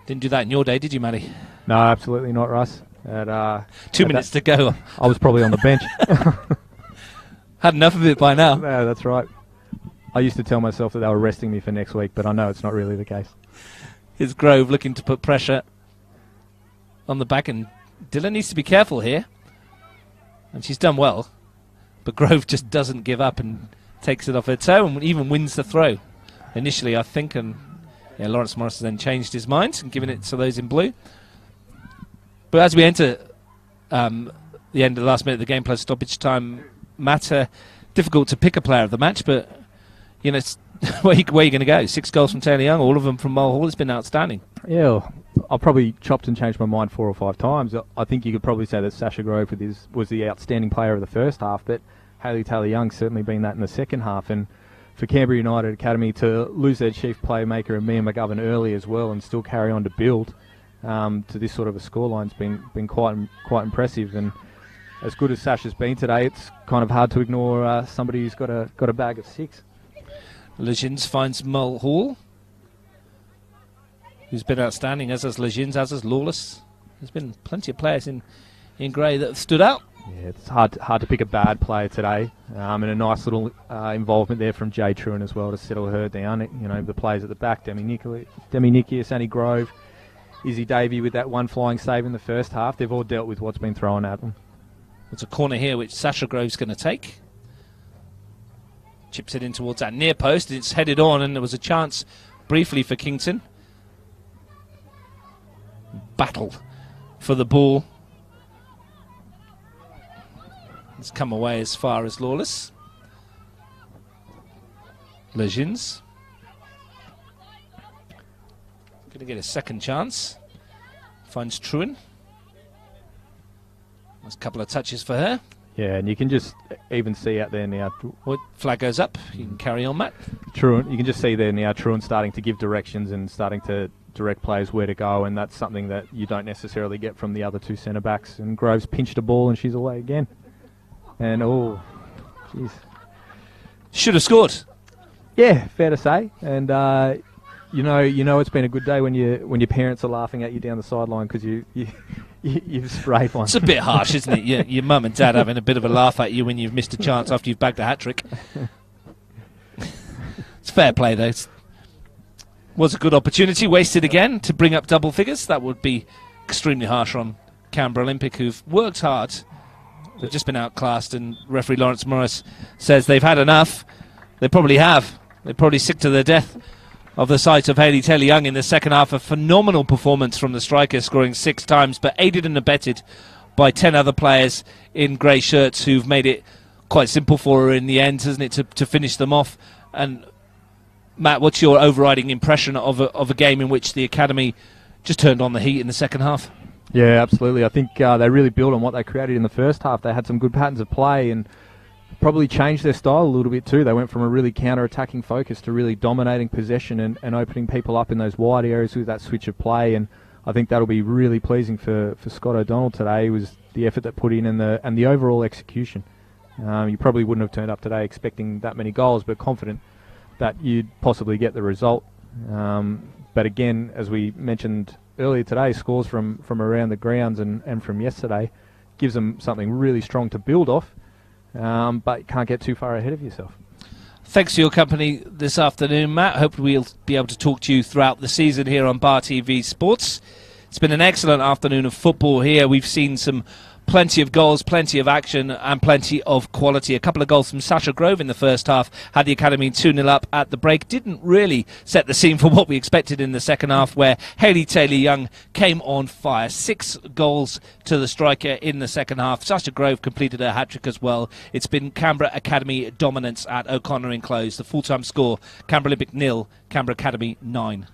Didn't do that in your day, did you, Matty? No, absolutely not, Russ. 2 minutes to go. I was probably on the bench. Had enough of it by now. No, that's right. I used to tell myself that they were resting me for next week, but I know it's not really the case. Here's Grove looking to put pressure on the back, and Dylan needs to be careful here. And she's done well, but Grove just doesn't give up and takes it off her toe and even wins the throw initially, I think. And yeah, Lawrence Morris then changed his mind and given it to those in blue. But as we enter the end of the last minute of the game plus stoppage time, Matt, difficult to pick a player of the match, but it's where are you going to go? 6 goals from Taylor Young, all of them from Mulhall. It's been outstanding. Yeah, I've probably chopped and changed my mind 4 or 5 times. I think you could probably say that Sasha Grove was the outstanding player of the first half, but Hayley Taylor Young's certainly been that in the second half. And for Canberra United Academy to lose their chief playmaker and Mia McGovern early as well and still carry on to build to this sort of a scoreline's been quite impressive. And as good as Sasha's been today, it's kind of hard to ignore somebody who's got a bag of 6. Legins finds Mulhall, who's been outstanding, as has Legins, as has Lawless. There's been plenty of players in grey that have stood out. Yeah, it's hard to pick a bad player today, and a nice little involvement there from Jay Truan as well to settle her down. You know, the players at the back, Demi Nikias, Annie Grove, Izzy Davey with that one flying save in the first half. They've all dealt with what's been thrown at them. There's a corner here which Sasha Grove's going to take. Chips it in towards that near post. It's headed on, and there was a chance briefly for Kington. Battle for the ball. It's come away as far as Lawless. Legins. Going to get a second chance. Finds Truan. There's a couple of touches for her. Yeah, and you can just even see out there now. Well, flag goes up. You can carry on, Matt. Truan, you can just see there now Truan starting to give directions and starting to direct players where to go, and that's something that you don't necessarily get from the other 2 centre-backs. And Groves pinched a ball and she's away again. And, oh, jeez. Should have scored. Yeah, fair to say. And, you know it's been a good day when your parents are laughing at you down the sideline because you've sprayed one. It's a bit harsh, isn't it? Your mum and dad having a bit of a laugh at you when you've missed a chance after you've bagged a hat-trick. It's fair play, though. Was a good opportunity, wasted again, to bring up double figures. That would be extremely harsh on Canberra Olympic, who've worked hard. They've just been outclassed, and referee Lawrence Morris says they've had enough. They probably have. They're probably sick to their death of the sight of Hayley Taylor-Young in the second half. A phenomenal performance from the striker, scoring 6 times, but aided and abetted by 10 other players in grey shirts who've made it quite simple for her in the end, hasn't it, to finish them off. And Matt, what's your overriding impression of a game in which the Academy just turned on the heat in the second half? Yeah, absolutely. I think they really built on what they created in the first half. They had some good patterns of play and probably changed their style a little bit too. They went from a really counter-attacking focus to really dominating possession and opening people up in those wide areas with that switch of play. And I think that'll be really pleasing for Scott O'Donnell today. It was the effort that put in and the overall execution. You probably wouldn't have turned up today expecting that many goals, but confident that you'd possibly get the result. But again, as we mentioned earlier today, scores from around the grounds and from yesterday gives them something really strong to build off, but you can't get too far ahead of yourself. Thanks for your company this afternoon, Matt. Hope we'll be able to talk to you throughout the season here on Bar TV Sports. It's been an excellent afternoon of football here. We've seen plenty of goals, plenty of action and plenty of quality. A couple of goals from Sasha Grove in the first half had the Academy 2-0 up at the break. Didn't really set the scene for what we expected in the second half, where Hayley Taylor-Young came on fire. 6 goals to the striker in the second half. Sasha Grove completed her hat-trick as well. It's been Canberra Academy dominance at O'Connor Enclosed. The full-time score, Canberra Olympic 0, Canberra Academy 9.